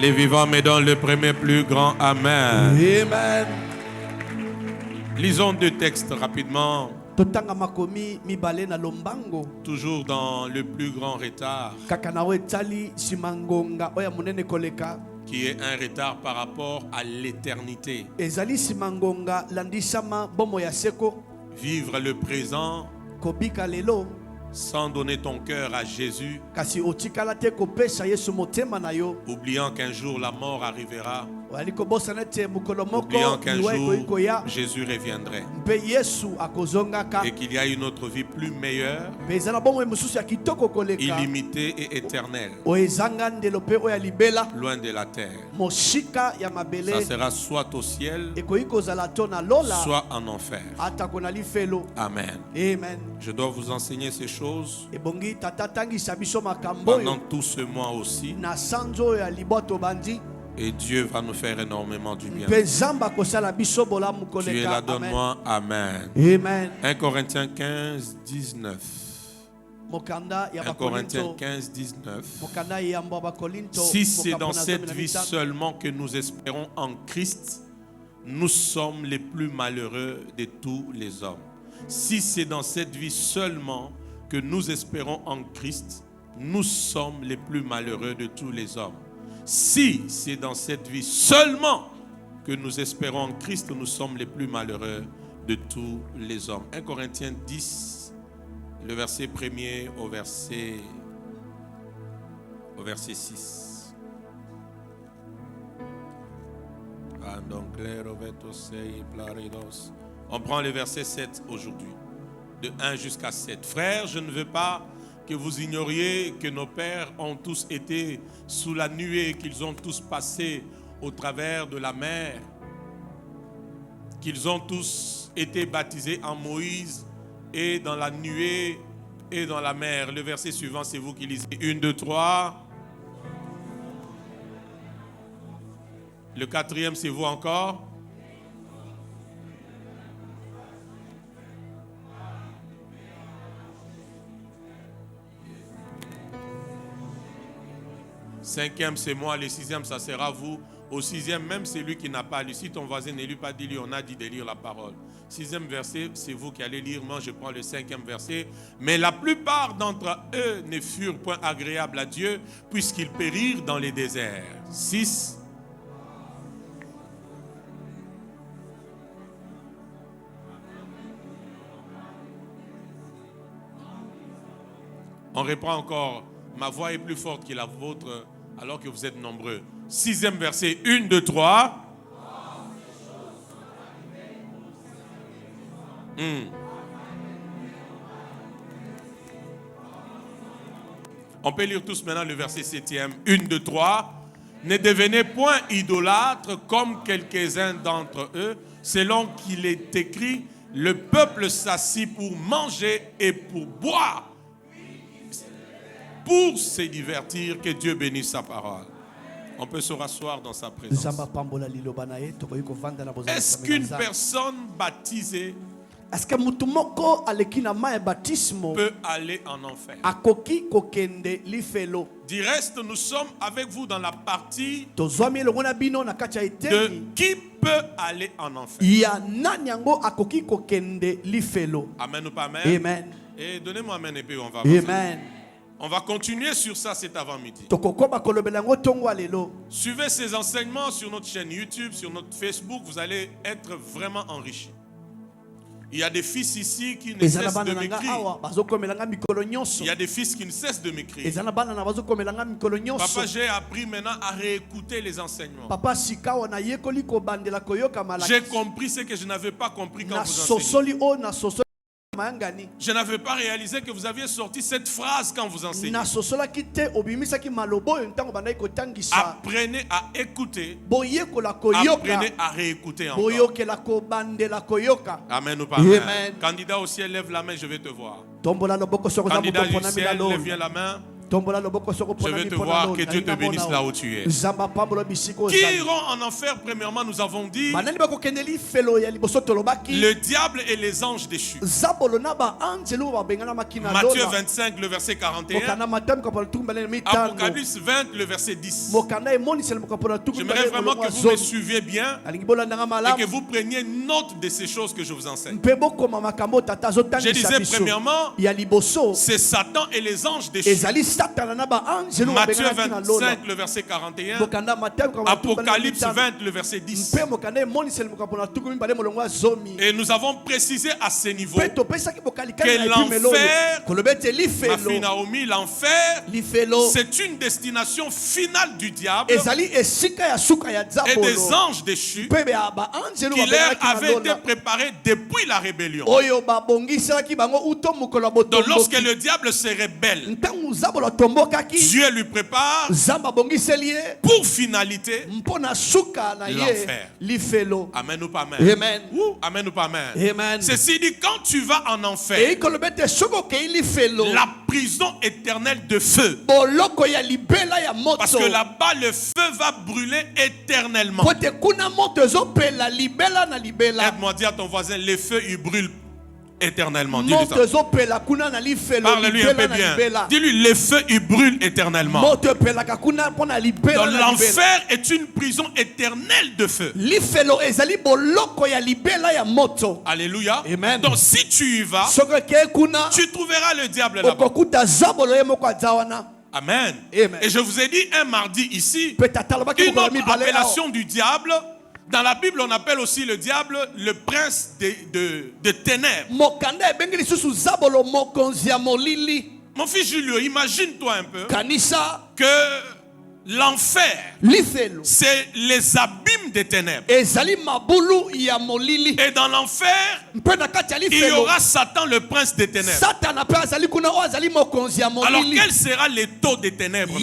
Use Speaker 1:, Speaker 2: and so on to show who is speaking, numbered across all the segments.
Speaker 1: Les vivants me donnent le premier plus grand Amen.
Speaker 2: Amen.
Speaker 1: Lisons deux textes rapidement.
Speaker 2: Totanga makomi mibale na lombango.
Speaker 1: Toujours dans le plus grand retard.
Speaker 2: Kakanawe tali simangonga oya munene koleka.
Speaker 1: Qui est un retard par rapport à l'éternité.
Speaker 2: Ezali simangonga landisama bomo ya seko.
Speaker 1: Vivre le présent
Speaker 2: Kobika lelo.
Speaker 1: sans donner ton cœur à Jésus,
Speaker 2: Kasi otikala te kopesa Yesu motema na yo.
Speaker 1: oubliant qu'un jour la mort arrivera,
Speaker 2: Wali kobosana te mukolo moko
Speaker 1: oubliant qu'un
Speaker 2: liwa
Speaker 1: jour
Speaker 2: iko ya.
Speaker 1: Jésus reviendrait
Speaker 2: Mpe Yesu akozongaka.
Speaker 1: et qu'il y a une autre vie plus meilleure,
Speaker 2: Peza na bomo mususu ya kitoko koleka.
Speaker 1: illimitée et éternelle,
Speaker 2: Oezanga ndelo pe oya libela.
Speaker 1: loin de la terre.
Speaker 2: Moshika ya
Speaker 1: Ça
Speaker 2: mabele.
Speaker 1: sera soit au ciel,
Speaker 2: Ekoiko zalato na lola.
Speaker 1: soit en enfer.
Speaker 2: Atako li felo.
Speaker 1: Amen.
Speaker 2: Amen.
Speaker 1: Je dois vous enseigner ces choses
Speaker 2: Ebongi tata tangisa biso makambo
Speaker 1: pendant
Speaker 2: yo.
Speaker 1: tout ce mois aussi,
Speaker 2: Na sanzo ya liboto bandi.
Speaker 1: et Dieu va nous faire énormément du bien.
Speaker 2: Mpe zamba kosala biso bolamu
Speaker 1: Tu es
Speaker 2: koleka.
Speaker 1: là, donne-moi Amen.
Speaker 2: Amen.
Speaker 1: 1 Corinthiens 15, 19.
Speaker 2: Mokanda ya
Speaker 1: 1 Corinthiens
Speaker 2: bakolinto.
Speaker 1: 15, 19.
Speaker 2: Mokanda ya mbo bakolinto.
Speaker 1: Si c'est dans
Speaker 2: Mokapona
Speaker 1: cette
Speaker 2: zomi na
Speaker 1: vie
Speaker 2: mitano.
Speaker 1: seulement que nous espérons en Christ, nous sommes les plus malheureux de tous les hommes. Si c'est dans cette vie seulement que nous espérons en Christ, nous sommes les plus malheureux de tous les hommes. Si c'est dans cette vie seulement que nous espérons en Christ, nous sommes les plus malheureux de tous les hommes. 1 Corinthiens 10, le verset 1er au verset 6. On prend le verset 7 aujourd'hui, de 1 jusqu'à 7. Frères, je ne veux pas que vous ignoriez que nos pères ont tous été sous la nuée, qu'ils ont tous passé au travers de la mer, qu'ils ont tous été baptisés en Moïse et dans la nuée et dans la mer. Le verset suivant, c'est vous qui lisez. 1, 2, 3. Le quatrième, c'est vous encore. Cinquième, c'est moi. Le sixième, ça sera vous. Au sixième, même celui qui n'a pas lu. Si ton voisin ne lit pas, dis-lui, on a dit de lire la parole. Sixième verset, c'est vous qui allez lire. Moi, je prends le cinquième verset. Mais la plupart d'entre eux ne furent point agréables à Dieu, puisqu'ils périrent dans les déserts. 6. On reprend encore. Ma voix est plus forte que la vôtre alors que vous êtes nombreux. Sixième verset, 1, 2, 3. On peut lire tous maintenant le verset 7e. 1, 2, 3. Ne devenez point idolâtres comme quelques-uns d'entre eux, selon qu'il est écrit, le peuple s'assit pour manger et pour boire, pour se divertir. Que Dieu bénisse sa parole. On peut se rasseoir dans sa présence. Est-ce qu'une personne baptisée peut aller en enfer? Du reste, nous sommes avec vous dans la partie de qui peut aller en enfer. Amen ou pas amen?
Speaker 2: Amen.
Speaker 1: Et donnez-moi amen et puis on va
Speaker 2: Amen.
Speaker 1: On va continuer sur ça cet avant-midi. Suivez ces enseignements sur notre chaîne YouTube, sur notre Facebook. Vous allez être vraiment enrichis. Il y a des fils ici qui ne cessent de m'écrire. Il y a des fils qui ne cessent de m'écrire. Papa, j'ai appris maintenant à réécouter les enseignements. J'ai compris ce que je n'avais pas compris quand vous enseignez. Je n'avais pas réalisé que vous aviez sorti cette phrase quand vous enseignez. Apprenez à écouter. Apprenez à réécouter encore. Amen ou pas amen. Amen. Candidat au ciel, lève la main, je vais te voir. Candidat du ciel, lève bien la main. Je veux te voir, que Dieu te bénisse là où tu es. Qui iront en enfer, premièrement, nous avons dit le diable et les anges déchus. Matthieu 25, le verset 41. Apocalypse 20, le verset 10. J'aimerais vraiment que vous me suiviez bien et que vous preniez note de ces choses que je vous enseigne. Je disais premièrement, c'est Satan et les anges déchus. Matthieu 25, le verset 41. Apocalypse 20, le verset 10. Et nous avons précisé à ce niveau que l'enfer, ma fille Naomi, l'enfer, c'est une destination finale du diable et des anges déchus qui leur avaient été préparés depuis la rébellion. Donc lorsque le diable se rebelle, Dieu lui prépare pour finalité l'enfer. Amen ou pas amen?
Speaker 2: Amen.
Speaker 1: Amen ou pas amen?
Speaker 2: Amen.
Speaker 1: Ceci dit, quand tu vas en enfer, la prison éternelle de feu, parce que là-bas le feu va brûler éternellement. Aide-moi à dire à ton voisin, le feu il brûle éternellement. Dis-lui ça. Parle-lui un peu bien. Dis-lui, le feu il brûle éternellement. Donc l'enfer est une prison éternelle de feu. Alléluia.
Speaker 2: Amen.
Speaker 1: Donc si tu y vas, tu trouveras le diable là-bas. Amen.
Speaker 2: Amen.
Speaker 1: Et je vous ai dit un mardi ici, une autre appellation du diable. Dans la Bible, on appelle aussi le diable le prince de ténèbres. Mon fils Julio, imagine-toi un peu que l'enfer, c'est les abîmes des ténèbres. Et dans l'enfer, il y aura Satan, le prince des ténèbres. Alors quel sera le taux des ténèbres?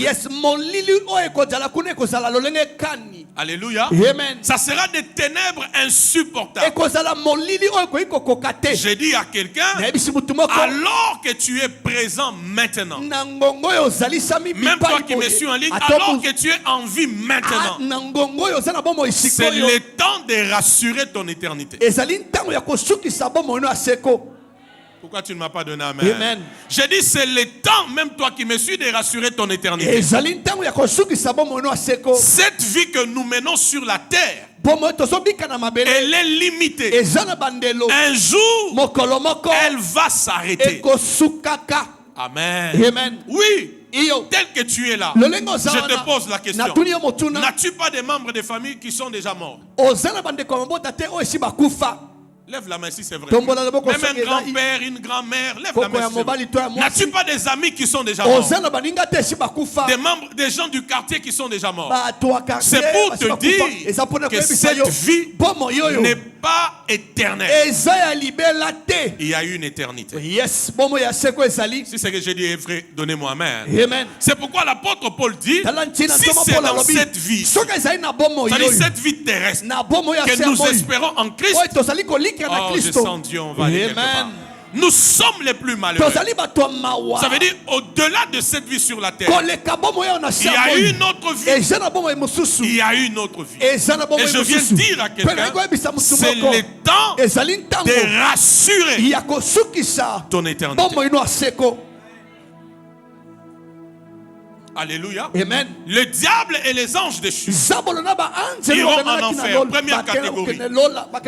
Speaker 1: Alléluia.
Speaker 2: Amen.
Speaker 1: Ça sera des ténèbres insupportables. J'ai dit à quelqu'un, alors que tu es présent maintenant, même toi qui me suis en ligne, alors que tu es en vie maintenant, c'est le temps de rassurer ton éternité. Pourquoi tu ne m'as pas donné amen?
Speaker 2: Amen.
Speaker 1: J'ai dit c'est le temps, même toi qui me suis, de rassurer ton éternité. Cette vie que nous menons sur la terre, elle est limitée. Un jour, elle va s'arrêter. Amen.
Speaker 2: Amen.
Speaker 1: Oui. Tel que tu es là, je te pose la question. N'as-tu pas des membres de famille qui sont déjà morts? Lève la main si c'est vrai. Même un grand-père, une grand-mère, lève la main si c'est vrai. N'as-tu pas des amis qui sont déjà morts? Des membres, des gens du quartier qui sont déjà morts? C'est pour te dire que cette vie n'est pas éternelle. Il y a une éternité. Si c'est que j'ai dit est vrai, donnez-moi amen. C'est pourquoi l'apôtre Paul dit, si c'est dans cette vie, c'est-à-dire cette vie terrestre, que nous espérons en Christ, oh, je sens Dieu, on va aller quelque part. Nous sommes les plus malheureux. Ça veut dire, au-delà de cette vie sur la terre, il y a une autre vie. Il y a une autre vie. Et je viens de dire à quelqu'un, c'est le temps de rassurer ton éternité. Alléluia.
Speaker 2: Amen.
Speaker 1: Le diable et les anges déchus iront en enfer. Première catégorie.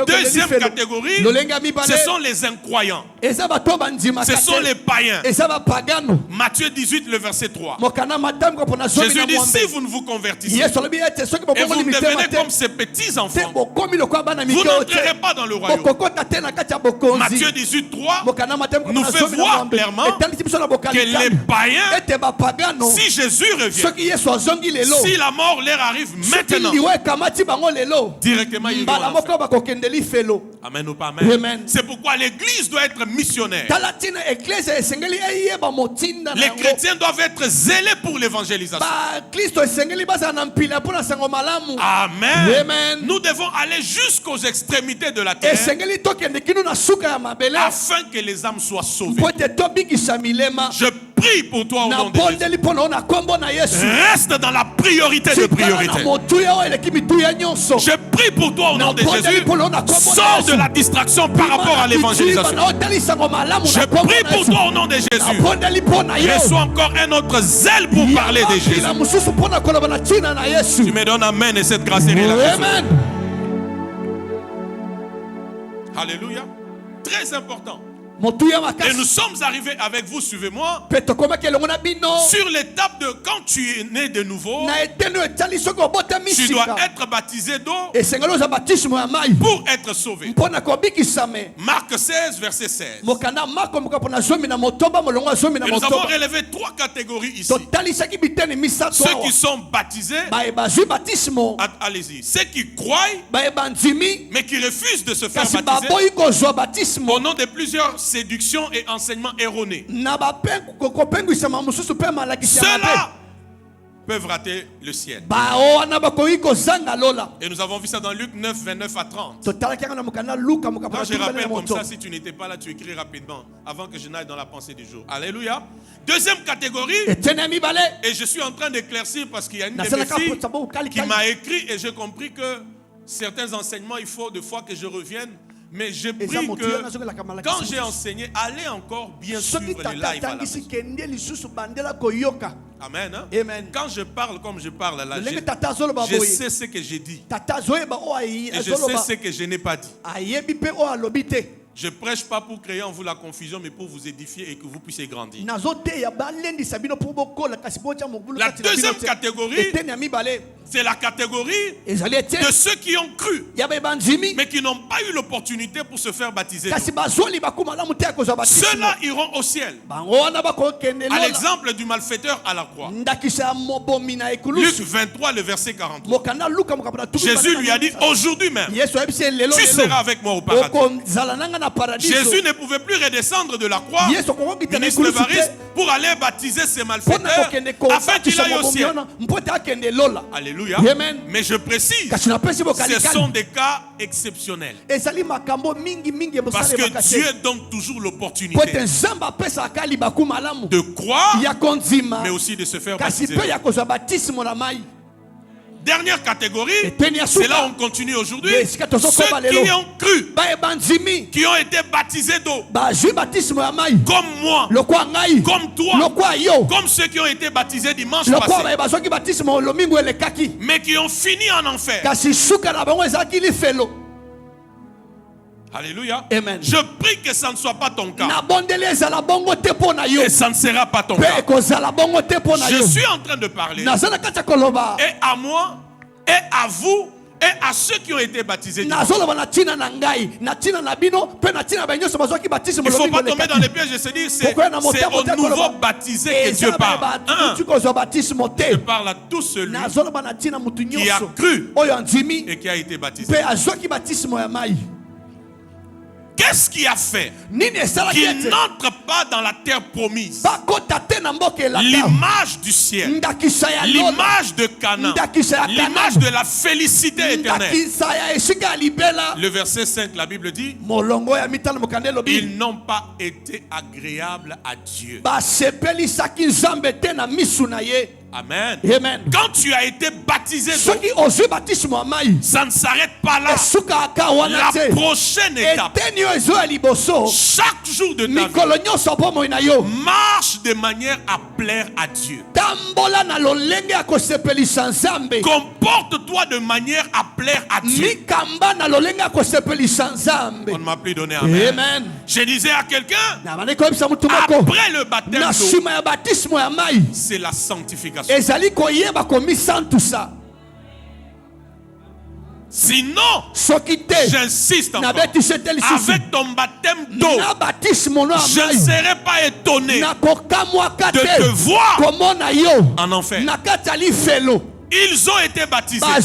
Speaker 1: Deuxième catégorie, ce sont les incroyants. Ce sont les païens. Matthieu 18, le verset 3. Jésus dit, si vous ne vous convertissez et vous devenez comme ces petits enfants, vous n'entrerez pas dans le royaume. Matthieu 18, 3 nous fait voir clairement que les païens, si Jésus revient, si la mort leur arrive maintenant, directement ils vont en enfer. Amen ou pas amen. C'est pourquoi l'église doit être missionnaire. Les chrétiens doivent être zélés pour l'évangélisation. Amen. Nous devons aller jusqu'aux extrémités de la terre afin que les âmes soient sauvées. Je prie pour toi au nom de Jésus. Reste dans la priorité de priorité. Je prie pour toi au nom de Jésus. Sors de la distraction par rapport à l'évangélisation. Je prie pour toi au nom de Jésus. Reçois encore un autre zèle pour parler de Jésus. Tu me donnes amen et cette grâce est là. Alléluia. Très important. Et nous sommes arrivés avec vous, suivez-moi, sur l'étape de quand tu es né de nouveau, tu dois être baptisé d'eau pour être sauvé. Marc 16, verset 16. Et nous avons relevé 3 catégories ici. Ceux qui sont baptisés, allez-y, ceux qui croient, mais qui refusent de se faire baptiser au nom de plusieurs séduction et enseignement erroné. Ceux-là peuvent rater le ciel. Et nous avons vu ça dans Luc 9, 29 à 30. Quand je rappelle comme ça, si tu n'étais pas là, tu écris rapidement avant que je n'aille dans la pensée du jour. Alléluia. Deuxième catégorie, et je suis en train d'éclaircir parce qu'il y a une de mes filles qui m'a écrit et j'ai compris que certains enseignements, il faut des fois que je revienne. Mais je prie que quand j'ai enseigné, allez encore bien suivre les lives à la maison. Amen. Hein? Amen. Quand je parle comme je parle là, je sais ce que j'ai dit. Et je sais ce que je n'ai pas dit. Je ne prêche pas pour créer en vous la confusion, mais pour vous édifier et que vous puissiez grandir. La deuxième catégorie, c'est la catégorie de ceux qui ont cru, mais qui n'ont pas eu l'opportunité pour se faire baptiser. Ceux-là iront au ciel. À l'exemple du malfaiteur à la croix. Luc 23, le verset 43. Jésus lui a dit, aujourd'hui même, tu seras avec moi au paradis. Jésus ne pouvait plus redescendre de la croix, ministre Évariste, pour aller baptiser ses malfaiteurs afin qu'il aille au ciel. Alléluia. Amen. Mais je précise, ce sont des cas exceptionnels. Parce que Dieu donne toujours l'opportunité de croire, mais aussi de se faire baptiser. Dernière catégorie, c'est là où on continue aujourd'hui. Ceux qui ont cru, qui ont été baptisés d'eau, comme moi, comme toi, comme ceux qui ont été baptisés dimanche passé, mais qui ont fini en enfer. Alléluia. Amen. Je prie que ça ne soit pas ton cas. Et ça ne sera pas ton cas. Je suis en train de parler. Et à moi, et à vous, et à ceux qui ont été baptisés. Il ne faut pas tomber dans les pièges et se dire c'est aux nouveaux baptisés que Dieu parle. Je parle à tout celui qui a cru et qui a été baptisé. Qu'est-ce qui a fait qu'il n'entre pas dans la terre promise? L'image du ciel, l'image de Canaan, l'image de la félicité éternelle. Le verset 5, la Bible dit, ils n'ont pas été agréables à Dieu. Amen. Amen. Quand tu as été baptisé, ça ne s'arrête pas là. La prochaine étape, chaque jour de ta vie, marche de manière à plaire à Dieu. Comporte-toi de manière à plaire à Dieu. On ne m'a plus donné amen. Amen. Je disais à quelqu'un, après le baptême d'eau, c'est la sanctification. Sinon, j'insiste encore, avec ton baptême d'eau, je ne serai pas étonné de te voir en enfer. Ils ont été baptisés en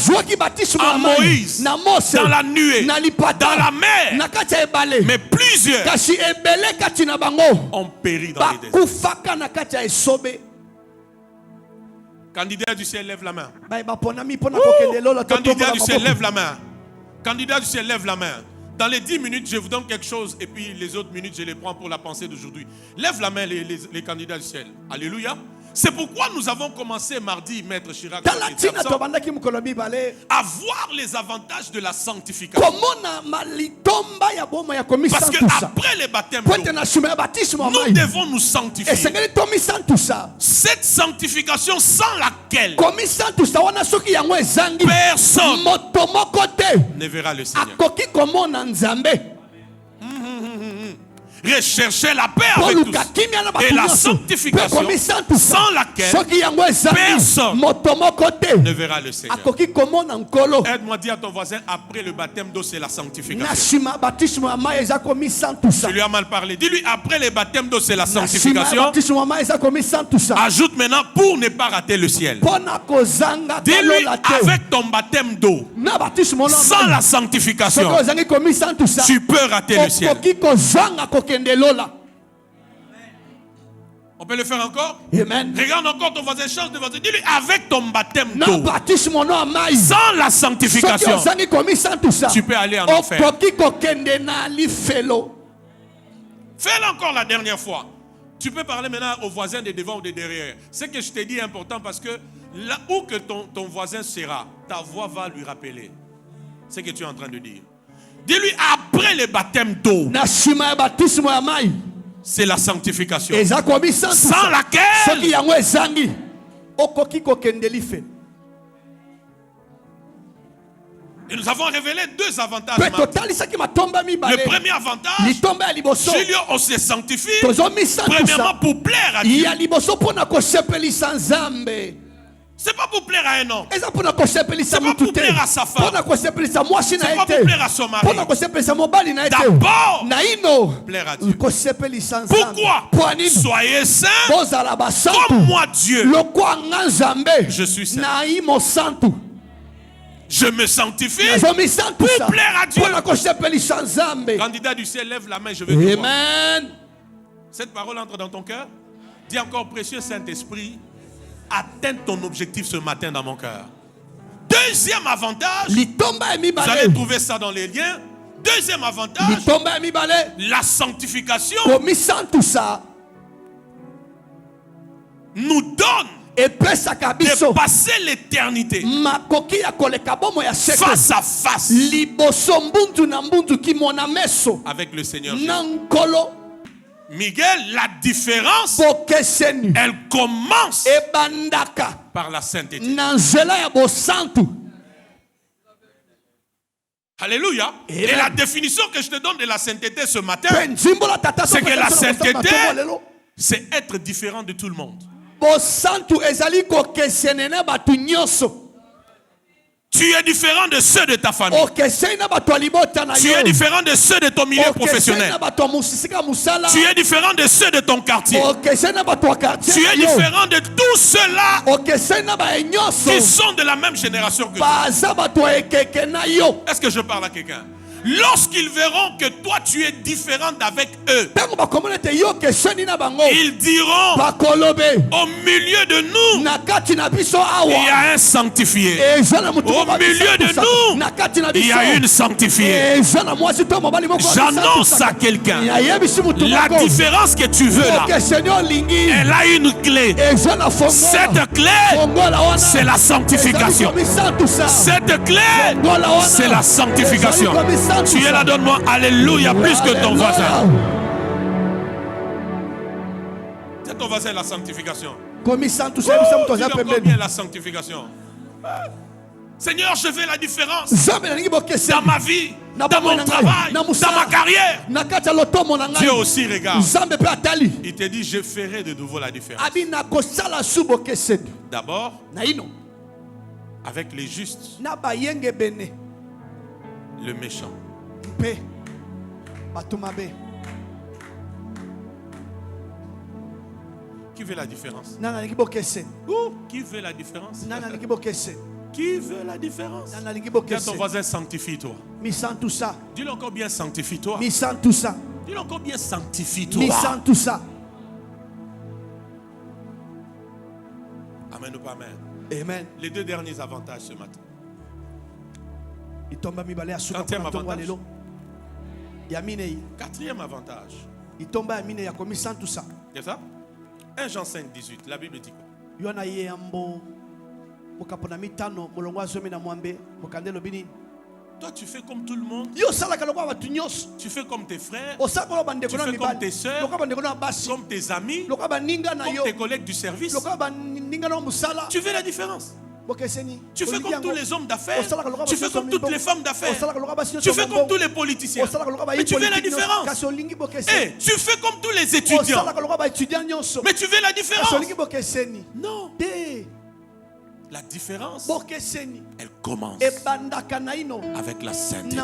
Speaker 1: Moïse, dans la nuée, dans la mer, mais plusieurs ont péri dans les déserts. Candidat du ciel, lève la main. Candidat du ciel, lève la main. Candidat du ciel, lève la main. Dans les 10 minutes, je vous donne quelque chose et puis les autres minutes, je les prends pour la pensée d'aujourd'hui. Lève la main les candidats du ciel. Alléluia. C'est pourquoi nous avons commencé mardi, Maître Chirac, à voir les avantages de la sanctification. Parce qu'après les baptêmes d'eau, nous devons nous sanctifier. Cette sanctification sans laquelle personne ne verra le Seigneur. Recherchez la paix avec tous et la sanctification sans laquelle personne ne verra le Seigneur. Aide-moi à dire à ton voisin, après le baptême d'eau, c'est la sanctification. Tu lui as mal parlé. Dis-lui, après le baptême d'eau, c'est la sanctification. Ajoute maintenant, pour ne pas rater le ciel. Dis-lui, avec ton baptême d'eau, sans la sanctification, tu peux rater le ciel. On peut le faire encore? Amen. Regarde encore ton voisin, change de voisin. Dis-lui, avec ton baptême d'eau, sans la sanctification, tu peux aller en enfer. Fais-le encore la dernière fois. Tu peux parler maintenant aux voisins de devant ou de derrière. Ce que je t'ai dit est important parce que là où que ton voisin sera, ta voix va lui rappeler ce que tu es en train de dire. Dis-lui, après le baptême d'eau, c'est la sanctification. Sans laquelle et nous avons révélé deux avantages. Le premier avantage, Julio, on se sanctifie premièrement pour plaire à Dieu. C'est pas pour plaire à un homme. C'est pas pour plaire à sa femme. C'est pas pour plaire à son mari. D'abord, plaire à Dieu. Pourquoi? Soyez saints comme moi Dieu. Je suis saint. Je me sanctifie pour plaire à Dieu. Candidat du ciel, lève la main, je veux te voir. Cette parole entre dans ton cœur. Dis encore, précieux Saint-Esprit, atteins ton objectif ce matin dans mon cœur. Deuxième avantage, vous allez trouver ça dans les liens. Deuxième avantage, la sanctification nous donne de passer l'éternité face à face avec le Seigneur Jésus. Miguel, la différence, elle commence par la sainteté. Alléluia. Et la définition que je te donne de la sainteté ce matin, c'est que la sainteté, c'est être différent de tout le monde. Tu es différent de ceux de ta famille. Tu es différent de ceux de ton milieu professionnel. Tu es différent de ceux de ton quartier. Tu es différent de tous ceux-là qui sont de la même génération que toi. Est-ce que je parle à quelqu'un? Lorsqu'ils verront que toi tu es différent d'avec eux, ils diront, au milieu de nous, il y a un sanctifié. Au milieu de nous, il y a une sanctifiée. J'annonce à quelqu'un, la différence que tu veux là, elle a une clé. Cette clé, c'est la sanctification. Cette clé, c'est la sanctification. Tu es là, donne-moi alléluia plus que ton voisin. C'est ton voisin la sanctification. Dis encore bien la sanctification. Seigneur, je veux la différence dans ma vie, dans mon travail, dans ma carrière. Dieu aussi regarde. Il te dit, je ferai de nouveau la différence. D'abord, avec les justes, le méchant. Qui veut la différence? Qui veut la différence? Qui veut la différence? Dis à ton voisin, sanctifie-toi. Dis-le encore bien, sanctifie-toi. Dis-le encore bien, sanctifie-toi. Amen ou pas amen? Amen. Les deux derniers avantages ce matin. Quatrième avantage.
Speaker 2: ya minei
Speaker 1: Quatrième avantage.
Speaker 2: itomba ya minei ya komisantusa
Speaker 1: C'est ça? 1 Jean 5, 18. La Bible dit quoi?
Speaker 2: yona ye yambo mokapona mitano molongo azomi na mwambe mokandelo bini.
Speaker 1: Toi, tu fais comme tout le monde.
Speaker 2: Yo salaka lokwa batu nyos
Speaker 1: Tu fais comme tes frères,
Speaker 2: osaka lo bande
Speaker 1: tu
Speaker 2: kona
Speaker 1: fais comme
Speaker 2: mibali
Speaker 1: tes sœurs,
Speaker 2: lokwa bande kona basi
Speaker 1: comme tes amis,
Speaker 2: lokwa baninga na
Speaker 1: comme
Speaker 2: yo
Speaker 1: tes collègues du service.
Speaker 2: lokwa baninga na musala
Speaker 1: Tu fais la différence.
Speaker 2: bokeseni
Speaker 1: Tu fais comme tous les hommes d'affaires. Tu fais comme toutes les femmes d'affaires. Tu
Speaker 2: tu
Speaker 1: fais comme tous les politiciens. Mais tu fais la différence. Eh, tu fais comme tous les étudiants. Mais tu fais la différence. Non. La différence, elle commence avec la sainteté.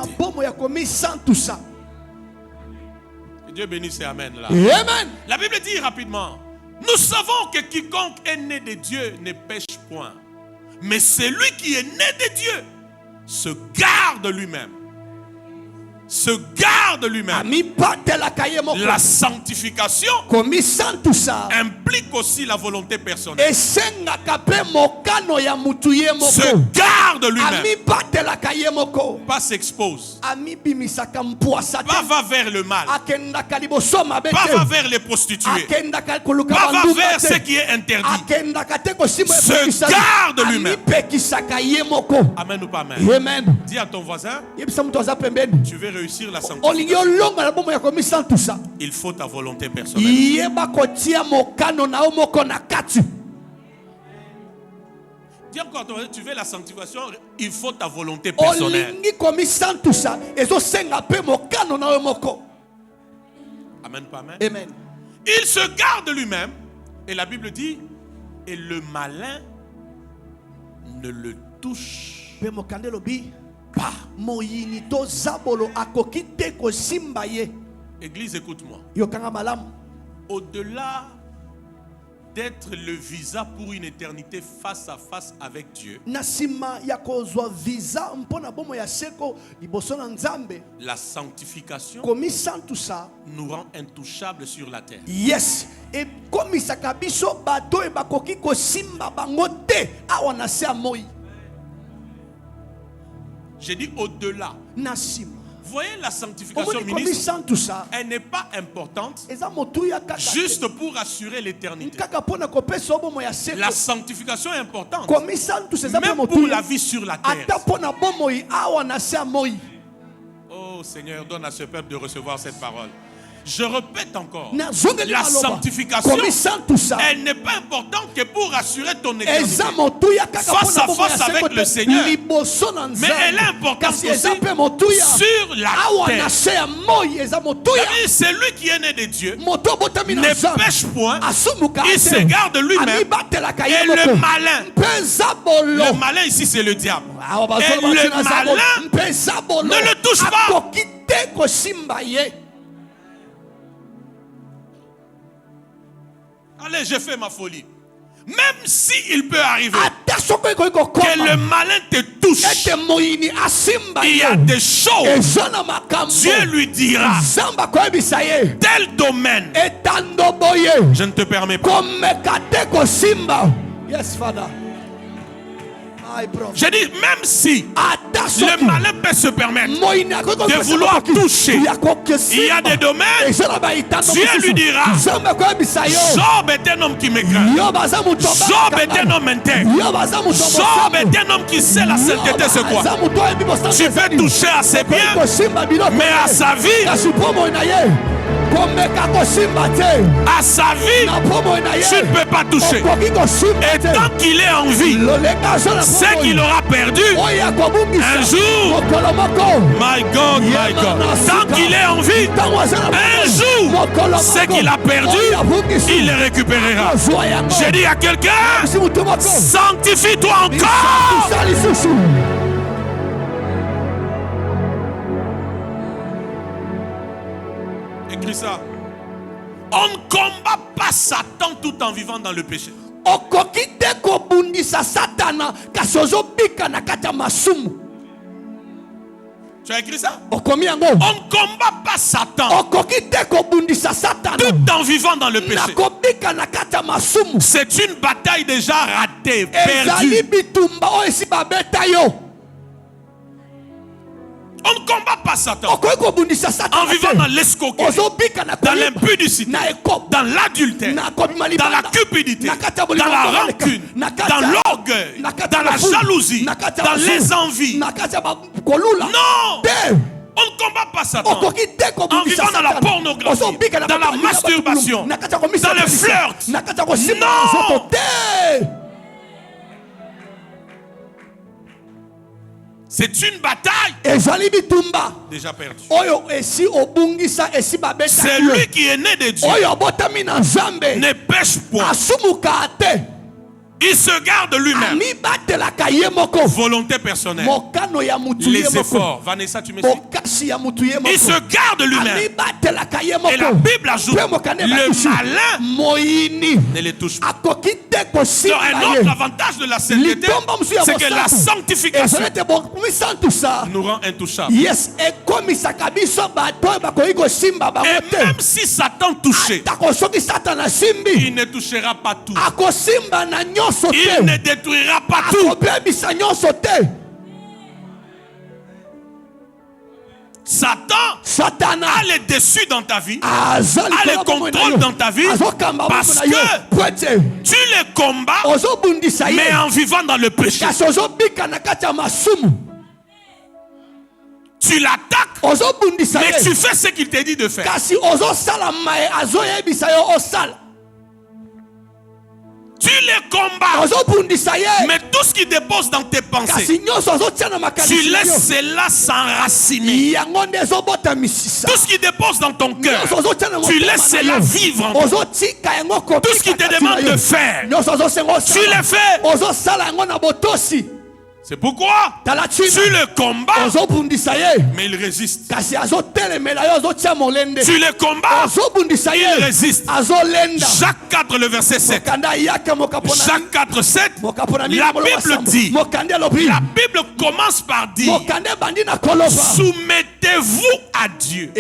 Speaker 1: Que Dieu bénisse et amen là.
Speaker 2: Amen.
Speaker 1: La Bible dit rapidement, nous savons que quiconque est né de Dieu ne pêche point. Mais celui qui est né de Dieu se garde lui-même. Se garde lui-même. La sanctification implique aussi la volonté personnelle. Se garde lui-même. Pas s'expose. Pas va vers le mal. Pas va vers les prostituées. Pas va vers ce qui est interdit. Se garde lui-même. Amen ou pas amen?
Speaker 2: Amen.
Speaker 1: Dis à ton voisin, tu veux réussir la sanctification. Il faut ta volonté personnelle. Dis encore à ton voisin, tu veux la sanctification, il faut ta volonté personnelle. Amen, pas amen?
Speaker 2: Amen.
Speaker 1: Il se garde lui-même. Et la Bible dit, et le malin ne le touche pas. Église, écoute-moi. Au-delà d'être le visa pour une éternité face à face avec Dieu, la sanctification nous rend intouchables sur la terre.
Speaker 2: Yes. Et comme il s'akabiso bato e bakoki ko simba bangote awana se amoyi.
Speaker 1: J'ai dit au-delà.
Speaker 2: Nasima.
Speaker 1: Vous voyez la sanctification, ministre, elle n'est pas importante juste pour assurer l'éternité. La sanctification est importante même pour la vie sur la terre. Oh Seigneur, donne à ce peuple de recevoir cette parole. Je répète encore, la sanctification, elle n'est pas importante que pour assurer ton éternité face à face avec le Seigneur, mais elle est importante aussi sur la terre. Celui qui est né de Dieu ne pêche point, il se garde lui-même, et le malin ici c'est le diable, et le malin ne le touche pas. Allez, j'ai fait ma folie. Même s'il peut arriver que le malin te touche, il y a des choses, Dieu lui dira, tel domaine, je ne te permets pas.
Speaker 2: Yes, Father.
Speaker 1: J'ai dit, même si le malin peut se permettre de vouloir toucher, il y a des domaines, Dieu lui dira, Job est un homme qui me craint. Job est un homme intègre. Job est un homme qui sait la sainteté c'est quoi. Tu peux toucher à ses biens, mais à sa vie, à sa vie, tu ne peux pas toucher. Et tant qu'il est en vie, c'est qu'il aura perdu un jour. My God, my God. Tant qu'il est en vie, un jour, c'est qu'il a perdu, il le récupérera. J'ai dit à quelqu'un, sanctifie-toi encore. Écris ça. On ne combat pas Satan tout en vivant dans le péché. Tu as écrit ça? On ne combat pas Satan tout en vivant dans le péché. C'est une bataille déjà ratée, perdue. On ne combat pas Satan
Speaker 2: okoki kobundisa Satan
Speaker 1: en vivant dans l'escroquerie,
Speaker 2: ozobika na
Speaker 1: dans
Speaker 2: koyeba,
Speaker 1: l'impudicité,
Speaker 2: na ekobo,
Speaker 1: dans l'adultère,
Speaker 2: na kobima
Speaker 1: dans
Speaker 2: libanda,
Speaker 1: la cupidité,
Speaker 2: na kati ya
Speaker 1: dans
Speaker 2: bolingo
Speaker 1: la
Speaker 2: koleka,
Speaker 1: rancune,
Speaker 2: na kati
Speaker 1: dans
Speaker 2: ya-
Speaker 1: l'orgueil,
Speaker 2: na kati
Speaker 1: dans
Speaker 2: ya
Speaker 1: la
Speaker 2: mafuta,
Speaker 1: jalousie,
Speaker 2: na kati ya
Speaker 1: dans
Speaker 2: mafuta,
Speaker 1: les envies.
Speaker 2: na kati ya kolula.
Speaker 1: Non!
Speaker 2: Te.
Speaker 1: On ne combat pas Satan
Speaker 2: Okoki te
Speaker 1: en
Speaker 2: kobundisa
Speaker 1: vivant dans la
Speaker 2: Satan.
Speaker 1: pornographie,
Speaker 2: Ozobika na
Speaker 1: dans la
Speaker 2: kati ya
Speaker 1: masturbation,
Speaker 2: na kati ya komisa
Speaker 1: dans le
Speaker 2: kanisa,
Speaker 1: flirt.
Speaker 2: na kati ya kosimba
Speaker 1: Non!
Speaker 2: nzoto te.
Speaker 1: C'est une bataille
Speaker 2: Ezali bitumba
Speaker 1: déjà perdue.
Speaker 2: oyo esi obungisa esi babeta
Speaker 1: Celui qui est né de Dieu
Speaker 2: oyo botami na Nzambe
Speaker 1: ne pêche point.
Speaker 2: asumuka te
Speaker 1: Il se garde lui-même.
Speaker 2: amibatelaka ye moko
Speaker 1: Volonté personnelle.
Speaker 2: mokano ya mutu ye
Speaker 1: Les
Speaker 2: moko
Speaker 1: efforts. Vanessa, tu me suis?
Speaker 2: mokasi ya mutu ye
Speaker 1: Il se
Speaker 2: moko
Speaker 1: garde lui-même.
Speaker 2: amibatelaka ye
Speaker 1: Et la
Speaker 2: moko
Speaker 1: Bible ajoute,
Speaker 2: Mpe mokane
Speaker 1: le
Speaker 2: batusi,
Speaker 1: malin
Speaker 2: moyini
Speaker 1: ne les touche pas.
Speaker 2: akoki te
Speaker 1: Donc,
Speaker 2: kosimba
Speaker 1: un
Speaker 2: ye
Speaker 1: autre avantage de la sainteté,
Speaker 2: litomba mosusu ya
Speaker 1: c'est que la
Speaker 2: bosantu
Speaker 1: sanctification
Speaker 2: ezali te bomisantusa
Speaker 1: nous rend intouchables.
Speaker 2: yes ekomisaka biso bato oyo bakoki kosimba bango
Speaker 1: Et
Speaker 2: te
Speaker 1: même si Satan touchait,
Speaker 2: atako soki satana asimbi
Speaker 1: il ne touchera pas tout.
Speaker 2: akosimba na nyonso
Speaker 1: Il ne
Speaker 2: te
Speaker 1: détruira pas tout.
Speaker 2: akobebisa nyonso te
Speaker 1: Satan
Speaker 2: satana
Speaker 1: a le dessus dans ta vie,
Speaker 2: aza
Speaker 1: a le
Speaker 2: likolo bomoi na
Speaker 1: contrôle
Speaker 2: yo.
Speaker 1: dans ta vie,
Speaker 2: azokamba
Speaker 1: parce
Speaker 2: bomoi na yo
Speaker 1: que
Speaker 2: po ete
Speaker 1: tu les combats,
Speaker 2: ozobundisa
Speaker 1: mais
Speaker 2: ye
Speaker 1: en vivant dans le péché.
Speaker 2: kasi ozobika na kati ya masumu
Speaker 1: Tu l'attaques,
Speaker 2: ozobundisa
Speaker 1: mais
Speaker 2: ye
Speaker 1: tu fais ce qu'il te dit de faire.
Speaker 2: kasi ozosala maye azoyebisa yo osala
Speaker 1: Tu les combats,
Speaker 2: ozobundisa ye
Speaker 1: mais tout ce qui dépose dans tes pensées,
Speaker 2: kasi nyonso azotia na
Speaker 1: tu
Speaker 2: makanisi na
Speaker 1: laisses
Speaker 2: yo
Speaker 1: cela s'enraciner.
Speaker 2: yango nde ezobota misisa
Speaker 1: Tout ce qui dépose dans ton cœur,
Speaker 2: nyonso azotia na
Speaker 1: tu
Speaker 2: motema
Speaker 1: laisses
Speaker 2: na
Speaker 1: cela
Speaker 2: yo.
Speaker 1: vivre en toi.
Speaker 2: ozotika yango kobika
Speaker 1: Tout ce qui te
Speaker 2: kati
Speaker 1: demande
Speaker 2: na yo.
Speaker 1: de faire,
Speaker 2: nyonso azosenga osala.
Speaker 1: tu le fais.
Speaker 2: ozosala yango na botosi
Speaker 1: C'est pourquoi
Speaker 2: tala
Speaker 1: tu
Speaker 2: ntina
Speaker 1: le combats,
Speaker 2: ozobundisa ye
Speaker 1: mais il résiste.
Speaker 2: kasi azotelemela yo azotia molende
Speaker 1: Tu le combats,
Speaker 2: azobundisa
Speaker 1: il
Speaker 2: ye
Speaker 1: résiste.
Speaker 2: azolenda
Speaker 1: Jacques 4, le verset 7.
Speaker 2: mokanda yaka mokapo na
Speaker 1: Jacques 4, 7.
Speaker 2: mokapo na
Speaker 1: La Bible dit,
Speaker 2: mokanda alobi
Speaker 1: la Bible commence par dire,
Speaker 2: mokanda ebandi na koloba
Speaker 1: soumettez-vous à Dieu.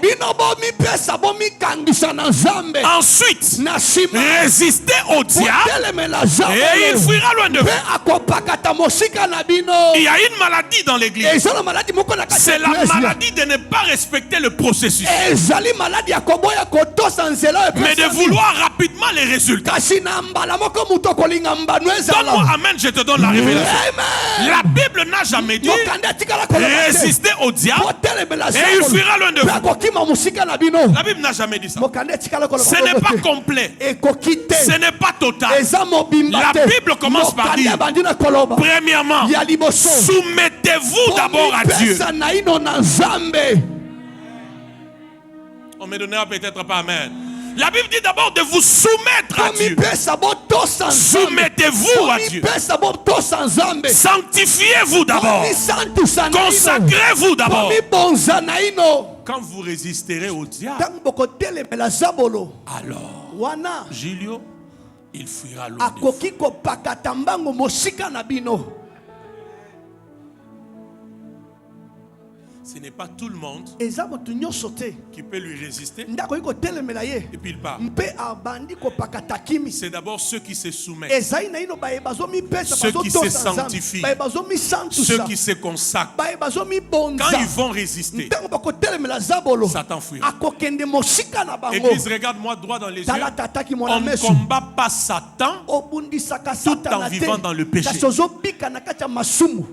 Speaker 2: bino bomipesa bomikangisa na nzambe
Speaker 1: Ensuite,
Speaker 2: na nsima
Speaker 1: résistez au diable
Speaker 2: botelemela
Speaker 1: et il
Speaker 2: nzambe
Speaker 1: fuira loin de vous.
Speaker 2: mpe akopakata mosika na bino
Speaker 1: Il y a une maladie dans l'église.
Speaker 2: eza na maladi moko na kati
Speaker 1: C'est
Speaker 2: ya
Speaker 1: la
Speaker 2: eklezia.
Speaker 1: maladie de ne pas respecter le processus,
Speaker 2: ezali maladi ya koboya kotosa nzela oyo
Speaker 1: mais de
Speaker 2: epesami.
Speaker 1: vouloir rapidement les résultats.
Speaker 2: kasi na mbala moko moto akolinga mbano
Speaker 1: Donne-moi
Speaker 2: ezala
Speaker 1: amen, je te donne la révélation.
Speaker 2: Amen.
Speaker 1: La Bible n'a jamais dit
Speaker 2: mokanda atikala koloba te.
Speaker 1: résister au diable
Speaker 2: botelemela
Speaker 1: et il fuira loin de
Speaker 2: mpe
Speaker 1: vous.
Speaker 2: akokima mosika na bino
Speaker 1: La Bible n'a jamais dit ça.
Speaker 2: mokanda etikala koloba
Speaker 1: Ce n'est
Speaker 2: bongo
Speaker 1: pas
Speaker 2: te.
Speaker 1: complet.
Speaker 2: ekoki te
Speaker 1: Ce n'est pas total.
Speaker 2: eza mobimba
Speaker 1: La
Speaker 2: te
Speaker 1: Bible commence par
Speaker 2: mokanda
Speaker 1: dire,
Speaker 2: ebandi na koloba
Speaker 1: Premièrement,
Speaker 2: ya liboso
Speaker 1: soumettez-vous d'abord à Dieu.
Speaker 2: bomipesa na ino na nzambe
Speaker 1: On me donnera peut-être pas amen. La Bible dit d'abord de vous soumettre à Dieu.
Speaker 2: bomipesa botosa nzambe
Speaker 1: Soumettez-vous à Dieu.
Speaker 2: bomipesa botosa nzambe
Speaker 1: Sanctifiez-vous d'abord.
Speaker 2: bomisantusa na ino
Speaker 1: Consacrez-vous d'abord.
Speaker 2: bomibonza na ino
Speaker 1: Quand vous résisterez au diable,
Speaker 2: ntango bokotelemela zabolo
Speaker 1: alors,
Speaker 2: wana
Speaker 1: Julio, il fuira loin de vous.
Speaker 2: akoki kopakata mbango mosika na bino
Speaker 1: Ce n'est pas tout le monde
Speaker 2: eza moto nyonso te
Speaker 1: qui peut lui résister
Speaker 2: nde akoki kotelemela ye
Speaker 1: et puis il part.
Speaker 2: mpe abandi kopakata kimi
Speaker 1: C'est d'abord ceux qui se soumettent,
Speaker 2: ezali na ino baye bazomipesa
Speaker 1: Ceux qui se
Speaker 2: bazotosa
Speaker 1: sanctifient.
Speaker 2: nzambe baye
Speaker 1: ceux
Speaker 2: bazomisantusa
Speaker 1: qui se consacrent.
Speaker 2: baye
Speaker 1: Quand
Speaker 2: bazomibonza
Speaker 1: ils vont résister,
Speaker 2: ntango bakotelemela zabolo
Speaker 1: Satan fuira.
Speaker 2: akokende mosika na bango
Speaker 1: Église, regarde-moi droit dans les yeux.
Speaker 2: tala tataki
Speaker 1: On
Speaker 2: mona
Speaker 1: ne
Speaker 2: meso
Speaker 1: combat pas Satan
Speaker 2: obundisaka
Speaker 1: tout en
Speaker 2: satana te
Speaker 1: vivant dans le péché.
Speaker 2: kasi ozobika na kati ya masumu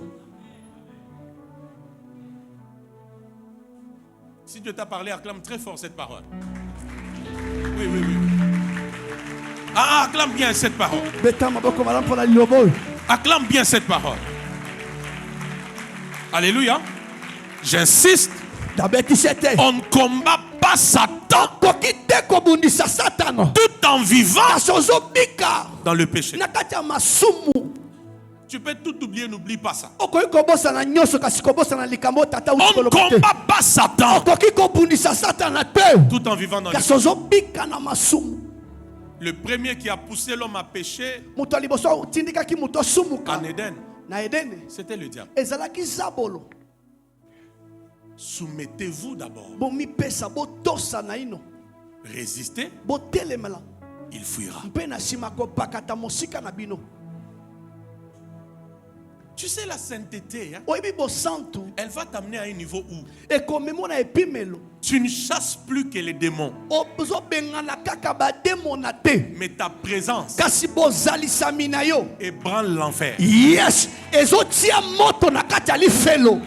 Speaker 1: Si Dieu t'a parlé, acclame très fort cette parole. Oui, oui, oui. Ah, acclame bien cette parole.
Speaker 2: beta maboko malamu mpona liloba oyo
Speaker 1: Acclame bien cette parole. Alléluia. J'insiste,
Speaker 2: dabetisi te
Speaker 1: on ne combat pas Satan
Speaker 2: okoki te kobundisa satana
Speaker 1: tout en vivant
Speaker 2: kasi ozobika
Speaker 1: dans le péché.
Speaker 2: na kati ya masumu
Speaker 1: Tu peux tout oublier, n'oublie pas ça.
Speaker 2: okoki kobosana nyonso kasi kobosana likambo tata
Speaker 1: On
Speaker 2: uti
Speaker 1: ne
Speaker 2: koloba te
Speaker 1: combat pas Satan
Speaker 2: okoki kobundisa satana te
Speaker 1: tout en vivant dans le péché.
Speaker 2: kasi ozobika na masumu
Speaker 1: Le premier qui a poussé l'homme à pécher
Speaker 2: moto ya liboso otindikaki moto asumuka
Speaker 1: en Éden,
Speaker 2: na edene
Speaker 1: c'était le diable.
Speaker 2: ezalaki zabolo
Speaker 1: Soumettez-vous d'abord.
Speaker 2: bomipesa botosa na ino
Speaker 1: Résistez,
Speaker 2: botelemela
Speaker 1: il fuira.
Speaker 2: mpe na nsima kopakata mosika na bino
Speaker 1: Tu sais, la sainteté, hein,
Speaker 2: oyebi bosantu
Speaker 1: elle va t'amener à un niveau où
Speaker 2: ekomemi na epimelo
Speaker 1: tu ne chasses plus que les démons,
Speaker 2: ozobengana kaka bademona te
Speaker 1: mais ta présence
Speaker 2: kasi bozalisami na yo
Speaker 1: ébranle l'enfer.
Speaker 2: yes ezotia moto na kati ya lifelo.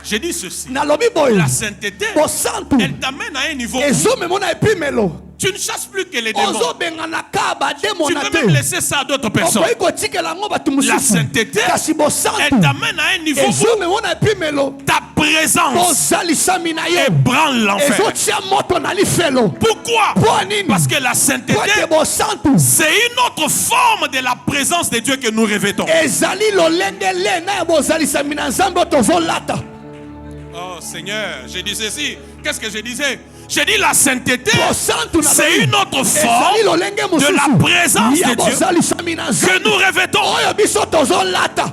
Speaker 1: J'ai dit ceci.
Speaker 2: Nalobi boye
Speaker 1: La sainteté,
Speaker 2: bosantu
Speaker 1: elle t'amène à un niveau où
Speaker 2: ezomema na epimelo
Speaker 1: tu ne chasses plus que les démons.
Speaker 2: ozobengana ka
Speaker 1: Tu
Speaker 2: bademona
Speaker 1: peux
Speaker 2: te
Speaker 1: même laisser ça à d'autres personnes.
Speaker 2: okoki kotikela ngo bato
Speaker 1: La
Speaker 2: mosusu
Speaker 1: sainteté,
Speaker 2: kasi bosantu
Speaker 1: elle t'amène à un niveau où
Speaker 2: ezomema na epimelo
Speaker 1: ta présence
Speaker 2: bozalisami na yo
Speaker 1: ébranle l'enfer.
Speaker 2: ezotia moto na lifelo.
Speaker 1: Pourquoi?
Speaker 2: Mpo nini?
Speaker 1: Parce que la sainteté,
Speaker 2: Pote bosantu
Speaker 1: c'est une autre forme de la présence de Dieu que nous revêtons.
Speaker 2: ezali lolenge le na ya bozalisami na nzambe tozolata.
Speaker 1: Oh Seigneur, j'ai dit ceci. Qu'est-ce que je disais? J'ai dit la sainteté,
Speaker 2: Bosantu na
Speaker 1: c'est
Speaker 2: lobi.
Speaker 1: une autre
Speaker 2: ezali
Speaker 1: forme
Speaker 2: lolenge
Speaker 1: de
Speaker 2: mosusu
Speaker 1: la présence
Speaker 2: ya
Speaker 1: de Dieu
Speaker 2: bozalisami na
Speaker 1: que
Speaker 2: nzambe
Speaker 1: nous revêtons.
Speaker 2: oyo biso tozolata.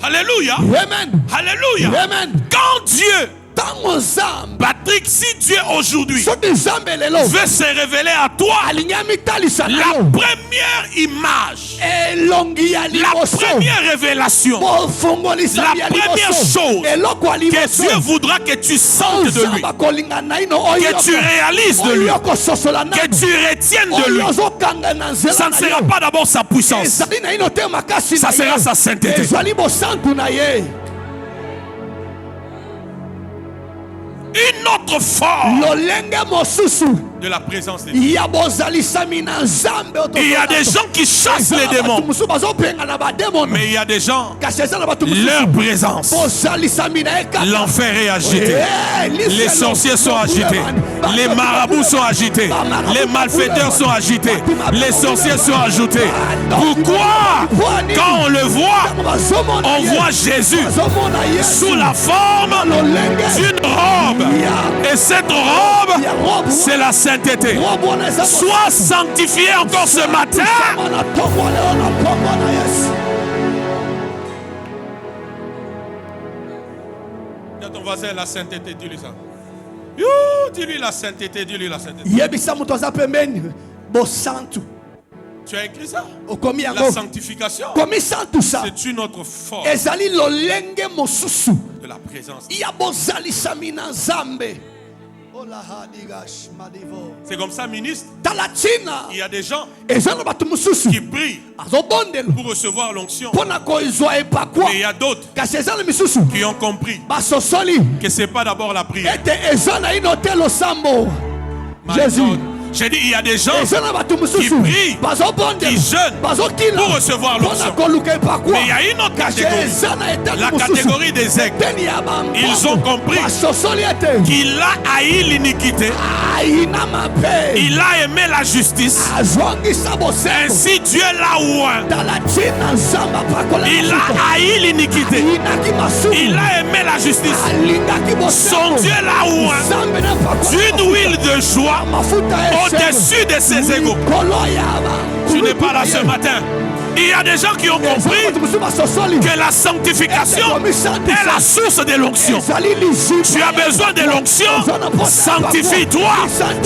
Speaker 1: Alléluia.
Speaker 2: Amen.
Speaker 1: Alléluia.
Speaker 2: Amen.
Speaker 1: Quand Dieu,
Speaker 2: Ntango nzambe
Speaker 1: Patrick, si Dieu aujourd'hui
Speaker 2: soki nzambe lelo
Speaker 1: veut se révéler à toi,
Speaker 2: alingi amitalisa na
Speaker 1: la
Speaker 2: yo
Speaker 1: première image,
Speaker 2: elongi ya
Speaker 1: la
Speaker 2: liboso
Speaker 1: première révélation,
Speaker 2: bofongolisami ya
Speaker 1: la première
Speaker 2: liboso
Speaker 1: chose
Speaker 2: eloko ya
Speaker 1: que
Speaker 2: liboso
Speaker 1: Dieu voudra que tu sentes de lui,
Speaker 2: nzambe akolinga na ino
Speaker 1: que tu réalises de lui,
Speaker 2: oyo kososola
Speaker 1: que
Speaker 2: nanu
Speaker 1: tu retiennes de lui,
Speaker 2: oyo ozokanga na nzela
Speaker 1: ça ne
Speaker 2: na
Speaker 1: sera
Speaker 2: yo
Speaker 1: pas d'abord sa puissance,
Speaker 2: ezali na ino te makasi
Speaker 1: ça
Speaker 2: na
Speaker 1: sera
Speaker 2: ye
Speaker 1: sa sainteté.
Speaker 2: ezali bosantu na ye
Speaker 1: Une autre forme
Speaker 2: lolenge mosusu
Speaker 1: de la présence de Dieu.
Speaker 2: ya bozalisami na nzambe oyo
Speaker 1: Il y a des gens qui chassent les démons,
Speaker 2: mosusu bazopenga na bademona
Speaker 1: mais il y a des gens,
Speaker 2: kasi eza na bato
Speaker 1: leur
Speaker 2: mosusu
Speaker 1: présence,
Speaker 2: bozalisami na ye kaka
Speaker 1: l'enfer est agité. Les sorciers sont agités. Les marabouts sont agités. Les malfaiteurs sont agités. Les sorciers sont agités. Pourquoi? Quand on le voit, on voit Jésus sous la forme d'une robe. Et cette robe, c'est la sainteté. Sois sanctifié encore ce matin. Dis à ton voisin la sainteté, dis-lui ça. Dis-lui la sainteté, dis-lui la sainteté.
Speaker 2: yebisa moto aza pembeni bosantu
Speaker 1: Tu as écrit ça?
Speaker 2: okomi
Speaker 1: La
Speaker 2: yango
Speaker 1: sanctification,
Speaker 2: komi santu sa
Speaker 1: c'est une autre forme
Speaker 2: ezali lolenge mosusu
Speaker 1: de la présence.
Speaker 2: ya bozalisami na nzambe.
Speaker 1: C'est comme ça, ministre.
Speaker 2: tala ntina
Speaker 1: Il y a des gens
Speaker 2: eza na bato mosusu
Speaker 1: qui prient
Speaker 2: azobondela
Speaker 1: pour recevoir l'onction.
Speaker 2: mpo na kozwa epakwa
Speaker 1: Mais il y a d'autres
Speaker 2: kasi eza na misusu
Speaker 1: qui ont compris
Speaker 2: basosoli
Speaker 1: que ce n'est pas d'abord la prière.
Speaker 2: ete eza na ino te losambo.
Speaker 1: My
Speaker 2: Jésus
Speaker 1: God. J'ai dit, il y a des gens
Speaker 2: eza na bato
Speaker 1: qui
Speaker 2: mosusu
Speaker 1: prient,
Speaker 2: bazobondela
Speaker 1: qui jeûnent
Speaker 2: bazokila
Speaker 1: pour recevoir
Speaker 2: mpo na
Speaker 1: l'onction.
Speaker 2: koluka epakwa
Speaker 1: Mais il y a une autre
Speaker 2: kasi
Speaker 1: catégorie,
Speaker 2: eza na eteni
Speaker 1: la
Speaker 2: mosusu
Speaker 1: catégorie des aigles.
Speaker 2: eteni ya bambongo.
Speaker 1: Ils ont compris
Speaker 2: basosoli ete
Speaker 1: qu'il a haï l'iniquité,
Speaker 2: aina mabe
Speaker 1: il a aimé la justice.
Speaker 2: azongisa bosembo
Speaker 1: Ainsi Dieu l'a oint.
Speaker 2: tala ntina nzambe apakola
Speaker 1: Il a haï l'iniquité,
Speaker 2: ayinaki masumu
Speaker 1: il a aimé la justice.
Speaker 2: alingaki
Speaker 1: Son
Speaker 2: bosembo
Speaker 1: Dieu l'a oint
Speaker 2: nzambe na pakola
Speaker 1: d'une huile de joie
Speaker 2: mafuta
Speaker 1: au-dessus de ses égaux. Tu n'es pas là ce matin. Il y a des gens qui ont compris que la sanctification est la source de l'onction. Tu as besoin de l'onction, sanctifie-toi.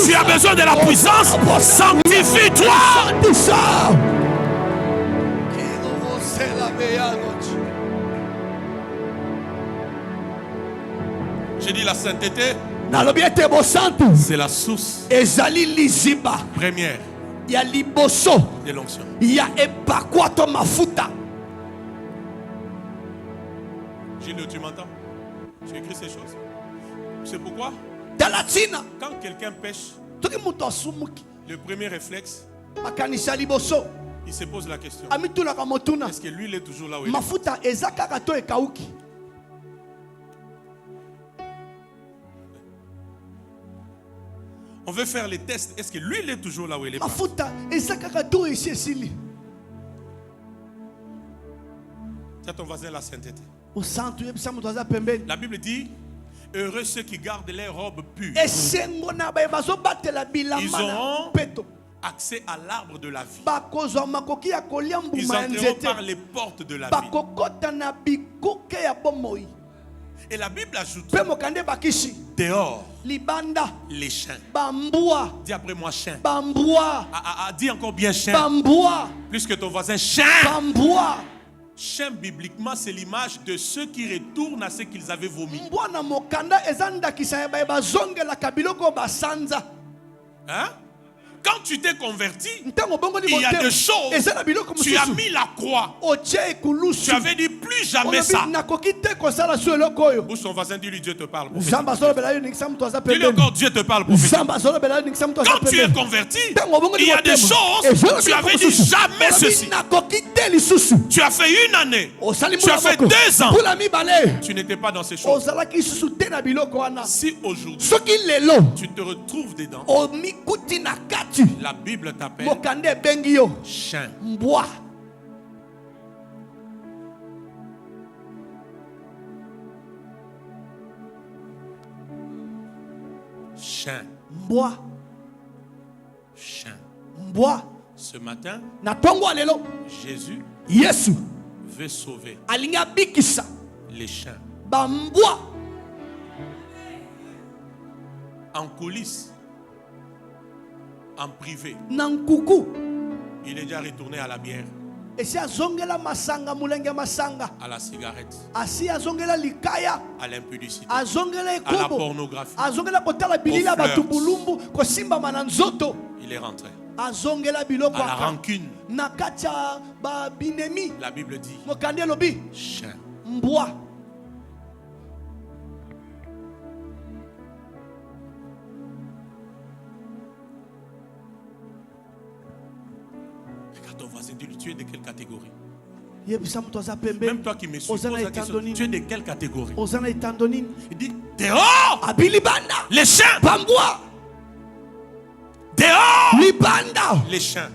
Speaker 1: Tu as besoin de la puissance, sanctifie-toi. J'ai dit la sainteté, c'est la source première
Speaker 2: ya liboso
Speaker 1: de l'onction.
Speaker 2: ya epakwa to mafuta.
Speaker 1: Gilles, tu m'entends? Tu écris ces choses. C'est pourquoi
Speaker 2: tala ntina
Speaker 1: quand quelqu'un pêche,
Speaker 2: toki moto asumuki
Speaker 1: le premier réflexe,
Speaker 2: makanisa liboso
Speaker 1: il se pose la question.
Speaker 2: amitulaka motuna
Speaker 1: Est-ce que l'huile est toujours là où elle est?
Speaker 2: mafuta eza kaka to ekauki.
Speaker 1: On veut faire les tests. Est-ce que l'huile est toujours là où elle est?
Speaker 2: mafuta eza kaka to esi esili.
Speaker 1: C'est ton voisin la sainteté.
Speaker 2: osantu yebisa moto aza pembeni
Speaker 1: La Bible dit, heureux ceux qui gardent leurs robes pures,
Speaker 2: esengo na baye bazobatela
Speaker 1: Ils
Speaker 2: bilamba na
Speaker 1: auront
Speaker 2: peto
Speaker 1: accès à l'arbre de la vie.
Speaker 2: bakozwa makoki ya kolia
Speaker 1: Ils
Speaker 2: mbuma ya
Speaker 1: entreront
Speaker 2: nzete
Speaker 1: par les portes de la vie.
Speaker 2: bakokota na bikuke ya bomoi.
Speaker 1: Et la Bible ajoute,
Speaker 2: Pe mokande bakishi.
Speaker 1: dehors,
Speaker 2: Libanda.
Speaker 1: les chiens.
Speaker 2: Bambua.
Speaker 1: Dis après moi chien.
Speaker 2: Bambua.
Speaker 1: Dis encore bien chien.
Speaker 2: Bambua.
Speaker 1: Plus que ton voisin, chien.
Speaker 2: Bambua.
Speaker 1: Chien, bibliquement, c'est l'image de ceux qui retournent à ce qu'ils avaient vomi.
Speaker 2: Mbwana mokanda ezanda kisaya bazonge la kabiloko basanza.
Speaker 1: Hein? Quand tu t'es converti, il y a des choses. Tu as mis la croix. Tu avais dit plus jamais ça. Bouge ton voisin, dis-lui Dieu te parle. Dis-lui encore Dieu te parle. Quand tu es converti, il y a des choses. Tu avais dit jamais ceci. Tu as fait une année. Tu as fait 2 ans. Tu n'étais pas dans ces choses. Si aujourd'hui tu te retrouves dedans, la Bible t'appelle chien. Chien. Chien. Ce matin, Jésus veut sauver les chiens. En coulisses, en privé, il est déjà retourné à la bière, à la cigarette, à l'impudicité, à la pornographie. Il est rentré à la rancune. La Bible dit chien. Ton voisin, dis-lui, tu es de quelle catégorie? Même toi qui me suis, pose la question, tu es de quelle catégorie? Il dit, dehors les chiens. Dehors les chiens.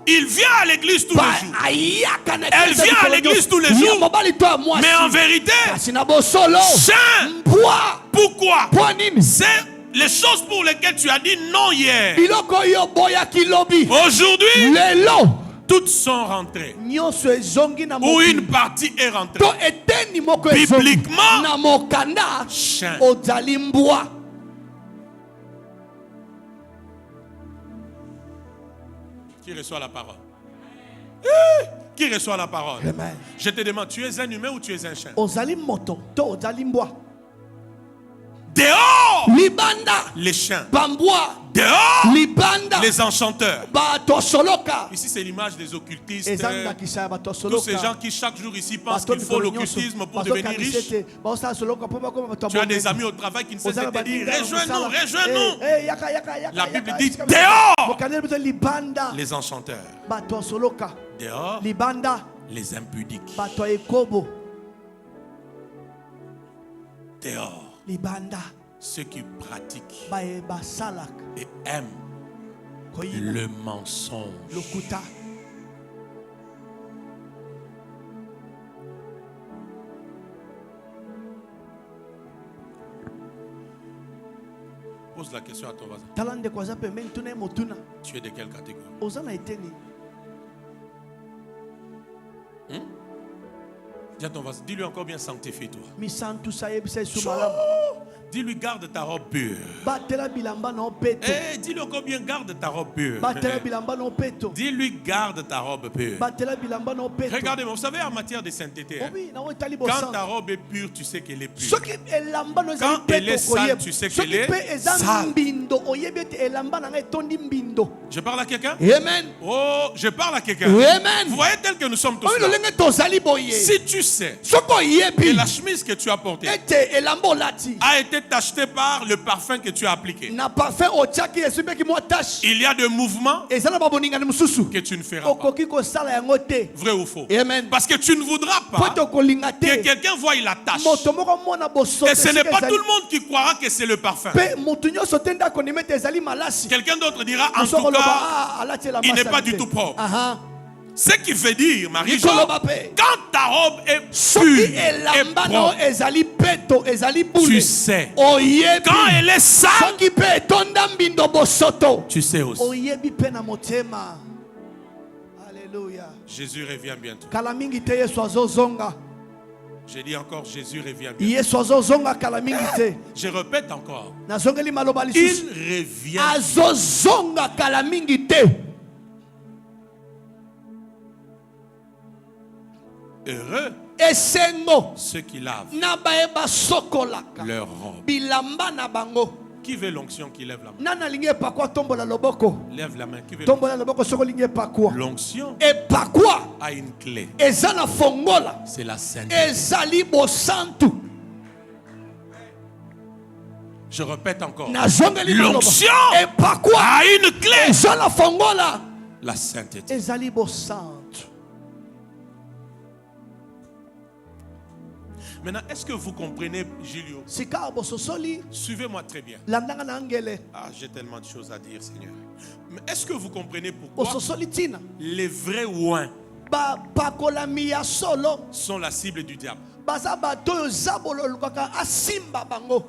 Speaker 1: Il vient à l'église tous les jours. Elle vient à l'église tous les jours. Mais en vérité, chien. Pourquoi? C'est les choses pour lesquelles tu as dit non hier. Aujourd'hui, toutes sont rentrées. Ou une partie est rentrée. Bibliquement, chien. Qui reçoit la parole? Qui reçoit la parole? Je te demande, tu es un humain ou tu es un chien? Dehors les chiens. Dehors les enchanteurs. Ici c'est l'image des occultistes. Tous ces gens qui chaque jour ici pensent qu'il faut l'occultisme pour devenir riche. Tu as des amis au travail qui ne cessent de te dire rejoins-nous, rejoins-nous. La Bible dit dehors les enchanteurs. Dehors les impudiques. Dehors ceux qui pratiquent et aiment le mensonge. Pose la question à ton voisin. Tu es de quelle catégorie? Dis à ton voisin, dis-lui encore bien sanctifie-toi. Dis-lui garde ta robe pure. Dis-lui encore bien garde ta robe pure. Dis-lui garde ta robe pure. Regardez-moi, vous savez en matière de sainteté, quand ta robe est pure, tu sais qu'elle est pure. Quand elle est sale, tu sais qu'elle est sale. Je parle à quelqu'un? Oh, je parle à quelqu'un. Vous voyez tel que nous sommes tous là. Si tu sais que la chemise que tu as portée a été tachetée par le parfum que tu as appliqué, il y a des mouvements que tu ne feras pas. Vrai ou faux? Parce que tu ne voudras pas que quelqu'un voie la tache. Et ce n'est pas tout le monde qui croira que c'est le parfum. Quelqu'un d'autre dira en tout cas il n'est pas du tout propre. Ce qui veut dire, Marie, quand ta robe est pure et propre, tu sais. Quand elle est sale, tu sais aussi.
Speaker 2: Alléluia.
Speaker 1: Jésus revient bientôt. Je dis encore, Jésus revient bien.
Speaker 2: Yesu azozonga kala mingi te.
Speaker 1: Je répète encore.
Speaker 2: Nazongeli maloba
Speaker 1: Il
Speaker 2: lisusu.
Speaker 1: revient.
Speaker 2: Azozonga kala mingi te.
Speaker 1: Heureux
Speaker 2: Esengo
Speaker 1: ceux qui lavent
Speaker 2: na baeba sokolaka
Speaker 1: leur robe.
Speaker 2: bilamba na bango.
Speaker 1: Qui veut l'onction qui lève la main?
Speaker 2: Nana lingi epakwa tombola loboko.
Speaker 1: Lève la main. Qui veut
Speaker 2: Tombola loboko soko lingi epakwa.
Speaker 1: l'onction?
Speaker 2: Epakwa
Speaker 1: A une clé.
Speaker 2: eza na fongola.
Speaker 1: C'est la sainteté.
Speaker 2: Ezali bosantu.
Speaker 1: Je répète encore.
Speaker 2: Nazongeli maloba.
Speaker 1: L'onction
Speaker 2: Epakwa
Speaker 1: a une clé.
Speaker 2: eza na fongola.
Speaker 1: La sainteté.
Speaker 2: Ezali bosantu.
Speaker 1: Maintenant, est-ce que vous comprenez, Julio?
Speaker 2: Sika bososoli
Speaker 1: Suivez-moi très bien.
Speaker 2: landanga na angele.
Speaker 1: Ah, j'ai tellement de choses à dire, Seigneur. Mais est-ce que vous comprenez pourquoi
Speaker 2: Bososoli tina.
Speaker 1: les vrais ouins
Speaker 2: Ba pakolami ya solo.
Speaker 1: sont la cible du diable?
Speaker 2: Baza bato yo zabolo lukaka asimba bango.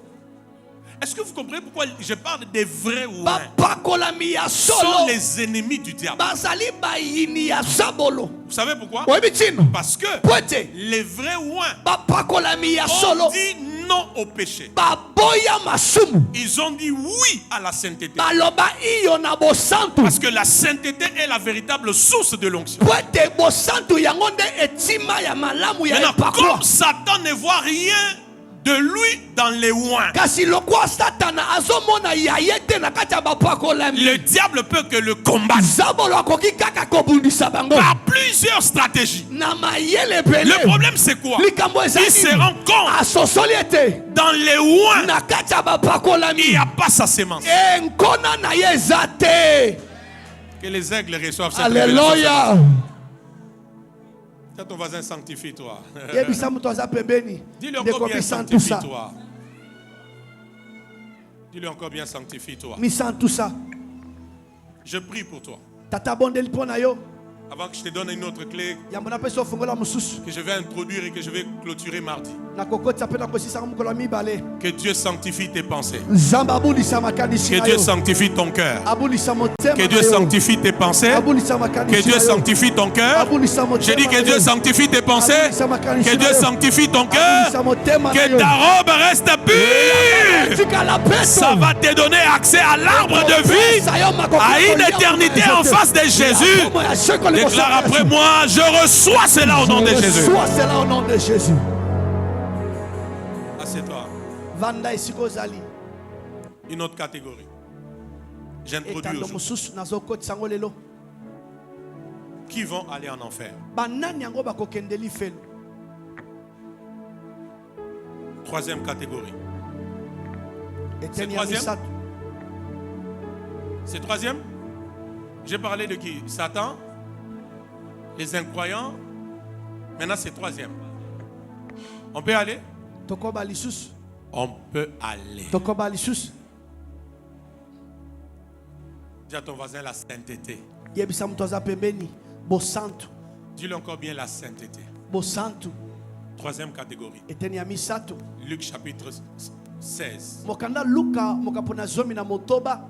Speaker 1: Est-ce que vous comprenez pourquoi je parle des vrais ouins
Speaker 2: Ba pakolami ya
Speaker 1: sont
Speaker 2: solo.
Speaker 1: les ennemis du diable?
Speaker 2: Bazali bayini ya zabolo.
Speaker 1: Vous savez pourquoi?
Speaker 2: Oyebi tina.
Speaker 1: Parce que
Speaker 2: Poete.
Speaker 1: les vrais ouins
Speaker 2: Ba pakolami ya
Speaker 1: ont
Speaker 2: solo.
Speaker 1: dit non au péché.
Speaker 2: Baboya masumu.
Speaker 1: Ils ont dit oui à la sainteté.
Speaker 2: Baloba iyo na bosantu.
Speaker 1: Parce que la sainteté est la véritable source de l'onction.
Speaker 2: Poete bosantu yango nde etima ya malamu ya
Speaker 1: Maintenant,
Speaker 2: epakwa.
Speaker 1: comme Satan ne voit rien de lui dans les ouins,
Speaker 2: Kasi lokwa satana azomona yayete na kati ya bapakolami.
Speaker 1: le diable peut que le combattre
Speaker 2: Zabolo akoki kaka kobundisa bango.
Speaker 1: par plusieurs stratégies.
Speaker 2: Na mayele pele.
Speaker 1: Le problème c'est quoi?
Speaker 2: Likambo
Speaker 1: Il se rend compte
Speaker 2: asosoli ete
Speaker 1: dans les ouins,
Speaker 2: na kati ya
Speaker 1: il n'y
Speaker 2: bapakolami
Speaker 1: a pas sa sémence.
Speaker 2: nkona na ye eza te.
Speaker 1: Que les aigles reçoivent cette révélation.
Speaker 2: Alléluia.
Speaker 1: Tiens, ton voisin, sanctifie-toi.
Speaker 2: Yebisa mutu aza pembeni.
Speaker 1: Dis-lui encore bien,
Speaker 2: Ndeko ça.
Speaker 1: sanctifie-toi. Dis-lui encore bien, sanctifie-toi.
Speaker 2: Misantusa.
Speaker 1: Je prie pour toi.
Speaker 2: Tata bondeli mpo na yo.
Speaker 1: Avant que je te donne une autre clé
Speaker 2: Yambo napesi ofungola mosusu.
Speaker 1: que je vais introduire et que je vais clôturer mardi.
Speaker 2: Nakokotisa mpe nakosisaka mokolo ya mibale.
Speaker 1: Que Dieu sanctifie tes pensées.
Speaker 2: Nzambe abulisa makanisi
Speaker 1: Que
Speaker 2: na
Speaker 1: Dieu
Speaker 2: yo.
Speaker 1: sanctifie ton cœur.
Speaker 2: Abulisa motema
Speaker 1: Que
Speaker 2: na
Speaker 1: Dieu
Speaker 2: yo.
Speaker 1: sanctifie tes pensées.
Speaker 2: Abulisa
Speaker 1: Que
Speaker 2: makanisi
Speaker 1: Dieu
Speaker 2: na yo.
Speaker 1: sanctifie ton cœur.
Speaker 2: Abulisa motema
Speaker 1: J'ai dit que
Speaker 2: na
Speaker 1: Dieu
Speaker 2: yo.
Speaker 1: sanctifie tes pensées. Que Dieu sanctifie ton cœur.
Speaker 2: Abulisa motema na
Speaker 1: Que
Speaker 2: yo.
Speaker 1: ta robe reste pure.
Speaker 2: Tika la peso.
Speaker 1: Ça va te donner accès à l'arbre de vie, à une éternité en face de Jésus. Déclare après moi, je reçois cela au nom de Jésus.
Speaker 2: Reçois cela au nom de Jésus.
Speaker 1: Assieds-toi.
Speaker 2: Vanda esiko zali.
Speaker 1: Une autre catégorie. J'introduis
Speaker 2: Etando
Speaker 1: aujourd'hui.
Speaker 2: mosusu nazokotisa ngo lelo.
Speaker 1: Qui vont aller en enfer?
Speaker 2: Banani yango bakokendeli felo.
Speaker 1: Troisième catégorie.
Speaker 2: Eteni ya
Speaker 1: troisième?
Speaker 2: misato.
Speaker 1: C'est troisième? J'ai parlé de qui? Satan, les incroyants. Maintenant, c'est troisième. On peut aller?
Speaker 2: Tokoba lisusu.
Speaker 1: On peut aller.
Speaker 2: Tokoba lisusu.
Speaker 1: Dis à ton voisin la sainteté.
Speaker 2: Yebisa mutu aza pembeni. Bosantu.
Speaker 1: Dis-le encore bien la sainteté.
Speaker 2: Bosantu.
Speaker 1: Troisième catégorie.
Speaker 2: Eteni ya misato.
Speaker 1: Luc chapitre 16.
Speaker 2: Mokanda Luka mokapona zomi na motoba.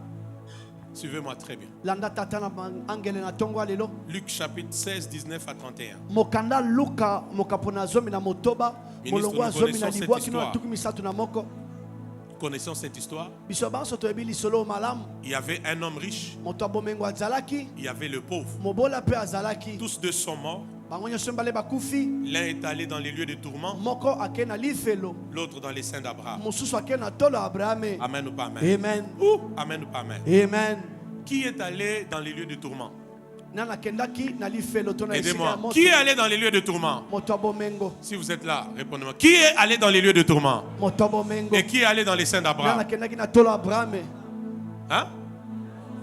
Speaker 1: Suivez-moi très bien.
Speaker 2: Landa tata na angele na tongo lelo.
Speaker 1: Luc chapitre 16, 19 à 31.
Speaker 2: Mokanda Luka mokapona zomi na motoba.
Speaker 1: Ministre,
Speaker 2: Molongo
Speaker 1: nous
Speaker 2: zomi na
Speaker 1: connaissons
Speaker 2: libwa
Speaker 1: cette
Speaker 2: kino
Speaker 1: histoire.
Speaker 2: tuku misato na moko.
Speaker 1: Connaissons cette histoire.
Speaker 2: Biso banso toyebi lisolo malamu.
Speaker 1: Il y avait un homme riche.
Speaker 2: Moto abomengo azalaki.
Speaker 1: Il y avait le pauvre.
Speaker 2: Mobola pe azalaki.
Speaker 1: Tous deux sont morts.
Speaker 2: Bango nyonso mbale bakufi.
Speaker 1: L'un est allé dans les lieux de tourment,
Speaker 2: Moko ake na lifelo.
Speaker 1: l'autre dans les seins d'Abraham.
Speaker 2: Mosusu ake na tolo Abraham.
Speaker 1: Amen ou pas amen?
Speaker 2: Amen.
Speaker 1: Amen ou pas amen?
Speaker 2: Amen.
Speaker 1: Qui est allé dans les lieux de tourment?
Speaker 2: Nana kendaki na lifelo to na esika
Speaker 1: Aidez-moi.
Speaker 2: ya moto.
Speaker 1: Qui est allé dans les lieux de tourment?
Speaker 2: Moto abomengo.
Speaker 1: Si vous êtes là, répondez-moi. Qui est allé dans les lieux de tourment?
Speaker 2: Moto abomengo.
Speaker 1: Et qui est allé dans les seins
Speaker 2: Nana
Speaker 1: d'Abraham?
Speaker 2: kendaki na tolo Abraham.
Speaker 1: Hein?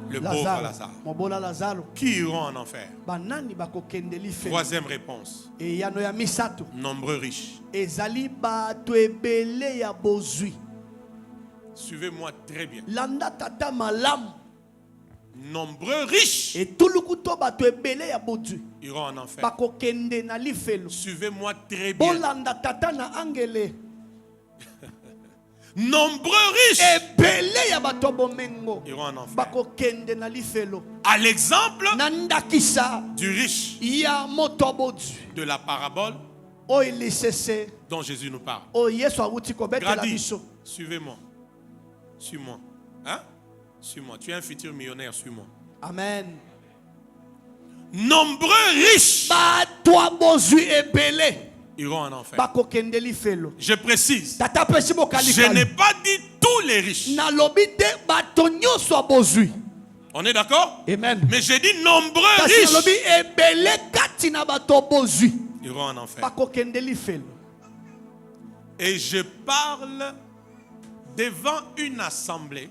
Speaker 1: Le pauvre
Speaker 2: Lazaro.
Speaker 1: Lazare.
Speaker 2: Mobola Lazaro.
Speaker 1: Qui iront en enfer?
Speaker 2: Banani bakokende lifelo.
Speaker 1: Troisième réponse.
Speaker 2: E yano ya misato.
Speaker 1: Nombreux riches.
Speaker 2: Ezali bato ebele ya bozwi.
Speaker 1: Suivez-moi très bien.
Speaker 2: Landa tata malamu.
Speaker 1: Nombreux riches
Speaker 2: Etuluku to bato ebele ya bozwi.
Speaker 1: iront en enfer.
Speaker 2: Bakokende na lifelo.
Speaker 1: Suivez-moi très bien.
Speaker 2: Bolanda tata na angele.
Speaker 1: Nombreux riches
Speaker 2: Ebele ya bato bomengo.
Speaker 1: iront en enfer.
Speaker 2: Bakokende na lifelo.
Speaker 1: À l'exemple
Speaker 2: Na ndakisa
Speaker 1: du riche
Speaker 2: ya moto bozwi.
Speaker 1: de la parabole dont Jésus nous parle.
Speaker 2: Grady,
Speaker 1: suivez-moi. Suis-moi. Hein? Suis-moi. Tu es un futur millionnaire, suis-moi.
Speaker 2: Amen.
Speaker 1: Nombreux riches iront en enfer. Je précise. Je n'ai pas dit tous les riches. On est d'accord?
Speaker 2: Amen.
Speaker 1: Mais j'ai dit nombreux riches iront en enfer. Et je parle devant une assemblée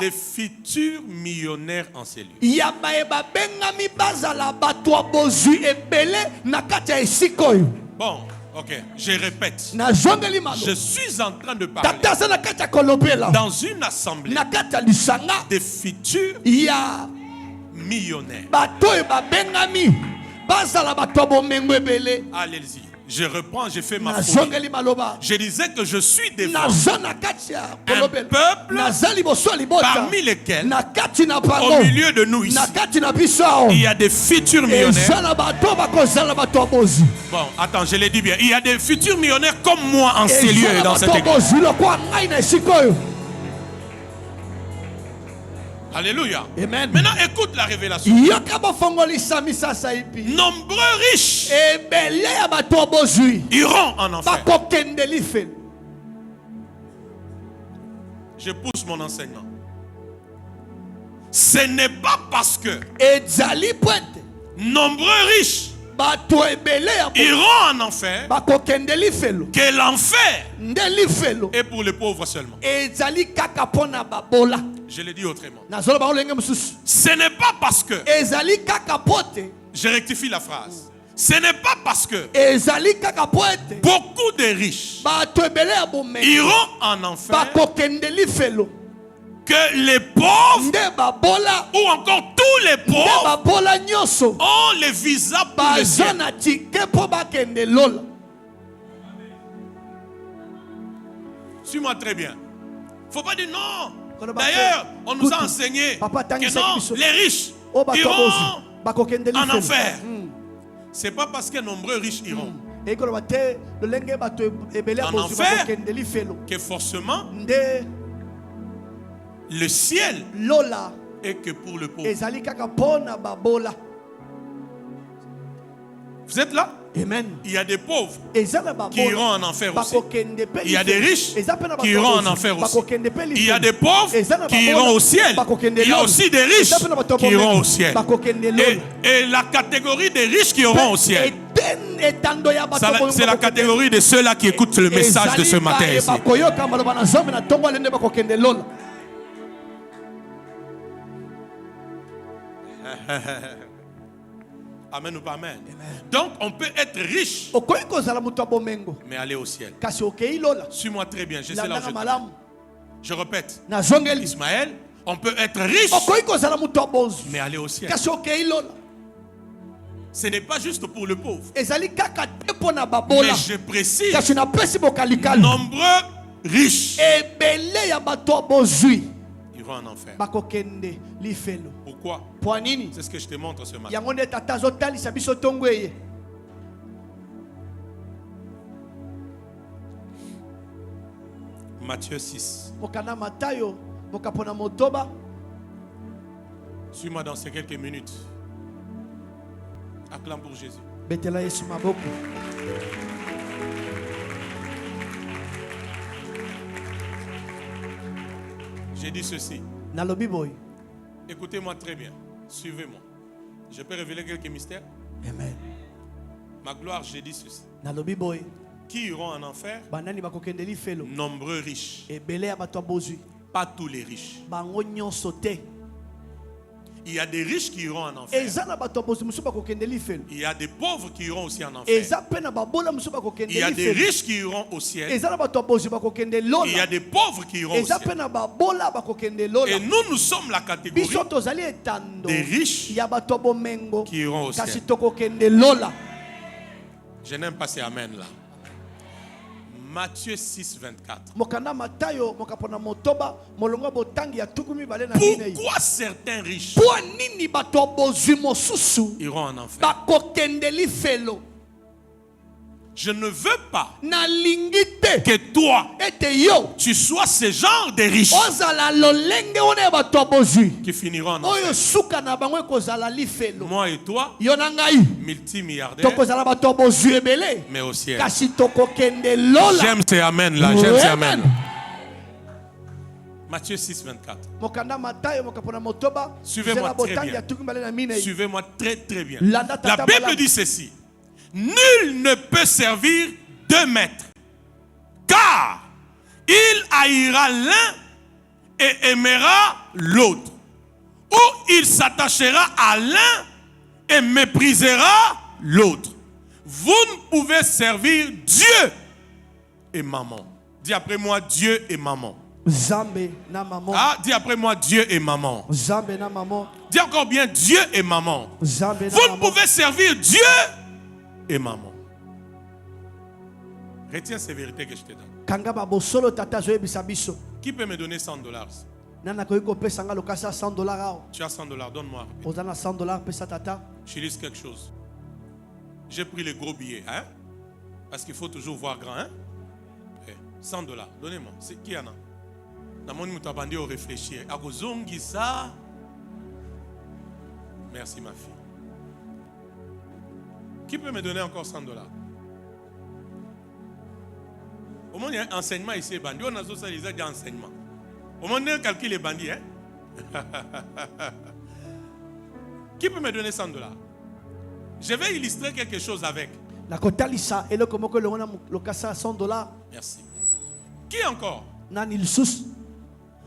Speaker 1: de futurs millionnaires en cellule. Bon, ok, je répète. Je suis en train de parler dans une assemblée de futurs millionnaires. Allez-y. Je reprends, je fais ma folie. Je disais que je suis devant un peuple parmi lesquels, au milieu de nous ici, il y a des futurs millionnaires. Bon, attends, je l'ai dit bien. Il y a des futurs millionnaires comme moi en ces lieux dans cette église. Alléluia.
Speaker 2: Amen.
Speaker 1: Maintenant, écoute la révélation. Nombreux riches iront en enfer. Je pousse mon enseignement. Ce n'est pas parce que nombreux riches iront en enfer que l'enfer est pour les pauvres seulement. Je le dis autrement. Ce n'est pas parce que, je rectifie la phrase, ce n'est pas parce que beaucoup de riches iront en enfer que les pauvres ou encore tous les pauvres ont les visas pour le ciel. Suis-moi très bien. Il ne faut pas dire non. D'ailleurs, on nous a enseigné que non, les riches iront en enfer. Ce n'est pas parce que nombreux riches iront en enfer que forcément le ciel est que pour le pauvre. Vous êtes là?
Speaker 2: Amen.
Speaker 1: Il y a des pauvres qui iront en enfer aussi. Il y a des riches qui iront en enfer aussi. Il y a des pauvres qui iront au ciel. Il y a aussi des riches qui iront au ciel. Et la catégorie des riches qui iront au ciel, c'est la catégorie de ceux-là qui écoutent le message de ce matin ici. Amen ou pas amen. Donc on peut être riche mais aller au ciel. Suis-moi très bien, je sais là où je répète. Ismaël, on peut être riche mais aller au ciel. Ce n'est pas juste pour le pauvre. Mais je précise, nombreux riches iront en enfer. Pourquoi? C'est ce que je te montre ce matin. Matthieu 6. Suis-moi dans ces quelques minutes. Acclame pour Jésus. J'ai dit ceci. Écoutez-moi très bien. Suivez-moi. Je peux révéler quelques mystères?
Speaker 2: Amen.
Speaker 1: Ma gloire, j'ai dit ceci. Qui iront en enfer? Nombreux riches. Pas tous les riches. Il y a des riches qui iront en enfer. Il y a des pauvres qui iront aussi en enfer. Il y a des riches qui iront au ciel. Il y a des pauvres qui iront au ciel. Et nous sommes la catégorie des riches qui iront au ciel. Je n'aime pas ces amen là. Matthieu 6, 24.
Speaker 2: Mokanda Matayo mokapona motoba molonga botangi ya tukumi bale na minei.
Speaker 1: Pourquoi certains riches
Speaker 2: Po nini bato bozwi mosusu
Speaker 1: iront en enfer?
Speaker 2: bakokendeli felo?
Speaker 1: Je ne veux pas
Speaker 2: Na lingite
Speaker 1: que toi,
Speaker 2: ete yo
Speaker 1: tu sois ce genre de riches
Speaker 2: ozala lolenge one bato bozwi
Speaker 1: qui finiront en
Speaker 2: oyo
Speaker 1: enfer.
Speaker 2: suka na bango kozala lifelo.
Speaker 1: Moi et toi,
Speaker 2: Yo na ngai
Speaker 1: multimilliardaires,
Speaker 2: tokozala bato bozwi ebele
Speaker 1: mais au ciel.
Speaker 2: kasi tokokende lola.
Speaker 1: J'aime ces amen là, j'aime ces
Speaker 2: Amen.
Speaker 1: amen. Matthieu 6, 24.
Speaker 2: Mokanda Matayo mokapona motoba
Speaker 1: Suivez-moi
Speaker 2: zela
Speaker 1: très
Speaker 2: botangi
Speaker 1: bien.
Speaker 2: ya tukumi bale na minei.
Speaker 1: Suivez-moi très très bien.
Speaker 2: Landa
Speaker 1: La
Speaker 2: tata
Speaker 1: Bible
Speaker 2: malamu.
Speaker 1: dit ceci. Nul ne peut servir deux maîtres, car il haïra l'un et aimera l'autre. Ou il s'attachera à l'un et méprisera l'autre. Vous ne pouvez servir Dieu et maman. Dis après moi Dieu et maman.
Speaker 2: Zambe na maman.
Speaker 1: Ah, dis après moi Dieu et maman.
Speaker 2: Zambe na maman.
Speaker 1: Dis encore bien Dieu et maman.
Speaker 2: Zambe na
Speaker 1: Vous ne
Speaker 2: maman.
Speaker 1: pouvez servir Dieu et maman. Retiens ces vérités que je te donne.
Speaker 2: Kanga ba bosolo tata zo yebisa biso.
Speaker 1: Qui peut me donner $100?
Speaker 2: Nana koyi kopesa nga lokasa $100 awa.
Speaker 1: Tu as $100, donne-moi.
Speaker 2: Ozana $100 pesa tata.
Speaker 1: Je lise quelque chose. J'ai pris les gros billets, hein? Parce qu'il faut toujours voir grand, hein? $100, donnez-moi. C'est qui en a? Dans mon monde, tu as réfléchir. Akozongi ça. Merci ma fille. Qui peut me donner encore $100? Au moins, il y a un enseignement ici, bandit. On a socialisé des enseignements. Au moins, on calcule les bandits, hein? Qui peut me donner $100? Je vais illustrer quelque chose avec.
Speaker 2: La kotalisa eloko moko longona lokasa $100.
Speaker 1: Merci. Qui encore?
Speaker 2: Nani lisusu.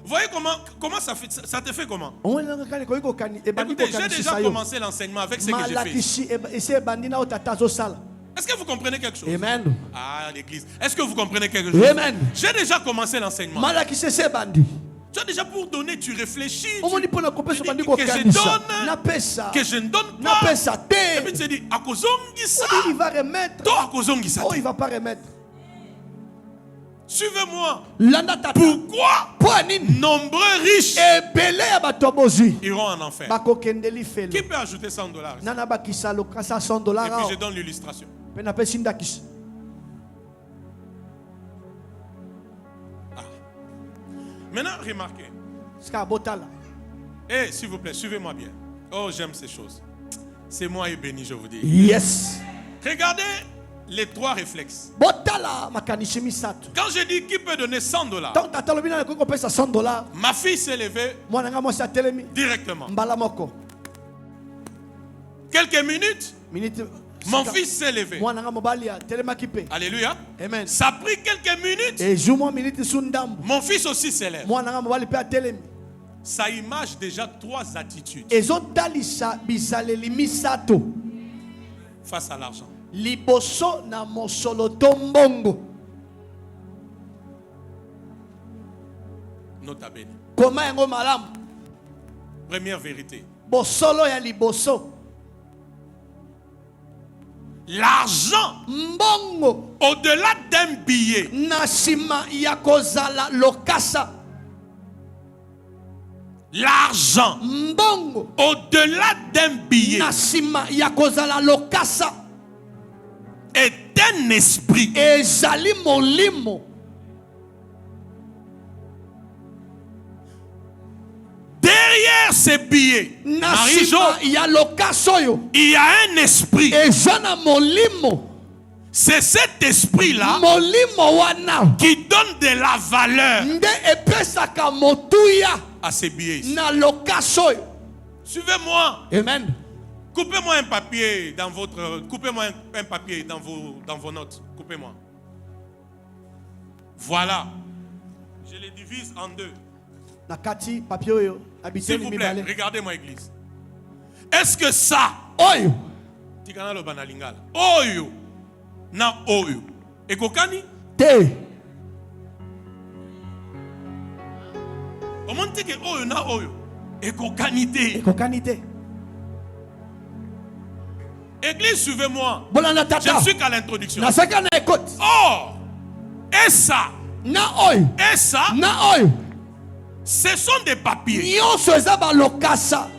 Speaker 1: Vous voyez comment ça te fait comment?
Speaker 2: Onwena kani koyi kokani ebandi
Speaker 1: Écoutez, j'ai
Speaker 2: kokani
Speaker 1: déjà
Speaker 2: sayo.
Speaker 1: commencé l'enseignement avec ce que j'ai fait.
Speaker 2: Malakishi ese ebandi na otata zo sala.
Speaker 1: Est-ce que vous comprenez quelque chose?
Speaker 2: Amen.
Speaker 1: Ah, l'église. Est-ce que vous comprenez quelque chose?
Speaker 2: Amen.
Speaker 1: J'ai déjà commencé l'enseignement.
Speaker 2: Malakishi ese ebandi.
Speaker 1: Tu as déjà pour donner, tu réfléchis.
Speaker 2: Omoni pona kopesa bandi
Speaker 1: Que je
Speaker 2: kokanisa.
Speaker 1: donne,
Speaker 2: Na pesa.
Speaker 1: que je ne donne
Speaker 2: Na
Speaker 1: pas.
Speaker 2: pesa
Speaker 1: Et puis
Speaker 2: te.
Speaker 1: tu te dis, akozongi ça.
Speaker 2: Il va remettre.
Speaker 1: Toi, akozongi ça.
Speaker 2: Oh, il va pas remettre.
Speaker 1: Suivez-moi.
Speaker 2: Landa tata.
Speaker 1: Pourquoi
Speaker 2: Po nini?
Speaker 1: nombreux riches
Speaker 2: Ebele ya bato bozwi.
Speaker 1: iront en enfer?
Speaker 2: Bakokendeli felo.
Speaker 1: Qui peut ajouter $100?
Speaker 2: Nana bakisa lokasa $100
Speaker 1: Et puis je
Speaker 2: awa.
Speaker 1: donne l'illustration.
Speaker 2: Pe na pesi ndakisa.
Speaker 1: Maintenant, remarquez.
Speaker 2: Ska botala.
Speaker 1: Et s'il vous plaît, suivez-moi bien. Oh, j'aime ces choses. C'est moi et béni, je vous dis.
Speaker 2: Yes.
Speaker 1: Regardez les trois réflexes.
Speaker 2: Botala makanishi misato.
Speaker 1: Quand je dis qui peut donner $100,
Speaker 2: Tant tata lobi na ko pesa $100.
Speaker 1: ma fille s'est levée
Speaker 2: Mwana nga mwasi atelemi.
Speaker 1: directement.
Speaker 2: Mbala moko.
Speaker 1: Quelques minutes,
Speaker 2: Minute.
Speaker 1: mon fils s'est levé.
Speaker 2: Mwana nga mobali atelema kipe.
Speaker 1: Alléluia.
Speaker 2: Amen.
Speaker 1: Ça a pris quelques minutes.
Speaker 2: Et jour minute sundambu.
Speaker 1: Mon fils aussi s'élève.
Speaker 2: Mwana nga mobali pe atelemi.
Speaker 1: Ça image déjà trois attitudes
Speaker 2: Ezotalisa bizaleli misato.
Speaker 1: face à l'argent.
Speaker 2: Liboso na mosolo tombongo.
Speaker 1: Nota bene.
Speaker 2: Koma yango malamu.
Speaker 1: Première vérité.
Speaker 2: Bosolo ya liboso.
Speaker 1: L'argent,
Speaker 2: Mbongo.
Speaker 1: au-delà d'un billet,
Speaker 2: Na sima ya kozala lokasa.
Speaker 1: l'argent,
Speaker 2: Mbongo.
Speaker 1: au-delà d'un billet,
Speaker 2: Na sima ya kozala lokasa.
Speaker 1: est un esprit.
Speaker 2: Ezali molimo.
Speaker 1: Derrière ces billets,
Speaker 2: Na
Speaker 1: Marie-Jo,
Speaker 2: sima ya lokasa oyo.
Speaker 1: il y a un esprit.
Speaker 2: Eza na molimo.
Speaker 1: C'est cet esprit-là
Speaker 2: Molimo wana.
Speaker 1: qui donne de la valeur
Speaker 2: Nde epesaka motuya
Speaker 1: à ces billets ici.
Speaker 2: na lokasa oyo.
Speaker 1: Suivez-moi.
Speaker 2: Amen.
Speaker 1: Coupez-moi un papier dans votre. Coupez-moi un papier dans vos notes. Coupez-moi. Voilà. Je les divise en deux.
Speaker 2: Nakati papier oyo.
Speaker 1: S'il
Speaker 2: Habitez
Speaker 1: vous
Speaker 2: mi
Speaker 1: plaît,
Speaker 2: balé.
Speaker 1: regardez-moi, église. Est-ce que ça,
Speaker 2: Oyo.
Speaker 1: Tikana lo banalingala, oyo, na oyo, ekokani?
Speaker 2: Te.
Speaker 1: Comment dit que oyo na oyo, ekokani te?
Speaker 2: Ekokani te.
Speaker 1: Église, suivez-moi.
Speaker 2: Bolanda
Speaker 1: Je ne
Speaker 2: tata.
Speaker 1: suis qu'à l'introduction.
Speaker 2: Nasaka na écoute.
Speaker 1: Or, Et ça,
Speaker 2: na oyo
Speaker 1: et ça,
Speaker 2: na oyo
Speaker 1: ce sont des papiers.
Speaker 2: nyonso eza balokasa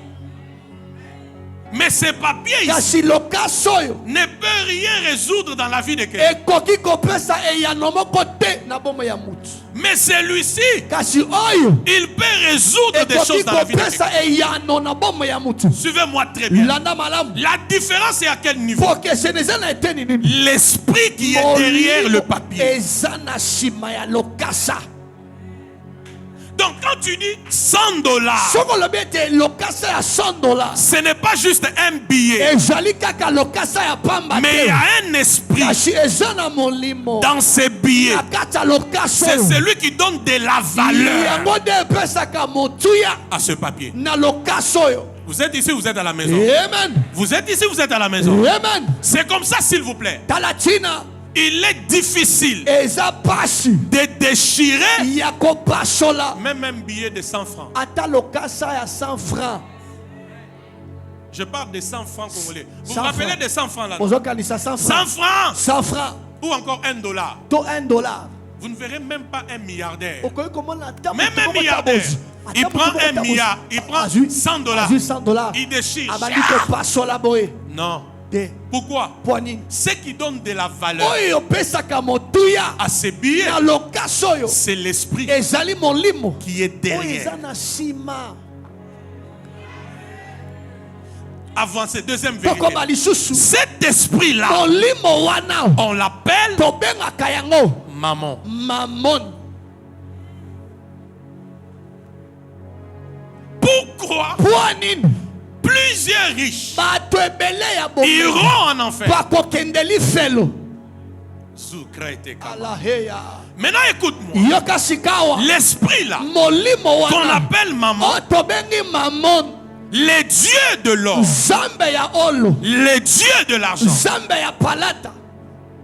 Speaker 1: Mais ces papiers ici
Speaker 2: kasi lokasa oyo
Speaker 1: ne peut rien résoudre dans la vie de quelqu'un.
Speaker 2: ekoki kopesa eyano moko te na bomoi ya mutu.
Speaker 1: Mais celui-ci,
Speaker 2: Kasi oyo
Speaker 1: il peut résoudre des choses
Speaker 2: ekoki
Speaker 1: dans la vie de quelqu'un.
Speaker 2: kopesa eyano na bomoi ya mutu.
Speaker 1: Suivez-moi très bien.
Speaker 2: Landa malamu
Speaker 1: La différence est à quel niveau?
Speaker 2: po kesene eza na eteni nini
Speaker 1: L'esprit qui est derrière le papier.
Speaker 2: eza na nsima ya lokasa.
Speaker 1: Donc quand tu dis $100,
Speaker 2: soko lobi ete lokasa ya $100
Speaker 1: ce n'est pas juste un billet,
Speaker 2: ezali kaka lokasa ya pamba
Speaker 1: mais il y
Speaker 2: te
Speaker 1: a un esprit
Speaker 2: kasi eza na molimo
Speaker 1: dans ces billets.
Speaker 2: na kati ya lokasa
Speaker 1: C'est
Speaker 2: oyo
Speaker 1: celui qui donne de la valeur
Speaker 2: yango nde epesaka motuya
Speaker 1: à ce papier.
Speaker 2: na lokasa oyo.
Speaker 1: Vous êtes ici, vous êtes à la maison.
Speaker 2: Amen.
Speaker 1: Vous êtes ici, vous êtes à la maison.
Speaker 2: Amen.
Speaker 1: C'est comme ça, s'il vous plaît.
Speaker 2: Talatina
Speaker 1: Il est difficile
Speaker 2: eza pasi
Speaker 1: de déchirer
Speaker 2: ya kopasola
Speaker 1: même un billet de 100 francs.
Speaker 2: ata lokasa ya 100 francs.
Speaker 1: Je parle de 100 francs congolais. Vous
Speaker 2: 100
Speaker 1: vous rappelez
Speaker 2: francs.
Speaker 1: des 100 francs là?
Speaker 2: ozokanisa 100
Speaker 1: 100
Speaker 2: francs
Speaker 1: francs
Speaker 2: 100 francs
Speaker 1: ou encore $1.
Speaker 2: to $1.
Speaker 1: Vous ne verrez même pas un milliardaire.
Speaker 2: okoki komona ata
Speaker 1: Même
Speaker 2: moto
Speaker 1: un
Speaker 2: moko
Speaker 1: milliardaire,
Speaker 2: tabozi. Ata
Speaker 1: il
Speaker 2: moto
Speaker 1: prend
Speaker 2: moko
Speaker 1: un
Speaker 2: tabozi.
Speaker 1: milliard, il prend
Speaker 2: Azwi-
Speaker 1: $100.
Speaker 2: azwi $100.
Speaker 1: Il déchire.
Speaker 2: abandi kopasola boye
Speaker 1: Non.
Speaker 2: te
Speaker 1: Pourquoi?
Speaker 2: po nini
Speaker 1: Ce qui donne de la valeur
Speaker 2: oyo opesaka motuya
Speaker 1: à ces billets,
Speaker 2: na lokasa oyo
Speaker 1: c'est l'esprit
Speaker 2: ezali molimo
Speaker 1: qui est
Speaker 2: oyo eza
Speaker 1: derrière.
Speaker 2: na nsima.
Speaker 1: Avancez, deuxième vérité.
Speaker 2: tokoma lisusu
Speaker 1: Cet esprit-là,
Speaker 2: molimo wana
Speaker 1: on l'appelle
Speaker 2: tobengaka yango
Speaker 1: maman.
Speaker 2: mamon.
Speaker 1: Pourquoi
Speaker 2: po nini
Speaker 1: plusieurs riches
Speaker 2: bato ebele ya bomoi
Speaker 1: iront en enfer?
Speaker 2: bakokendeli felo.
Speaker 1: Zoukretekama.
Speaker 2: alaheya
Speaker 1: Maintenant, écoute-moi.
Speaker 2: yoka sikawa
Speaker 1: L'esprit là,
Speaker 2: molimo
Speaker 1: qu'on
Speaker 2: wana
Speaker 1: appelle maman,
Speaker 2: o tobengi mamon
Speaker 1: les dieux de l'or,
Speaker 2: nzambe ya olo
Speaker 1: les dieux de l'argent,
Speaker 2: nzambe ya palata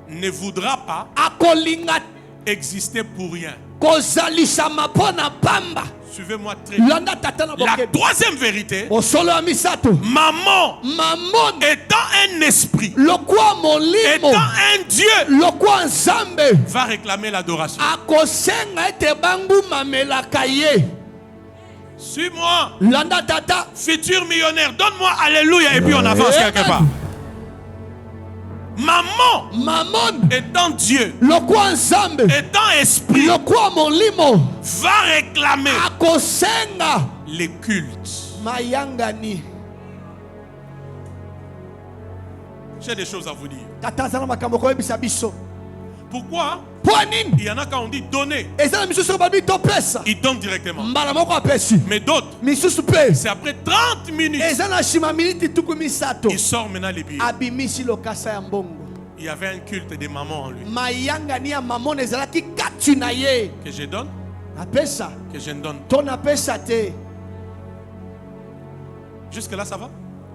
Speaker 1: ne voudra pas
Speaker 2: akolinga
Speaker 1: exister pour rien.
Speaker 2: kozalisama mpo na pamba.
Speaker 1: Suivez-moi très bien.
Speaker 2: landa tata na
Speaker 1: La
Speaker 2: bokebi
Speaker 1: troisième vérité,
Speaker 2: osolo ya misato
Speaker 1: maman
Speaker 2: mamon
Speaker 1: étant un esprit,
Speaker 2: lokwa molimo
Speaker 1: étant un Dieu,
Speaker 2: lokwa nzambe
Speaker 1: va réclamer l'adoration.
Speaker 2: akosenga ete bangumamelaka ye.
Speaker 1: Suis-moi,
Speaker 2: landa tata
Speaker 1: futur millionnaire, donne-moi alléluia et puis on avance
Speaker 2: Amen.
Speaker 1: quelque part. Maman
Speaker 2: mamon
Speaker 1: étant Dieu,
Speaker 2: lokwa nzambe
Speaker 1: étant esprit,
Speaker 2: lokwa molimo
Speaker 1: va réclamer
Speaker 2: akosenga
Speaker 1: les cultes.
Speaker 2: mayangani.
Speaker 1: J'ai des choses à vous dire.
Speaker 2: tata aza na makambo koyebisa biso
Speaker 1: Pourquoi?
Speaker 2: po nini
Speaker 1: Il y en a quand on dit donner,
Speaker 2: eza na misusu babi topesa
Speaker 1: ils donnent directement.
Speaker 2: mbala moko apesi
Speaker 1: Mais d'autres,
Speaker 2: misusu mpe
Speaker 1: c'est après 30 minutes,
Speaker 2: eza na nsima miniti tuku misato
Speaker 1: il sort maintenant les billets.
Speaker 2: abimisi lokasa ya mbongo.
Speaker 1: Il y avait un culte des mamans en lui.
Speaker 2: mayangani ya mamona ezalaki kati na ye.
Speaker 1: Que je donne,
Speaker 2: napesa
Speaker 1: que je ne donne pas.
Speaker 2: to napesa te.
Speaker 1: Jusque-là, ça va?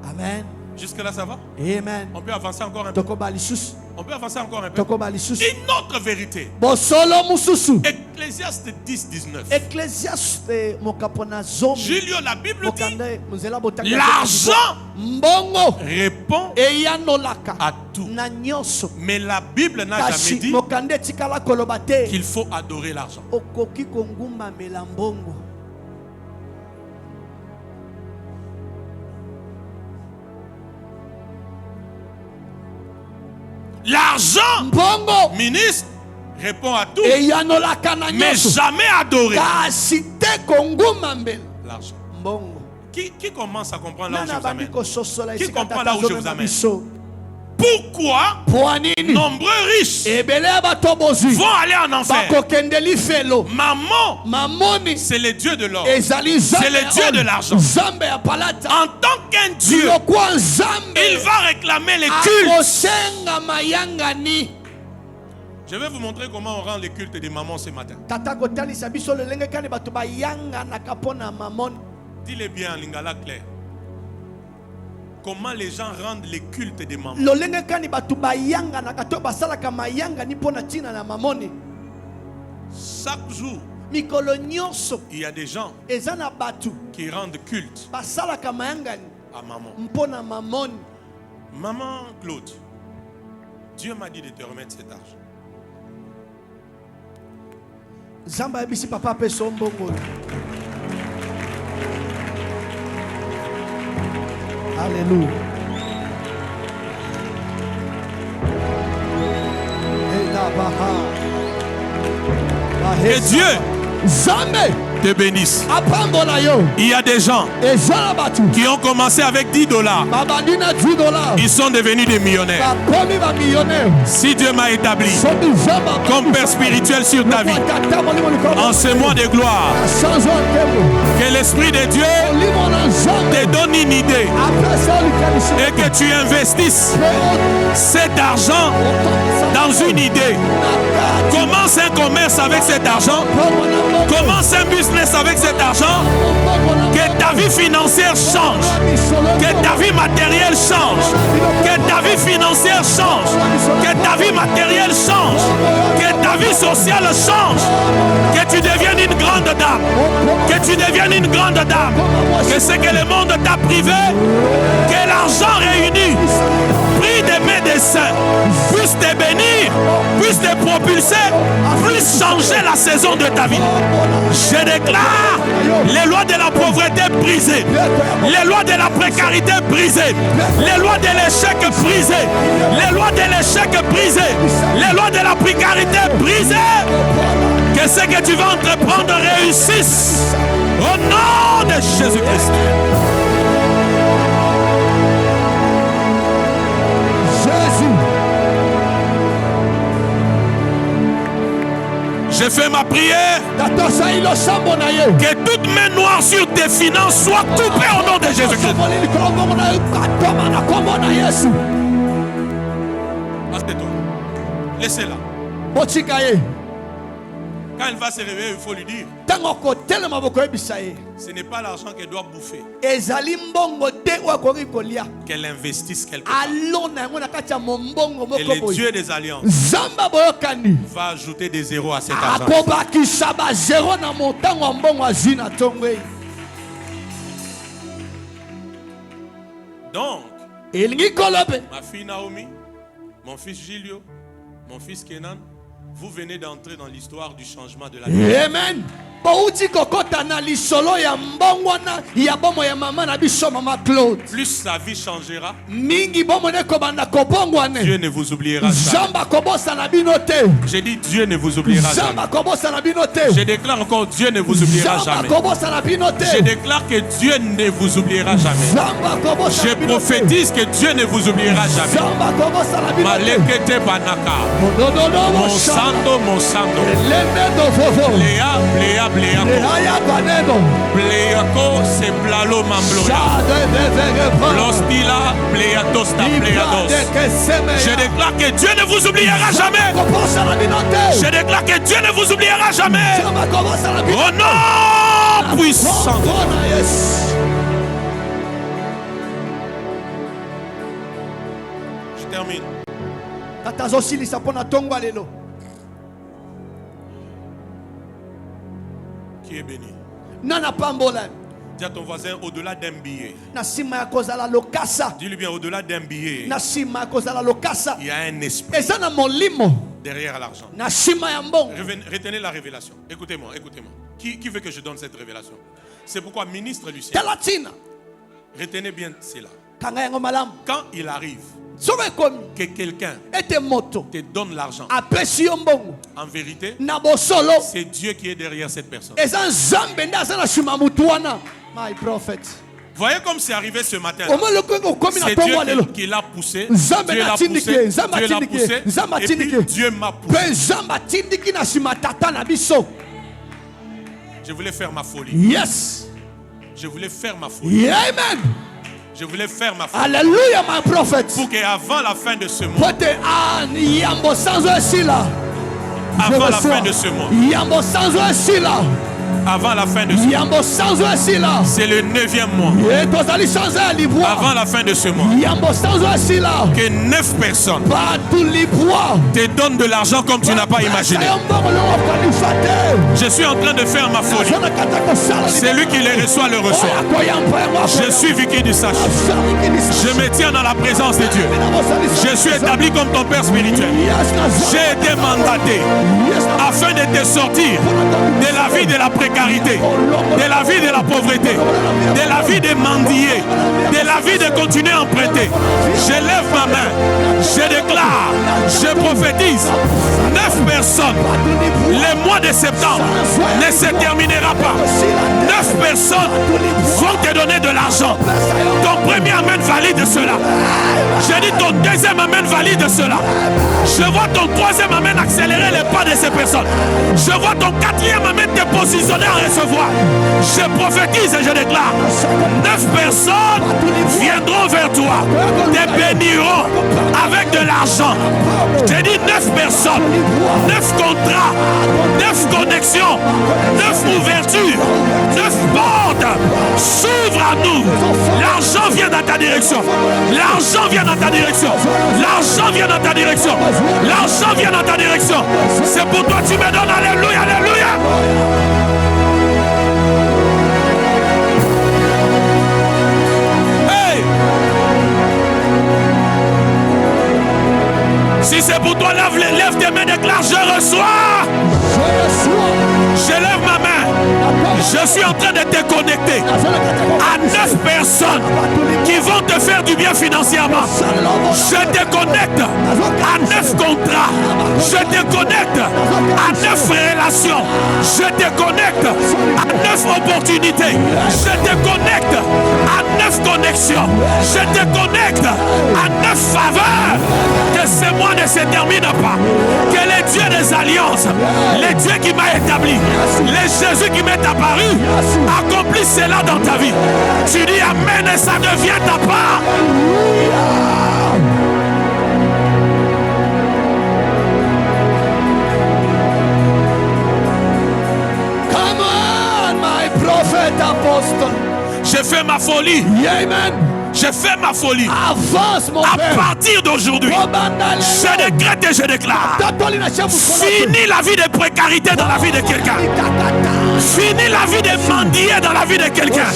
Speaker 2: Amen.
Speaker 1: Jusque-là, ça va?
Speaker 2: Amen.
Speaker 1: On peut avancer encore un peu.
Speaker 2: tokoba lisusu
Speaker 1: On peut avancer encore un peu.
Speaker 2: tokoba lisusu
Speaker 1: Une autre vérité.
Speaker 2: bosolo mosusu
Speaker 1: Ecclésiaste 10, 19.
Speaker 2: ecclésiaste mokapo na zomi
Speaker 1: Julio, la Bible dit,
Speaker 2: mokanda nzela botangi
Speaker 1: l'argent
Speaker 2: mbongo
Speaker 1: répond
Speaker 2: eyanolaka
Speaker 1: à tout.
Speaker 2: na nyonso.
Speaker 1: Mais la Bible n'a jamais
Speaker 2: kasi
Speaker 1: dit
Speaker 2: mokanda etikala koloba te
Speaker 1: qu'il faut adorer l'argent.
Speaker 2: okoki kongumbamela mbongo.
Speaker 1: L'argent,
Speaker 2: mbongo
Speaker 1: ministre, répond à tout,
Speaker 2: eyanolaka na
Speaker 1: mais
Speaker 2: nyonso
Speaker 1: jamais adorer
Speaker 2: kasi te kongumbamela
Speaker 1: l'argent.
Speaker 2: mbongo.
Speaker 1: Qui commence à comprendre là où je
Speaker 2: nana
Speaker 1: vous
Speaker 2: bandi
Speaker 1: amène?
Speaker 2: kososola
Speaker 1: Qui
Speaker 2: esika
Speaker 1: comprend
Speaker 2: tata
Speaker 1: là où je vous
Speaker 2: azomema
Speaker 1: amène?
Speaker 2: biso.
Speaker 1: Pourquoi
Speaker 2: po nini
Speaker 1: nombreux riches
Speaker 2: ebele ya bato bozwi
Speaker 1: vont aller en enfer?
Speaker 2: bakokendeli felo.
Speaker 1: Maman,
Speaker 2: mamoni
Speaker 1: c'est le Dieu de l'or.
Speaker 2: ezali
Speaker 1: C'est le Dieu de l'argent.
Speaker 2: nzambe ya palata
Speaker 1: En tant qu'un Dieu,
Speaker 2: lokwa nzambe
Speaker 1: il va réclamer les cultes.
Speaker 2: akosenga mayangani.
Speaker 1: Je vais vous montrer comment on rend les cultes des mamans ce matin.
Speaker 2: tata kotalisa biso lolenge kani bato bayanganaka mpo na mamoni.
Speaker 1: Dis-le bien en lingala clair. Comment les gens rendent les cultes des mamans.
Speaker 2: lolenge kani bato bayanganaka to basalaka mayangani mpo na ntina na mamoni.
Speaker 1: Chaque jour,
Speaker 2: mikolo nyonso
Speaker 1: il y a des gens
Speaker 2: eza na bato
Speaker 1: qui rendent culte
Speaker 2: basalaka mayangani
Speaker 1: à maman.
Speaker 2: mpo na mamoni.
Speaker 1: Maman Claude, Dieu m'a dit de te remettre cet argent.
Speaker 2: Zamba ebisi papa pe sombongo. Alléluia.
Speaker 1: Que Dieu
Speaker 2: Zambé
Speaker 1: te bénisse.
Speaker 2: apambola yo.
Speaker 1: Il y a des gens
Speaker 2: Ezala batu.
Speaker 1: qui ont commencé avec 10 $.
Speaker 2: Babandina $10.
Speaker 1: Ils sont devenus des millionnaires.
Speaker 2: Bakomi ba millionnaire.
Speaker 1: Si Dieu m'a établi
Speaker 2: Sobi zamba
Speaker 1: comme père spirituel sur ta vie, en ce mois de gloire, que l'Esprit de Dieu te donne une idée et que tu investisses cet argent dans une idée. Commence un commerce avec cet argent. Commence un business avec cet argent. Que ta vie financière change. Que ta vie matérielle change. Que ta vie financière change. Que ta vie matérielle change. Que ta vie sociale change. Que tu deviennes une grande dame. Que tu deviennes une grande dame. Que ce que le monde t'a privé, que l'argent réuni, pris des médecins, puisse te bénir, puisse te propulser, puisse changer la saison de ta vie. Je déclare les lois de la pauvreté brisées, les lois de la précarité brisées, les lois de l'échec brisées, les lois de l'échec brisées, les lois de la précarité brisées. Que ce que tu vas entreprendre réussisse au nom de Jésus-Christ. Je fais ma prière. Que toute main noire sur tes finances soit coupée au nom de Jésus-Christ. Assieds-toi. Laissez-la. Quand elle va se réveiller, il faut lui dire. Ce n'est pas l'argent qu'elle doit bouffer. Qu'elle investisse quelque part. Et le Dieu des alliances va ajouter des zéros à cet argent. Donc, ma fille Naomi, mon fils Gilio, mon fils Kenan, vous venez d'entrer dans l'histoire du changement de la vie.
Speaker 2: Amen.
Speaker 1: Plus sa vie changera,
Speaker 2: Dieu
Speaker 1: Dieu ne vous oubliera jamais. J'ai dit Dieu ne vous oubliera jamais. Je déclare encore Dieu ne vous oubliera jamais. Je déclare que Dieu ne vous oubliera jamais. Je prophétise que Dieu ne vous oubliera jamais. Malekete banaka. Monsando, monsando. Léa, Léa, Pléako, c'est Blalo Mambloya. L'ostila, Pléatosta, Pléados. Je déclare que Dieu ne vous oubliera jamais. Je déclare que Dieu ne vous oubliera jamais. Au nom puissant. Je termine. Qui est béni? Dis à ton voisin, au-delà d'un billet. Dis-lui bien, au-delà d'un billet, il y a un esprit derrière l'argent. Retenez la révélation. Écoutez-moi, écoutez-moi. Qui veut que je donne cette révélation? C'est pourquoi, ministre Lucien, retenez bien cela. Quand il arrive que quelqu'un te donne l'argent, en vérité, c'est Dieu qui est derrière cette personne. Voyez comme c'est arrivé ce matin. C'est Dieu qui l'a poussé. Dieu l'a poussé. Dieu l'a poussé. Et puis Dieu m'a poussé. Je voulais faire ma folie.
Speaker 2: Yes.
Speaker 1: Je voulais faire ma folie.
Speaker 2: Amen.
Speaker 1: Je voulais faire ma folie.
Speaker 2: Alléluia, my prophet.
Speaker 1: Pour qu'avant la fin de ce mois,
Speaker 2: avant la fin de ce mois,
Speaker 1: Avant la fin de ce mois. C'est le 9e mois. Avant la fin de ce mois. Que 9 personnes te donnent de l'argent comme tu n'as pas imaginé. Je suis en train de faire ma folie. Celui qui les reçoit le reçoit. Je suis Vicky du Sach. Je me tiens dans la présence de Dieu. Je suis établi comme ton père spirituel. J'ai été mandaté afin de te sortir de la vie de la précarité, de la vie de la pauvreté, de la vie des mendiers, de la vie de continuer à emprunter. Je lève ma main, je déclare, je prophétise 9 personnes. Le mois de septembre ne se terminera pas. 9 personnes vont te donner de l'argent. Ton premier amen valide cela. Je dis ton deuxième amen valide cela. Je vois ton troisième amen accélérer les pas de ces personnes. Je vois ton quatrième amen te positionner à recevoir. Je prophétise et je déclare 9 personnes viendront vers toi, te béniront avec de l'argent. Je dis 9 personnes, 9 contrats, 9 connexions, 9 ouvertures, 9 portes s'ouvrent à nous. L'argent vient dans ta direction. L'argent vient dans ta direction. L'argent vient dans ta direction. L'argent vient dans ta direction. C'est pour toi, tu me donnes. Alléluia, alléluia. Hey! Si c'est pour toi, lève tes mains, déclare, je reçois. Je lève ma main. Je suis en train de te connecter à 9 personnes qui vont te faire du bien financièrement. Je te connecte à 9 contrats. Je te connecte à 9 relations. Je te connecte à 9 opportunités. Je te connecte à 9 connexions. Je te connecte à 9 faveurs. Que ce mois ne se termine pas. Que le Dieu des alliances, le Dieu qui m'a établi, le Jésus qui m'est apparu, accomplis cela dans ta vie. Tu dis amen et ça devient ta part. Come on, my prophet apostle. J'ai fait ma folie. Yeah, amen. J'ai fait ma folie. Avance, mon à père. Partir d'aujourd'hui, je décrète et je déclare. Fini la vie de précarité dans la vie de quelqu'un. Fini la vie de mendier dans la vie de quelqu'un.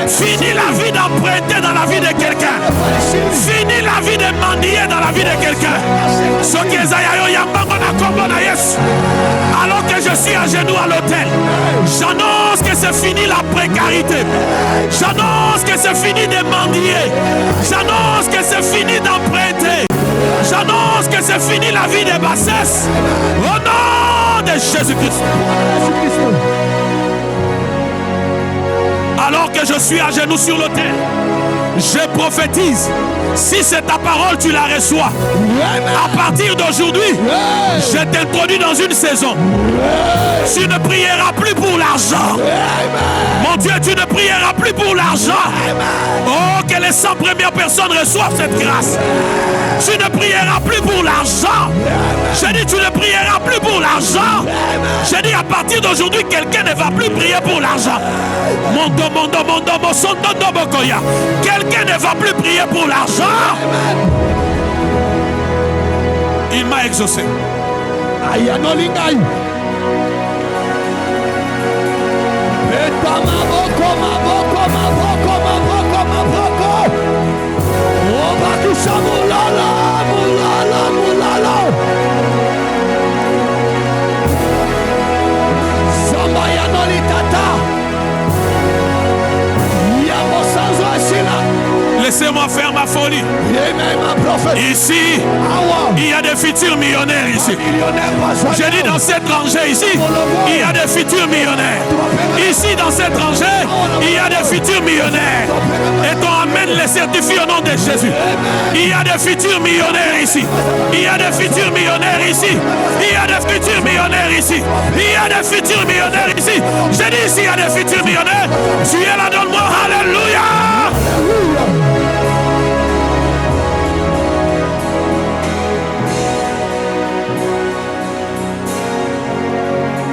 Speaker 1: Fini la vie d'emprunter dans la vie de quelqu'un. Fini la vie de mendier dans la vie de quelqu'un. Alors que je suis à genoux à l'autel, j'annonce que c'est fini la précarité. J'annonce que c'est fini de mendier. J'annonce que c'est fini d'emprunter. J'annonce que c'est fini la vie de bassesse. Au nom de Jésus-Christ. Alors que je suis à genoux sur l'autel, je prophétise. Si c'est ta parole, tu la reçois. À partir d'aujourd'hui, je t'introduis dans une saison. Tu ne prieras plus pour l'argent. Mon Dieu, tu ne prieras plus pour l'argent. Oh, que les 100 premières personnes reçoivent cette grâce. Tu ne prieras plus pour l'argent. Je dis, tu ne prieras plus pour l'argent. Je dis, à partir d'aujourd'hui, quelqu'un ne va plus prier pour l'argent. Quelqu'un ne va plus prier pour l'argent. Il m'a exaucé. Laissez-moi faire ma folie. Ici, il y a des futurs millionnaires ici. J'ai dit dans cette rangée ici, il y a des futurs millionnaires. Ici, dans cette rangée, il y a des futurs millionnaires. Et ton amène les certifie au nom de Jésus. Il y a des futurs millionnaires ici. Il y a des futurs millionnaires ici. Il y a des futurs millionnaires ici. Il y a des futurs millionnaires ici. J'ai dit ici, il y a des futurs millionnaires. Tu es là, donne-moi. Alléluia.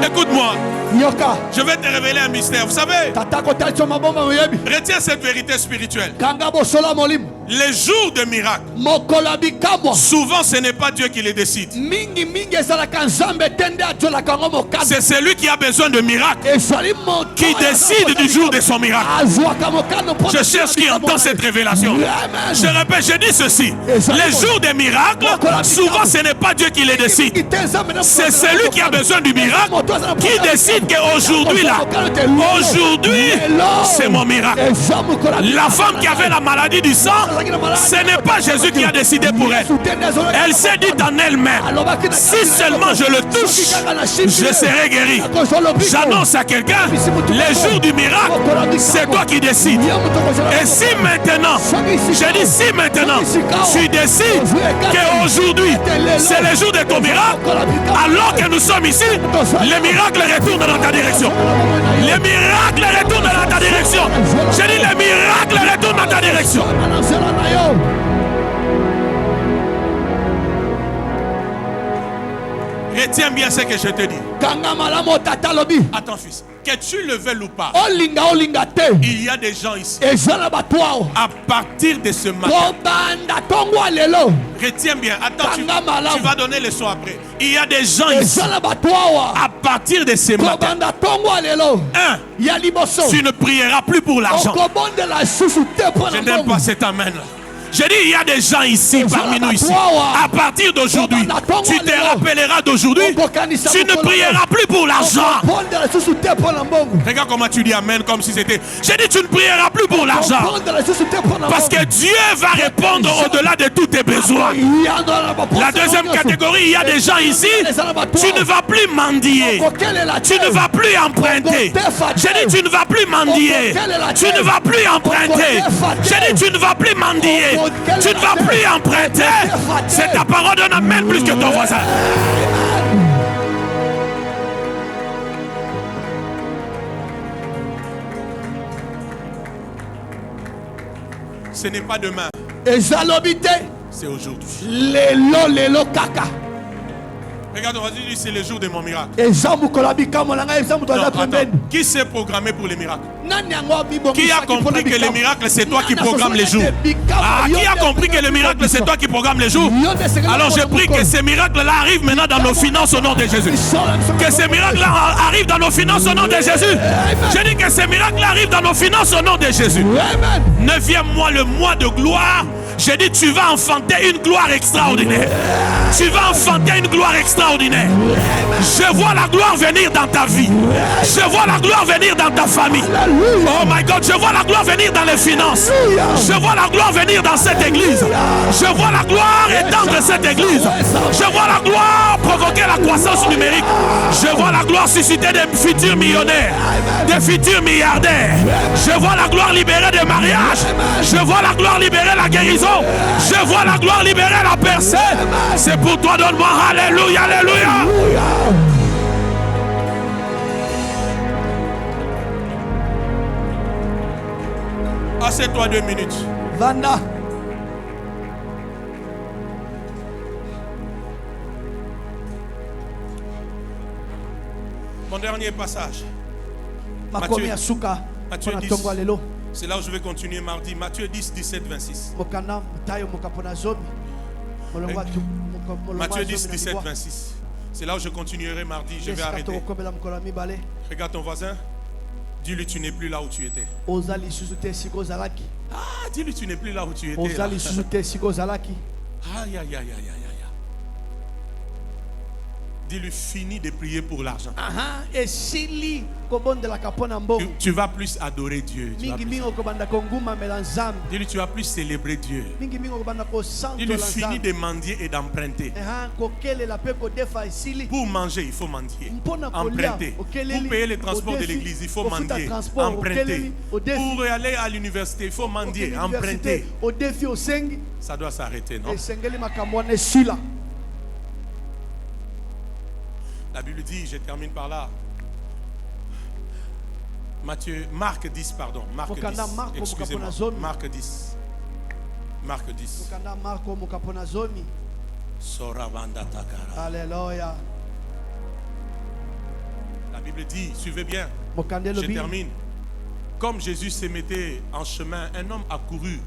Speaker 1: Écoute-moi,
Speaker 2: Yoka.
Speaker 1: Je vais te révéler un mystère. Vous savez,
Speaker 2: Tatako talcho mabomba moyebi.
Speaker 1: retiens cette vérité spirituelle.
Speaker 2: Kanga bosola molim.
Speaker 1: Les jours de miracle,
Speaker 2: Mokolabi kamwa.
Speaker 1: souvent ce n'est pas Dieu qui les décide.
Speaker 2: Mingi mingi ezala kanzambe tende ajola kango mokada.
Speaker 1: C'est celui qui a besoin de miracle
Speaker 2: Ezali moto.
Speaker 1: qui décide du jour de son miracle.
Speaker 2: Azwa kamokano.
Speaker 1: Je cherche qui entend cette révélation.
Speaker 2: Amen.
Speaker 1: Je répète, je dis ceci. Les jours des miracles, souvent ce n'est pas Dieu qui les décide. C'est celui qui a besoin du miracle qui décide qu'aujourd'hui là, aujourd'hui, c'est mon miracle. La femme qui avait la maladie du sang, ce n'est pas Jésus qui a décidé pour elle. Elle s'est dit en elle-même, si seulement je le touche, je serai guéri. J'annonce à quelqu'un, les jours du miracle, c'est toi qui décides. Et si maintenant, je dis si maintenant, tu décides qu'aujourd'hui, c'est le jour de ton miracle, alors que nous sommes ici, les miracles retournent dans ta direction. Les miracles retournent dans ta direction. Je dis les miracles retournent dans ta direction. Retiens bien ce que je te dis. Attends fils, que tu le veuilles ou pas, il y a des gens ici. À partir de ce matin, retiens bien, attends, tu vas donner le son après. Il y a des gens ici. À partir de ce matin, tu ne prieras plus pour l'argent. Je n'aime pas cet amen là. Je dis, il y a des gens ici, parmi nous ici. À partir d'aujourd'hui, tu te rappelleras d'aujourd'hui, tu ne prieras plus pour l'argent. Regarde comment tu dis amen comme si c'était. Je dis, tu ne prieras plus pour l'argent. Parce que Dieu va répondre au-delà de tous tes besoins. La deuxième catégorie, il y a des gens ici, tu ne vas plus mendier. Tu ne vas plus emprunter. Je dis, tu ne vas plus mendier. Tu ne vas plus emprunter. Je dis, tu ne vas plus mendier. Tu ne vas plus emprunter. C'est ta parole d'un amen plus que ton voisin. Ce n'est pas demain. C'est aujourd'hui. Regarde, on va dire c'est le jour de mon miracle. Non, attends. Qui s'est programmé pour les miracles? Qui a compris que les miracles c'est toi qui programmes les jours? Qui a compris que le miracle c'est toi qui programmes les jours? Alors je prie que ces miracles-là arrivent maintenant dans nos finances au nom de Jésus. Que ces miracles-là arrivent dans nos finances au nom de Jésus. Je dis que ces miracles-là arrivent dans nos finances au nom de Jésus. 9e mois, le mois de gloire. J'ai dit, tu vas enfanter une gloire extraordinaire. Tu vas enfanter une gloire extraordinaire. Je vois la gloire venir dans ta vie. Je vois la gloire venir dans ta famille. Oh my God, je vois la gloire venir dans les finances. Je vois la gloire venir dans cette église. Je vois la gloire étendre cette église. Je vois la gloire provoquer la croissance numérique. Je vois la gloire susciter des futurs millionnaires, des futurs milliardaires. Je vois la gloire libérer des mariages. Je vois la gloire libérer la guérison. Je vois la gloire libérer la percée. C'est pour toi, donne-moi. Alléluia, alléluia. Assieds-toi 2 minutes.
Speaker 2: Vanda.
Speaker 1: Mon dernier passage.
Speaker 2: Matthieu
Speaker 1: 10. C'est là où je vais continuer mardi. Matthieu 10, 17, 26. Matthieu 10, 17, 26. C'est là où je continuerai mardi. Je vais arrêter. Regarde ton voisin. Dis-lui, tu n'es plus là où tu étais. Dis-lui, tu n'es plus là où tu étais. Aïe, aïe, aïe, aïe, aïe. Dis-lui, finis de prier pour l'argent. Tu vas plus adorer Dieu. Dis-lui, tu vas plus célébrer Dieu. Dis-lui, finis de mendier et d'emprunter. Pour manger, il faut mendier. Emprunter. Pour payer les transports de l'église, il faut mendier. Emprunter. Pour aller à l'université, il faut mendier. Emprunter. Ça doit s'arrêter, non? La Bible dit, je termine par là. Marc 10, pardon. Marc 10. Excusez-moi. Marc 10. Marc 10.
Speaker 2: Alléluia.
Speaker 1: La Bible dit, suivez bien,
Speaker 2: Mokande
Speaker 1: je
Speaker 2: lobi.
Speaker 1: termine. Comme Jésus se mettait en chemin, un homme accourut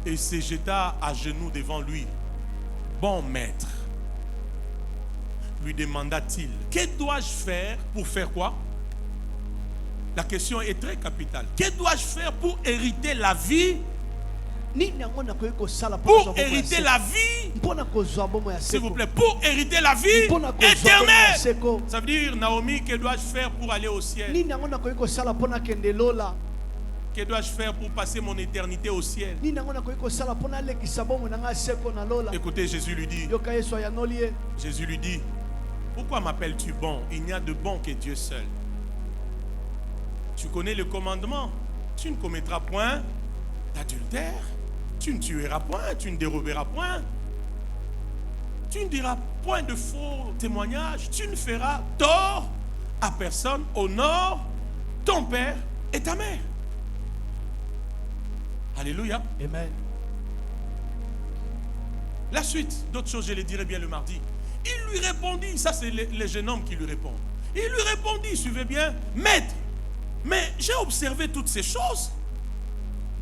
Speaker 1: et se jeta à genoux devant lui. Bon maître, lui demanda-t-il, que dois-je faire pour faire quoi? La question est très capitale. Que dois-je faire pour hériter la vie? Pour hériter la vie, s'il vous plaît, pour hériter la vie éternelle. Ça veut dire, Naomi, que dois-je faire pour aller au ciel? Que dois-je faire pour passer mon éternité au ciel? Écoutez, Jésus lui dit, pourquoi m'appelles-tu bon? Il n'y a de bon que Dieu seul. Tu connais le commandement. Tu ne commettras point d'adultère. Tu ne tueras point, tu ne déroberas point. Tu ne diras point de faux témoignages. Tu ne feras tort à personne. Honore ton père et ta mère. Alléluia.
Speaker 2: Amen.
Speaker 1: La suite, d'autres choses, je les dirai bien le mardi. Il lui répondit, ça c'est les jeunes hommes qui lui répondent. Il lui répondit, suivez bien, maître, mais j'ai observé toutes ces choses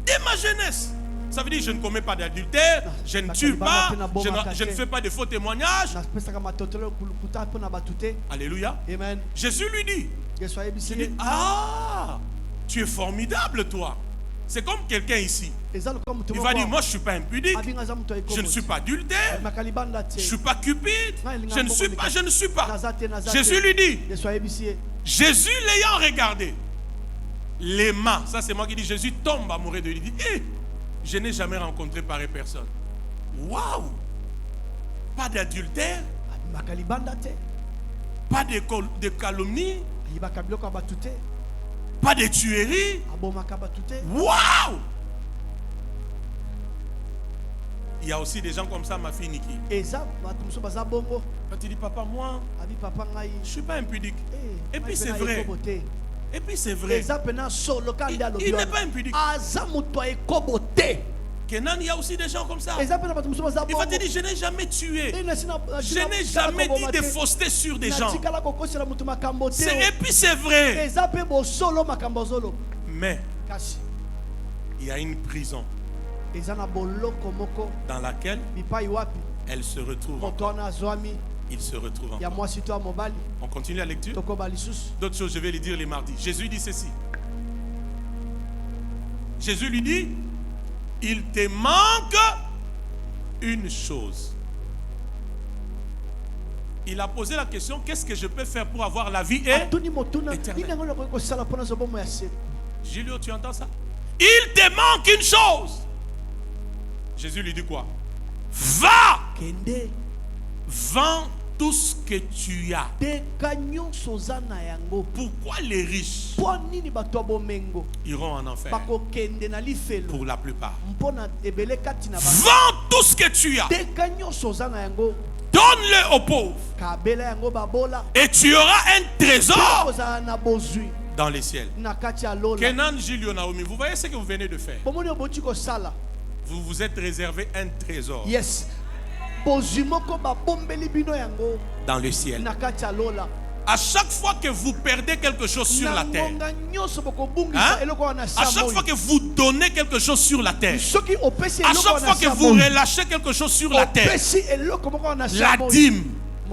Speaker 1: dès ma jeunesse. Ça veut dire je ne commets pas d'adultère, je ne tue pas, je ne fais pas de faux témoignages. Alléluia.
Speaker 2: Amen.
Speaker 1: Jésus lui dit, ah, tu es formidable toi. C'est comme quelqu'un ici. Il va dire, moi je ne suis pas impudique, je ne suis pas adultère, je ne suis pas cupide, je ne suis pas. Jésus lui dit, Jésus l'ayant regardé, les mains, ça c'est moi qui dis, Jésus tombe amoureux de lui, il dit, je n'ai jamais rencontré pareille personne. Waouh! Pas d'adultère, pas de calomnie, pas de tuerie. Waouh! Il y a aussi des gens comme ça, ma fille Niki. Quand tu dis, papa, moi, je ne suis pas impudique. Et puis c'est vrai. Et puis c'est vrai. Il n'est pas impudique. Kenan, il y a aussi des gens comme ça. Il va te dire, je n'ai jamais tué. Je n'ai jamais dit de fausseté sur des gens. Et puis c'est vrai. Mais il y a une prison dans laquelle elle se retrouve encore. Il se retrouve encore. On continue la lecture. D'autres choses, je vais les dire les mardis. Jésus dit ceci. Jésus lui dit, il te manque une chose. Il a posé la question, qu'est-ce que je peux faire pour avoir la vie éternelle? Julio, tu entends ça? Il te manque une chose. Jésus lui dit quoi? Va! Vends tout ce que tu as. Pourquoi les riches iront en enfer? Pour la plupart. Vends tout ce que tu as. Donne-le aux pauvres. Et tu auras un trésor dans les ciels. Kenan, Julio, Naomi, vous voyez ce que vous venez de faire? Vous vous êtes réservé un trésor.
Speaker 2: Yes.
Speaker 1: Dans le ciel. À chaque fois que vous perdez quelque chose sur la terre, à chaque fois que vous donnez quelque chose sur la terre, à chaque fois que vous relâchez quelque chose sur la terre, la dîme,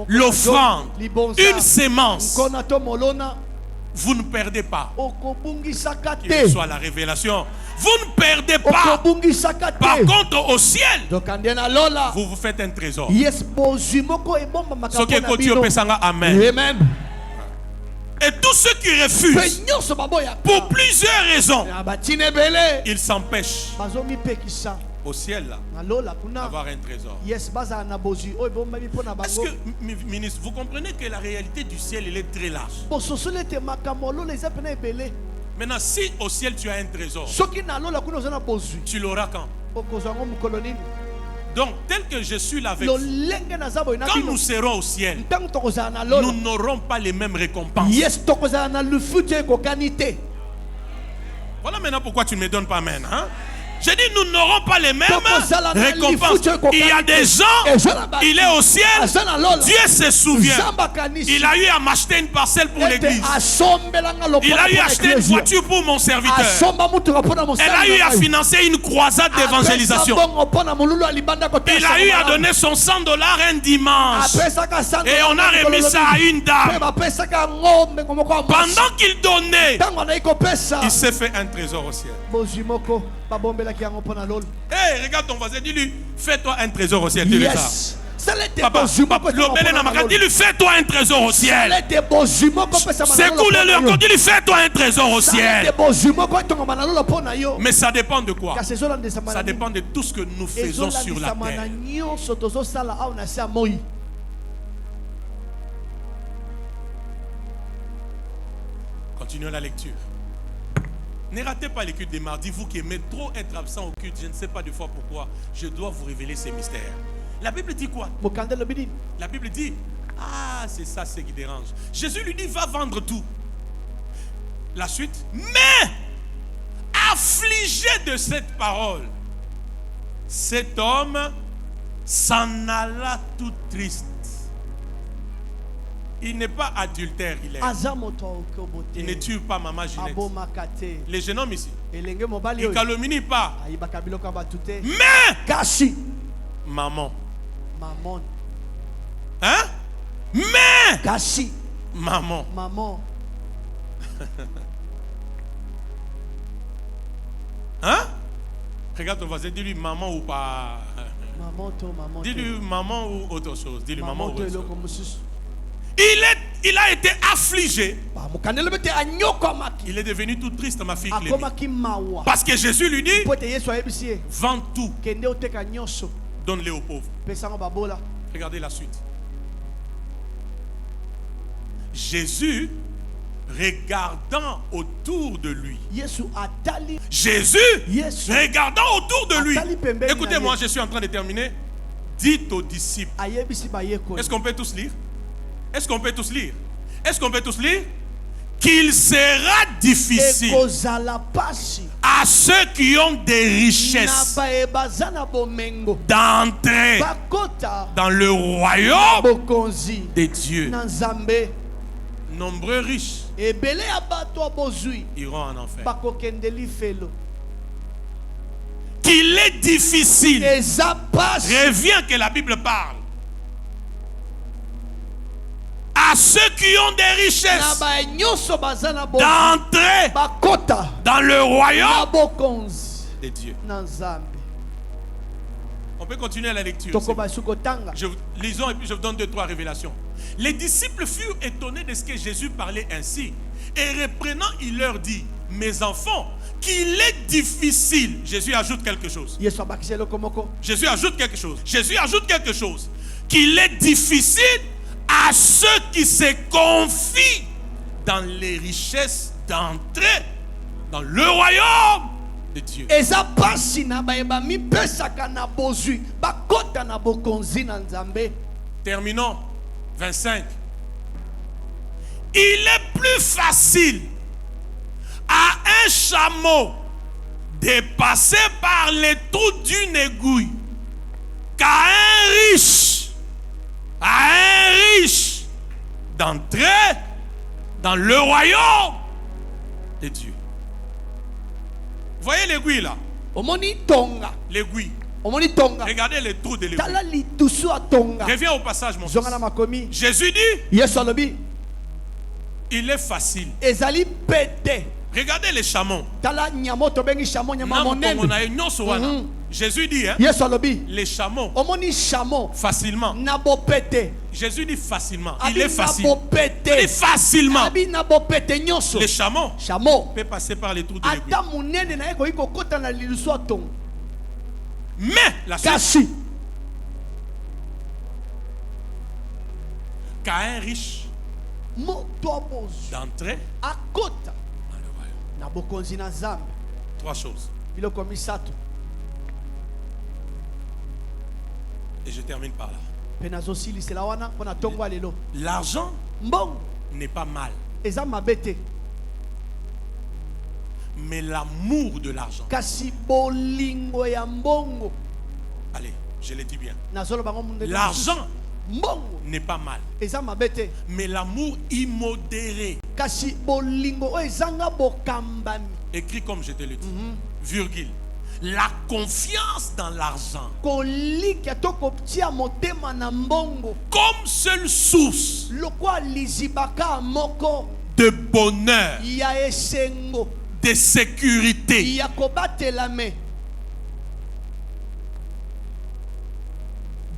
Speaker 1: l'offrande, une sémence, vous ne perdez pas. Qu'il soit la révélation. Vous ne perdez pas. Par contre, au ciel, vous vous faites un trésor. Amen. Et tous ceux qui refusent, pour plusieurs raisons, ils s'empêchent au ciel là d'avoir un trésor. Est-ce que, ministre, vous comprenez que la réalité du ciel elle est très large? Maintenant, si au ciel tu as un trésor, tu l'auras quand? Donc, tel que je suis là avec vous, quand nous serons au ciel, nous n'aurons pas les mêmes récompenses. Voilà maintenant pourquoi tu ne me donnes pas amen. Hein? J'ai dit, nous n'aurons pas les mêmes récompenses. Il y a des gens, il est au ciel, Dieu se souvient. Il a eu à m'acheter une parcelle pour l'église. Il a eu à acheter une voiture pour mon serviteur. Elle a eu à financer une croisade d'évangélisation. Il a eu à donner son $100 un dimanche. Et on a remis ça à une dame. Pendant qu'il donnait, il s'est fait un trésor au ciel. Hey, regarde ton voisin, dis-lui, fais-toi un trésor au ciel.
Speaker 2: Yes.
Speaker 1: Papa, dis-lui, fais-toi un trésor au ciel. Secoue-le encore, dis-lui, fais-toi un trésor au ciel. Mais ça dépend de quoi? Ça dépend de tout ce que nous faisons sur la terre. Continuons la lecture. Ne ratez pas les cultes des mardis. Vous qui aimez trop être absent au culte, je ne sais pas de fois pourquoi, je dois vous révéler ces mystères. La Bible dit quoi? La Bible dit, ah, c'est ça ce qui dérange. Jésus lui dit, va vendre tout. La suite, mais affligé de cette parole, cet homme s'en alla tout triste. Il n'est pas adultère, il ne tue pas maman Ginette. Les jeunes hommes ici, il ne calomnie pas. Mais maman. Hein? Mais maman. Hein? Regarde ton voisin, dis-lui maman ou pas. Dis-lui maman ou autre chose. Dis-lui maman ou autre chose. Il a été affligé. Il est devenu tout triste, ma fille Clémy. Parce que Jésus lui dit, vends tout, donne-les aux pauvres. Regardez la suite. Jésus, regardant autour de lui. Jésus, regardant autour de lui. Écoutez-moi, je suis en train de terminer. Dites aux disciples. Est-ce qu'on peut tous lire? Est-ce qu'on peut tous lire? Est-ce qu'on peut tous lire? Qu'il sera difficile à ceux qui ont des richesses d'entrer dans le royaume des dieux. Nombreux riches iront en enfer. Qu'il est difficile. Reviens que la Bible parle. À ceux qui ont des richesses d'entrer dans le royaume des dieux. On peut continuer la lecture. Lisons et puis je vous donne 2-3 révélations. Les disciples furent étonnés de ce que Jésus parlait ainsi. Et reprenant, il leur dit, mes enfants, qu'il est difficile. Jésus ajoute quelque chose. Jésus ajoute quelque chose. Jésus ajoute quelque chose. Qu'il est difficile à ceux qui se confient dans les richesses d'entrer dans le royaume de Dieu. Terminons. 25. Il est plus facile à un chameau de passer par les trous d'une aiguille qu'à un riche d'entrer dans le royaume de Dieu. Voyez l'aiguille là? L'aiguille. Regardez les trous de l'aiguille. Reviens au passage, mon fils. Jésus dit, il est facile. Regardez les chameaux. Jésus dit, hein, les chameaux, facilement. Jésus dit facilement. Il est facile. Il est facilement. Les chameaux peuvent passer par les trous de l'aiguille. Mais la suite, qu'à un riche d'entrer dans le royaume. 3 choses. Et je termine par là. L'argent n'est pas mal. Mais l'amour de l'argent.
Speaker 2: kasi bolingo ya mbongo.
Speaker 1: Allez, je le dis bien.
Speaker 2: Nazoloba ngo munde
Speaker 1: L'argent
Speaker 2: mbongo
Speaker 1: n'est pas mal.
Speaker 2: eza mabete,
Speaker 1: Mais l'amour immodéré,
Speaker 2: kasi bolingo oyo ezanga bokambami.
Speaker 1: écrit comme je te le dis, virgule, la confiance dans l'argent
Speaker 2: Kolika to kotia motema na mbongo
Speaker 1: comme seule source
Speaker 2: lokwa lizibaka moko
Speaker 1: de bonheur,
Speaker 2: ya esengo
Speaker 1: de sécurité,
Speaker 2: ya kobatelame,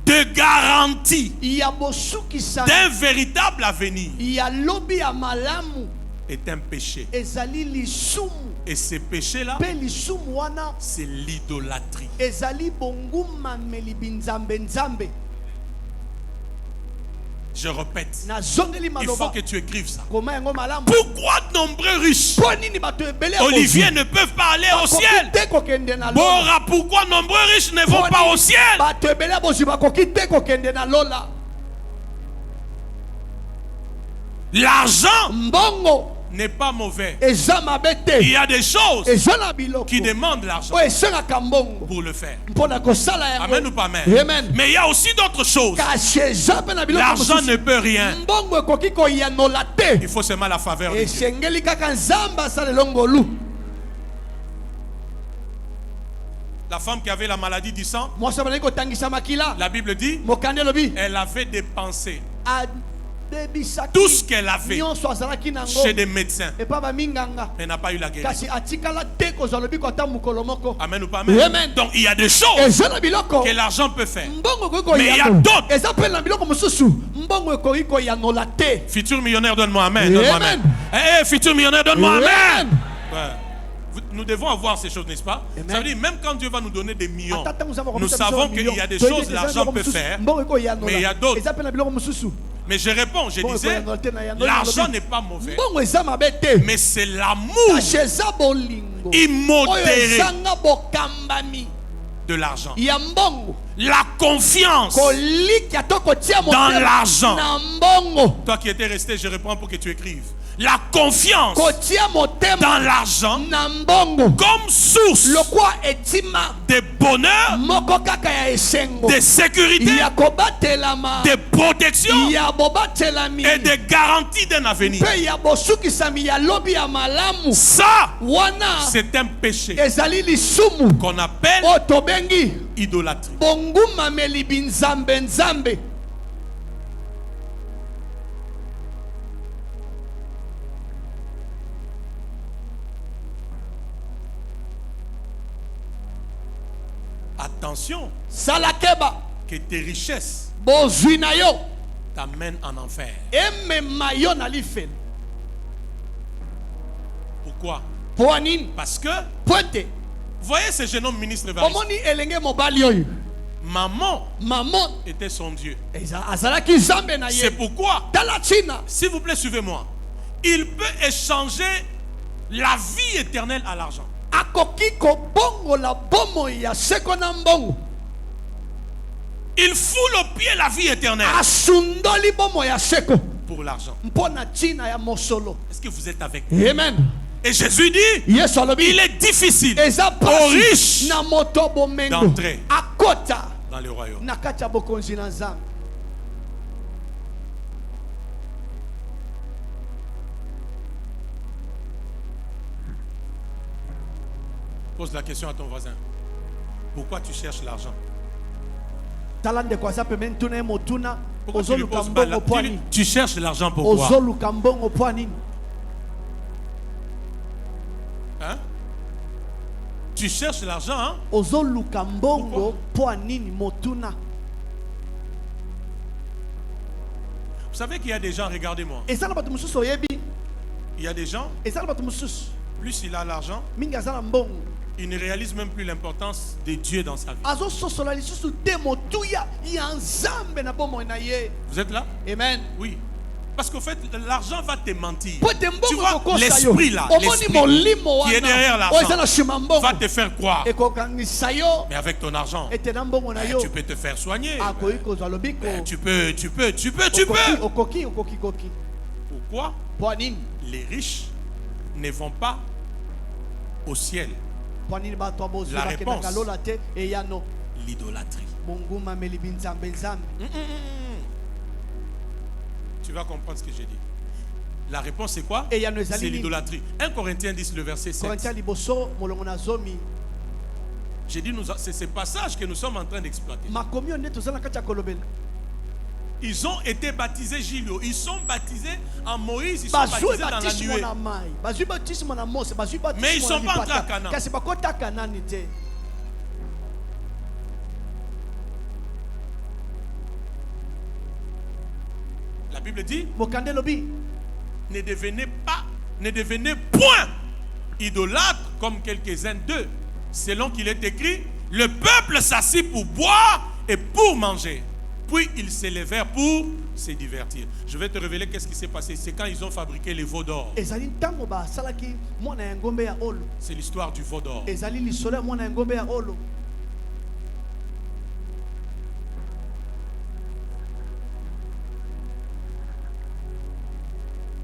Speaker 1: de garantie
Speaker 2: ya bosukisa,
Speaker 1: d'un véritable avenir
Speaker 2: ya lobi ya malamu
Speaker 1: est un péché.
Speaker 2: ezali lisumu.
Speaker 1: Et ce péché-là,
Speaker 2: Pe lisumu wana
Speaker 1: c'est l'idolâtrie.
Speaker 2: ezali bongumameli binzambe nzambe.
Speaker 1: Je répète,
Speaker 2: Nazongeli
Speaker 1: il faut
Speaker 2: maloba
Speaker 1: que tu écrives ça.
Speaker 2: koma yango malamu.
Speaker 1: Pourquoi de nombreux riches,
Speaker 2: Po nini bato ebele ya
Speaker 1: Olivier, ne peuvent pas aller au ciel?
Speaker 2: te kokende na lola.
Speaker 1: Bora, pourquoi nombreux riches ne vont pas au ciel?
Speaker 2: Bato ebele ya bozwi bakoki te kokende na lola.
Speaker 1: L'argent
Speaker 2: Mbongo
Speaker 1: n'est pas mauvais.
Speaker 2: eza mabe te,
Speaker 1: Il y a des choses
Speaker 2: eza na biloko
Speaker 1: qui demandent l'argent
Speaker 2: oyo esengaka mbongo
Speaker 1: pour le faire.
Speaker 2: mpona kosala yango.
Speaker 1: Amen ou pas amen?
Speaker 2: Amen.
Speaker 1: Mais il y a aussi d'autres choses.
Speaker 2: kasi eza mpe na biloko
Speaker 1: L'argent
Speaker 2: mosusu.
Speaker 1: ne peut rien.
Speaker 2: mbongo ekoki koyanola te,
Speaker 1: Il faut seulement la faveur de Dieu.
Speaker 2: esengeli kaka nzambe asala elongolu.
Speaker 1: La femme qui avait la maladie du sang,
Speaker 2: mwasi abandaki kotangisa makila,
Speaker 1: la Bible dit,
Speaker 2: mokandi elobi
Speaker 1: elle avait dépensé
Speaker 2: abebisaki
Speaker 1: tout ce qu'elle a fait
Speaker 2: nyonso azalaki nango
Speaker 1: chez des médecins.
Speaker 2: epa baminganga,
Speaker 1: Elle n'a pas eu la guérison.
Speaker 2: kasi atikala te kozwa lobiko ata mokolo moko.
Speaker 1: Amen ou pas amen?
Speaker 2: Amen.
Speaker 1: Donc il y a des choses
Speaker 2: eza na biloko
Speaker 1: que l'argent peut faire.
Speaker 2: mbongo ekoki
Speaker 1: Mais il y a
Speaker 2: koyanola,
Speaker 1: d'autres.
Speaker 2: eza mpe na biloko mosusu mbongo ekoki koyanola te.
Speaker 1: Futur millionnaire, donne-moi amen. Donne-moi amen.
Speaker 2: Amen.
Speaker 1: Futur millionnaire, donne-moi amen.
Speaker 2: Amen.
Speaker 1: Ouais. Nous devons avoir ces choses, n'est-ce pas?
Speaker 2: Amen.
Speaker 1: Ça veut dire, même quand Dieu va nous donner des millions,
Speaker 2: Ata ntango nzambe
Speaker 1: nous
Speaker 2: akomisa biso
Speaker 1: savons
Speaker 2: na
Speaker 1: qu'il
Speaker 2: million,
Speaker 1: y a des
Speaker 2: toyebi
Speaker 1: choses
Speaker 2: eza
Speaker 1: que
Speaker 2: na
Speaker 1: l'argent
Speaker 2: biloko
Speaker 1: peut
Speaker 2: mosusu,
Speaker 1: faire.
Speaker 2: mbongo ekoyanola.
Speaker 1: Mais il y a d'autres.
Speaker 2: Eza mpe na biloko mosusu
Speaker 1: Mais je réponds, je
Speaker 2: mbongo
Speaker 1: disais,
Speaker 2: ekoyanola te na yango
Speaker 1: l'argent
Speaker 2: nalobi.
Speaker 1: n'est pas mauvais,
Speaker 2: mbongo eza mabe te,
Speaker 1: mais c'est l'amour
Speaker 2: kasi eza bolingo oyo
Speaker 1: immodéré
Speaker 2: ezanga bokambami
Speaker 1: de l'argent.
Speaker 2: ya mbongo,
Speaker 1: La confiance.
Speaker 2: kolika to kotia
Speaker 1: Dans l'argent.
Speaker 2: na mbongo,
Speaker 1: Toi qui étais resté, je reprends pour que tu écrives. La confiance
Speaker 2: kotia motema
Speaker 1: dans l'argent
Speaker 2: na mbongo
Speaker 1: comme source
Speaker 2: lokwa etima
Speaker 1: de bonheur,
Speaker 2: moko kaka ya esengo,
Speaker 1: de sécurité,
Speaker 2: ya kobatelama,
Speaker 1: de protection
Speaker 2: ya bobatelami,
Speaker 1: et de garantie d'un avenir.
Speaker 2: mpe ya bosukisami ya lobi ya malamu.
Speaker 1: Ça,
Speaker 2: Wana
Speaker 1: c'est un péché
Speaker 2: ezali lisumu
Speaker 1: qu'on appelle
Speaker 2: oyo tobengi
Speaker 1: idolâtrie.
Speaker 2: bongumameli binzambe nzambe.
Speaker 1: Attention,
Speaker 2: Salakeba
Speaker 1: que tes richesses
Speaker 2: bozwi na yo
Speaker 1: t'amènent en enfer.
Speaker 2: emema yo na lifelo.
Speaker 1: Pourquoi?
Speaker 2: Mpo nini?
Speaker 1: Parce que,
Speaker 2: Po ete
Speaker 1: vous voyez ce jeune homme ministre évariste,
Speaker 2: omoni elenge mobali oyo
Speaker 1: maman
Speaker 2: mama
Speaker 1: était son Dieu.
Speaker 2: azalaki nzambe na
Speaker 1: C'est
Speaker 2: ye.
Speaker 1: pourquoi,
Speaker 2: Tala ntina
Speaker 1: s'il vous plaît, suivez-moi. Il peut échanger la vie éternelle à l'argent.
Speaker 2: akoki kobongola bomoi ya seko na mbongo,
Speaker 1: Il foule au pied la vie éternelle
Speaker 2: asundoli bomoi ya seko
Speaker 1: pour l'argent.
Speaker 2: mpo na ntina ya mosolo.
Speaker 1: Est-ce que vous êtes avec moi?
Speaker 2: Amen.
Speaker 1: Et Jésus dit,
Speaker 2: Yesu alobi
Speaker 1: il est difficile
Speaker 2: eza
Speaker 1: aux
Speaker 2: pasi
Speaker 1: riches
Speaker 2: na moto bomendo
Speaker 1: d'entrer
Speaker 2: akota
Speaker 1: dans le royaume.
Speaker 2: na kati ya bokonzi na nzambe.
Speaker 1: Pose la question à ton voisin. Pourquoi tu cherches l'argent?
Speaker 2: Tala ndeko aza pembeni tuna ye motuna
Speaker 1: Pourquoi tu lui
Speaker 2: ozoluka
Speaker 1: poses pas
Speaker 2: mbongo
Speaker 1: la...
Speaker 2: mpo
Speaker 1: tu,
Speaker 2: nini?
Speaker 1: tu cherches l'argent pourquoi?
Speaker 2: Ozoluka mbongo mpo nini?
Speaker 1: Hein? Tu cherches l'argent, hein?
Speaker 2: Ozoluka mbongo mpo nini motuna?
Speaker 1: Vous savez qu'il y a des gens, regardez-moi.
Speaker 2: Eza na bato mosusu oyebi,
Speaker 1: Il y a des gens,
Speaker 2: eza na bato mosusu
Speaker 1: plus il a l'argent,
Speaker 2: mingi aza na mbongo
Speaker 1: il ne réalise même plus l'importance de Dieu dans sa vie.
Speaker 2: azososola lisusu te motuya ya nzambe na bomoi na ye.
Speaker 1: Vous êtes là?
Speaker 2: Amen.
Speaker 1: Oui. Parce qu'au fait, l'argent va te mentir.
Speaker 2: Po ete
Speaker 1: Tu
Speaker 2: mbongo
Speaker 1: vois,
Speaker 2: ekokosa yo,
Speaker 1: l'esprit là,
Speaker 2: omoni
Speaker 1: l'esprit
Speaker 2: molimo
Speaker 1: qui est derrière
Speaker 2: wana oyo eza na
Speaker 1: l'argent
Speaker 2: nsima mbongo
Speaker 1: va te faire croire.
Speaker 2: ekokangisa yo
Speaker 1: Mais avec ton argent,
Speaker 2: ete na mbongo na yo
Speaker 1: tu peux te faire soigner.
Speaker 2: akoki kozwa lobiko.
Speaker 1: Tu peux.
Speaker 2: Okoki.
Speaker 1: Pourquoi?
Speaker 2: Mpo nini?
Speaker 1: Les riches ne vont pas au ciel?
Speaker 2: Poni bato bozo
Speaker 1: La
Speaker 2: bakenda
Speaker 1: réponse.
Speaker 2: kalola te e yano
Speaker 1: L'idolâtrie.
Speaker 2: bonguma meli binzambe nzambe.
Speaker 1: Tu vas comprendre ce que j'ai dit. La réponse c'est quoi?
Speaker 2: Et il y a nos
Speaker 1: C'est
Speaker 2: amis.
Speaker 1: l'idolâtrie. 1 Corinthiens 10, le verset 7.
Speaker 2: Korintia liboso molongo na zomi.
Speaker 1: J'ai dit, c'est ce passage que nous sommes en train d'exploiter.
Speaker 2: Makomi onde tozana kati ya kolobela.
Speaker 1: Ils ont été baptisés, Gilio. Ils sont baptisés en Moïse. Ils sont
Speaker 2: Bazui
Speaker 1: baptisés dans la
Speaker 2: baptisme
Speaker 1: nuée.
Speaker 2: na mai. Bazui baptisme na Mose, bazui baptisme.
Speaker 1: Mais ils sont pas entrés à Canaan.
Speaker 2: Kasi bakota Kanani te.
Speaker 1: La Bible dit,
Speaker 2: Mokande lobi.
Speaker 1: ne devenez point idolâtres comme quelques-uns d'eux. Selon qu'il est écrit, le peuple s'assit pour boire et pour manger. Puis ils s'élevèrent pour se divertir. Je vais te révéler qu'est-ce qui s'est passé. C'est quand ils ont fabriqué les veaux d'or.
Speaker 2: Ezali ntango ba salaki mwana ya ngombe ya olo.
Speaker 1: C'est l'histoire du veau d'or.
Speaker 2: Ezali lisolo mwana ya ngombe ya olo.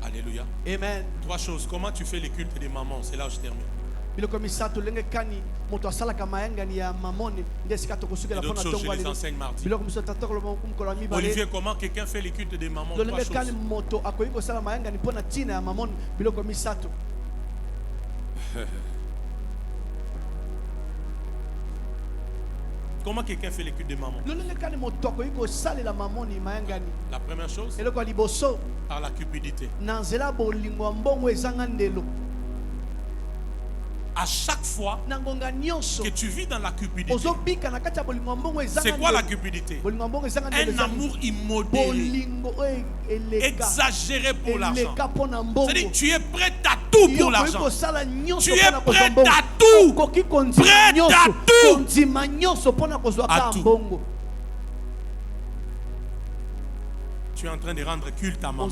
Speaker 1: Alléluia.
Speaker 2: Amen.
Speaker 1: 3 choses. Comment tu fais les cultes des mamans? C'est là où je termine.
Speaker 2: Biloko misato lenge kani moto asalaka mayangani ya mamone nde sika tokosukela
Speaker 1: Et
Speaker 2: pona
Speaker 1: d'autres choses, je
Speaker 2: tongo
Speaker 1: les
Speaker 2: alelo.
Speaker 1: enseigne mardi.
Speaker 2: Biloko misato tatoko lomo kumkola mibale.
Speaker 1: Olivier, comment quelqu'un fait les cultes des mamans? 3
Speaker 2: lenge kani
Speaker 1: choses.
Speaker 2: moto akoyi kosala mayangani pona tina ya mamone biloko misato.
Speaker 1: Comment quelqu'un fait les cultes des mamans?
Speaker 2: Lenge kani moto akoyi kosalela mamoni mayangani.
Speaker 1: La première chose,
Speaker 2: Eloko ya liboso
Speaker 1: par la cupidité.
Speaker 2: na nzela bolingo ya mbongo ezanga ndelo.
Speaker 1: À chaque fois
Speaker 2: Na ngonga nyonso
Speaker 1: que tu vis dans la cupidité,
Speaker 2: ozobika na kati ya bolingo ya mbongo ezanga
Speaker 1: c'est quoi la
Speaker 2: ndelo.
Speaker 1: cupidité?
Speaker 2: Bolingo ya mbongo ezanga ndelo.
Speaker 1: Un
Speaker 2: ezanga
Speaker 1: amour immodéré,
Speaker 2: bolingo oyo eleka.
Speaker 1: exagéré pour l'argent.
Speaker 2: Eleka pona mbongo.
Speaker 1: C'est-à-dire tu es prêt à tout pour l'argent. Tu
Speaker 2: Tu
Speaker 1: es prêt à tout. Prêt à tout. À tout. Tu es en train de rendre culte à maman.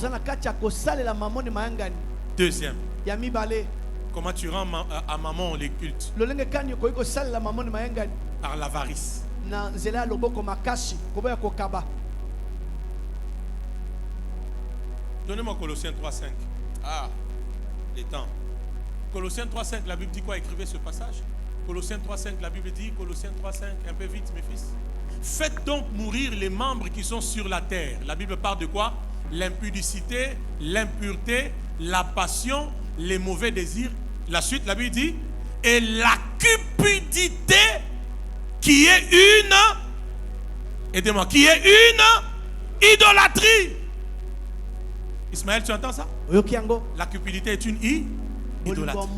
Speaker 1: Deuxième, comment tu rends à maman les cultes? Par l'avarice. Donnez-moi Colossiens 3.5. Ah, les temps. Colossiens 3.5, la Bible dit quoi? Écrivez ce passage. Colossiens 3.5, la Bible dit, Colossiens 3.5, un peu vite mes fils. Faites donc mourir les membres qui sont sur la terre. La Bible parle de quoi? L'impudicité, l'impureté, la passion, les mauvais désirs. La suite, la Bible dit, et la cupidité qui est une, aidez-moi, qui est une idolâtrie. Ismaël, tu entends ça? La cupidité est une idolâtrie.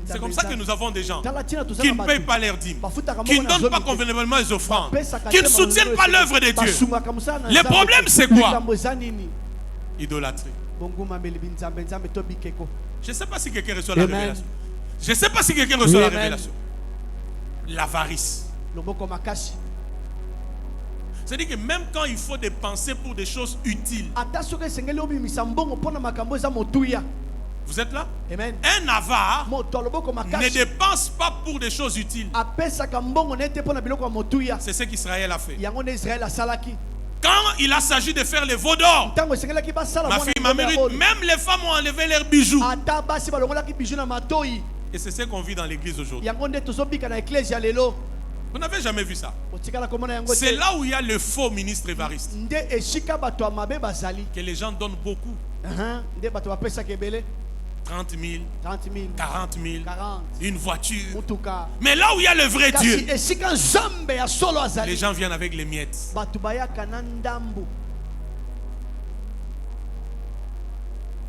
Speaker 1: C'est comme ça que nous avons des gens qui ne payent pas leurs dîmes, qui ne donnent pas convenablement les offrandes, qui ne soutiennent pas l'œuvre de Dieu. Le problème, c'est quoi? Idolâtrie. Je ne sais pas si quelqu'un reçoit la révélation. Je ne sais pas si quelqu'un reçoit la révélation. L'avarice. C'est-à-dire que même quand il faut dépenser pour des choses utiles. Vous êtes là?
Speaker 2: Amen.
Speaker 1: Un avare ne dépense pas pour des choses utiles. C'est ce qu'Israël a fait. Quand il a s'agi de faire les veaux d'or, ma fille m'a dit, même les femmes ont enlevé leurs bijoux. Et c'est ce qu'on vit dans l'église aujourd'hui. Vous n'avez jamais vu ça? C'est là où il y a le faux ministre évariste. Que les gens donnent beaucoup. 30 000, 40 000, une voiture. Mais là où il y a le vrai Dieu, les gens viennent avec les miettes.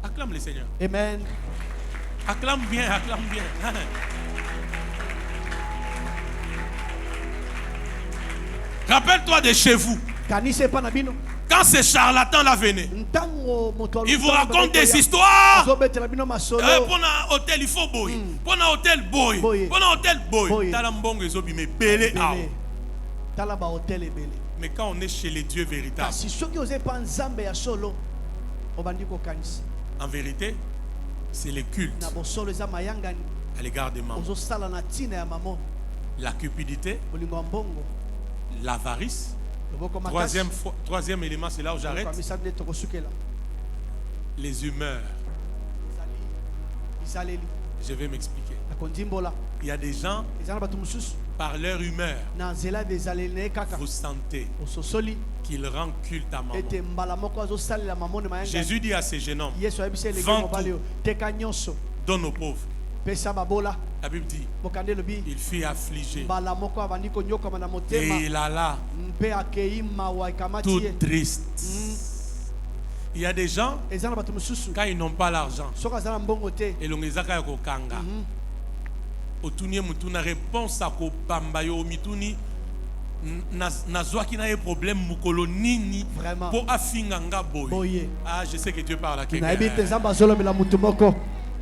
Speaker 1: Acclame le Seigneur.
Speaker 2: Amen.
Speaker 1: Acclame bien, acclame bien. Rappelle-toi de chez vous. Quand ces charlatans-là venaient, ils vous racontent des histoires. Pour un hôtel, il faut boy. Pour un hôtel, boy. Pour un hôtel, boy. Mais quand on est chez les dieux véritables, en vérité, c'est le culte à l'égard des membres. La cupidité, l'avarice. Troisième élément, c'est là où j'arrête. Les humeurs. Je vais m'expliquer.
Speaker 2: akondimbola
Speaker 1: Il y a des gens,
Speaker 2: ezana bato mosusu
Speaker 1: par leur humeur,
Speaker 2: na nzela bezaleli kaka
Speaker 1: vous sentez
Speaker 2: ososoli
Speaker 1: qu'ils rendent culte à maman.
Speaker 2: ete mbala moko azosalela mamone mayanga
Speaker 1: Jésus dit à ces jeunes hommes,
Speaker 2: yesu ayebisi elenge
Speaker 1: Vends
Speaker 2: mobali
Speaker 1: tout.
Speaker 2: oyo teka nyonso
Speaker 1: donne aux pauvres.
Speaker 2: pesa babola
Speaker 1: La Bible dit,
Speaker 2: mokande elobi
Speaker 1: il fut affligé
Speaker 2: mbala moko abandi konyokama na motema
Speaker 1: et il alla
Speaker 2: mpe akei mawa ekamati
Speaker 1: tout
Speaker 2: ye
Speaker 1: triste. Il y a des gens,
Speaker 2: eza na bato mosusu
Speaker 1: quand ils n'ont pas l'argent,
Speaker 2: soki aza na mbongo te
Speaker 1: elongezaka ya kokanga. Otuni mutuna réponse à kobamba yo mituni nazwaki na ye problème mukolo nini
Speaker 2: Vraiment.
Speaker 1: po afinganga boy.
Speaker 2: Boye.
Speaker 1: Ah, je sais que Dieu parle à
Speaker 2: nayebi
Speaker 1: quelqu'un.
Speaker 2: te nzambe azolobela mutu moko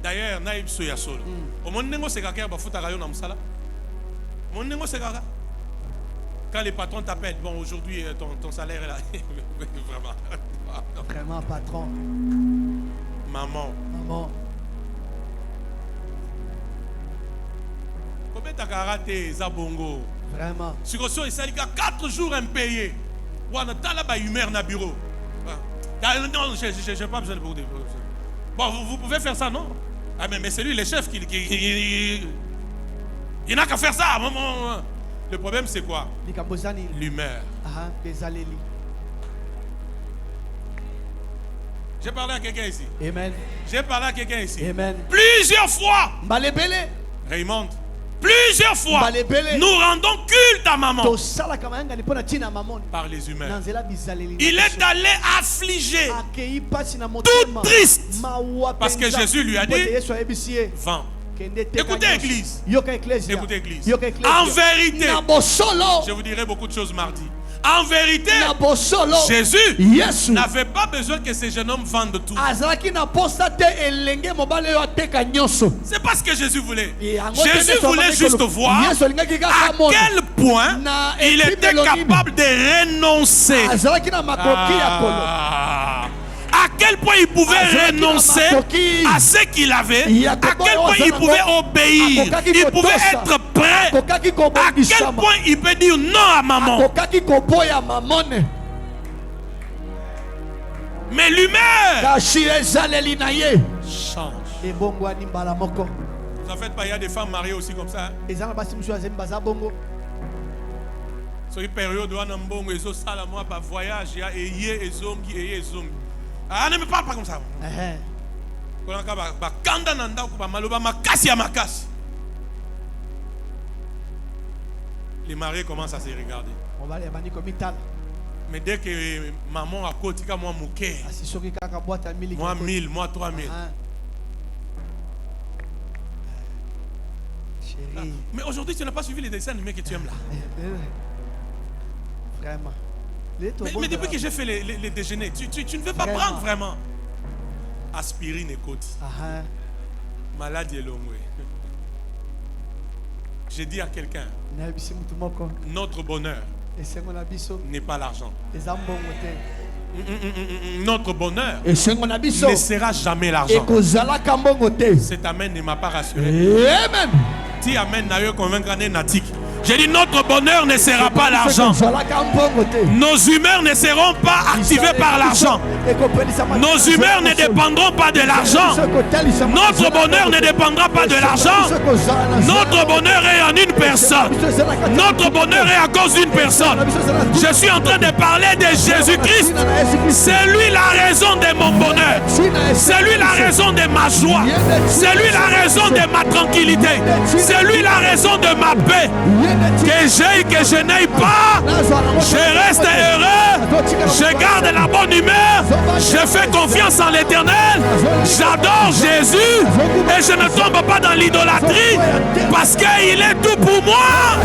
Speaker 1: D'ailleurs, na yebso ya solo. Omoni nengo sekaka ba futaka yo na musala. Mon nengo sekaka. Quand les patrons t'appellent, bon aujourd'hui ton salaire est là. Vraiment.
Speaker 2: vraiment patron
Speaker 1: Maman.
Speaker 2: maman
Speaker 1: Combien t'as karaté Zabongo?
Speaker 2: vraiment
Speaker 1: Sur et ça, il y a 4 jours impayés. Ouana, t'as là-bas humeur na bureau. Non, j'ai pas besoin de beaucoup de. Bon, vous pouvez faire ça, non? Ah, mais c'est lui le chef il n'a qu'à faire ça. Le problème, c'est quoi?
Speaker 2: likambo ezani
Speaker 1: L'humeur.
Speaker 2: aha bezaleli
Speaker 1: J'ai parlé à quelqu'un ici.
Speaker 2: amen
Speaker 1: J'ai parlé à quelqu'un ici.
Speaker 2: amen
Speaker 1: Plusieurs fois,
Speaker 2: mbala ebele
Speaker 1: Raymond, plusieurs fois,
Speaker 2: Balebele.
Speaker 1: nous rendons culte à maman
Speaker 2: tosalaka mayangani mpo na ntina ya mamoni
Speaker 1: par les
Speaker 2: na
Speaker 1: humeurs.
Speaker 2: nzela bizaleli
Speaker 1: Il est allé affligé,
Speaker 2: akei mpasi na
Speaker 1: tout
Speaker 2: motema
Speaker 1: triste,
Speaker 2: mawa
Speaker 1: parce que
Speaker 2: penza.
Speaker 1: Jésus lui a
Speaker 2: Mpo ete
Speaker 1: dit,
Speaker 2: yesu ayebisi ye
Speaker 1: vends.
Speaker 2: kende teka
Speaker 1: Écoutez,
Speaker 2: nyonso.
Speaker 1: Église.
Speaker 2: yoka eklesia
Speaker 1: Écoutez, Église.
Speaker 2: yoka eklesia
Speaker 1: En vérité,
Speaker 2: na bosolo
Speaker 1: je vous dirai beaucoup de choses mardi. En vérité,
Speaker 2: na bosolo
Speaker 1: Jésus
Speaker 2: yesu
Speaker 1: n'avait pas besoin que ces jeunes hommes vendent tout.
Speaker 2: azalaki na posa te elenge mobali oyo ateka nyonso
Speaker 1: C'est pas ce que Jésus voulait.
Speaker 2: Yango
Speaker 1: Jésus
Speaker 2: te
Speaker 1: voulait
Speaker 2: nde
Speaker 1: juste
Speaker 2: tokoloba.
Speaker 1: voir
Speaker 2: Yesu alingaki kaka
Speaker 1: à
Speaker 2: amona.
Speaker 1: quel point
Speaker 2: Na
Speaker 1: il
Speaker 2: epi
Speaker 1: était
Speaker 2: melonini.
Speaker 1: capable de renoncer.
Speaker 2: azalaki na makoki ya kolo
Speaker 1: Ah. À quel point il pouvait
Speaker 2: Azalaki na
Speaker 1: renoncer
Speaker 2: makoki.
Speaker 1: à ce qu'il avait,
Speaker 2: Ya
Speaker 1: à
Speaker 2: kobo
Speaker 1: quel
Speaker 2: oyo
Speaker 1: point il
Speaker 2: azalaka
Speaker 1: pouvait obéir,
Speaker 2: akokaki
Speaker 1: il pouvait
Speaker 2: kotosa.
Speaker 1: être prêt,
Speaker 2: akokaki
Speaker 1: à quel
Speaker 2: kobongisama
Speaker 1: point il peut dire non à maman.
Speaker 2: akokaki koboya mamone
Speaker 1: Mais l'humeur
Speaker 2: kasi ezaleli na ye
Speaker 1: change.
Speaker 2: ebongwani mbala moko
Speaker 1: Vous en faites pas, il y a des femmes mariées aussi comme ça. Hein?
Speaker 2: eza na basi mosusu azemi baza bongo
Speaker 1: Sur une période où on a un bon réseau, ça la moi par voyage, il y a et zongi et zongi. Ah, ne me parle pas comme ça.
Speaker 2: Ehe.
Speaker 1: Quand on a kanda nanda ou maloba makasi ya makasi. Les mariés commencent à se regarder.
Speaker 2: mobali abandi komitala
Speaker 1: Mais dès que maman a côté moi mouké,
Speaker 2: asi soki kaka bwate ya miliki
Speaker 1: moi 1000, moi 3000.
Speaker 2: chéri
Speaker 1: Mais aujourd'hui, tu n'as pas suivi les dessins animés que tu aimes là.
Speaker 2: vraiment
Speaker 1: Mais depuis que j'ai fait les déjeuners, tu ne veux pas
Speaker 2: Vraiment.
Speaker 1: prendre vraiment. Aspirine et côte.
Speaker 2: aha
Speaker 1: Maladie et longue. J'ai dit à quelqu'un,
Speaker 2: nayebisi mutu moko
Speaker 1: notre bonheur
Speaker 2: esengo na biso
Speaker 1: n'est pas l'argent.
Speaker 2: eza mbongo te
Speaker 1: Notre bonheur
Speaker 2: esengo na biso
Speaker 1: ne sera jamais l'argent.
Speaker 2: ekozalaka mbongo te
Speaker 1: Cet amen ne m'a pas rassuré.
Speaker 2: amen
Speaker 1: Si amen n'a eu convaincre un natique. J'ai dit notre bonheur ne sera pas l'argent.
Speaker 2: ekozalaka mbongo te
Speaker 1: Nos humeurs ne seront pas activées par l'argent. Nos humeurs ne dépendront pas de l'argent. Notre bonheur ne dépendra pas de l'argent. Notre bonheur est en une personne. Notre bonheur est à cause d'une personne. Je suis en train de parler de Jésus-Christ. C'est lui la raison de mon bonheur. C'est lui la raison de ma joie. C'est lui la raison de ma tranquillité. C'est lui la raison de ma paix. Que j'ai, que je n'aille pas, je reste heureux, je garde la bonne humeur, je fais confiance en l'Éternel, j'adore Jésus et je ne tombe pas dans l'idolâtrie parce qu'il est tout pour moi.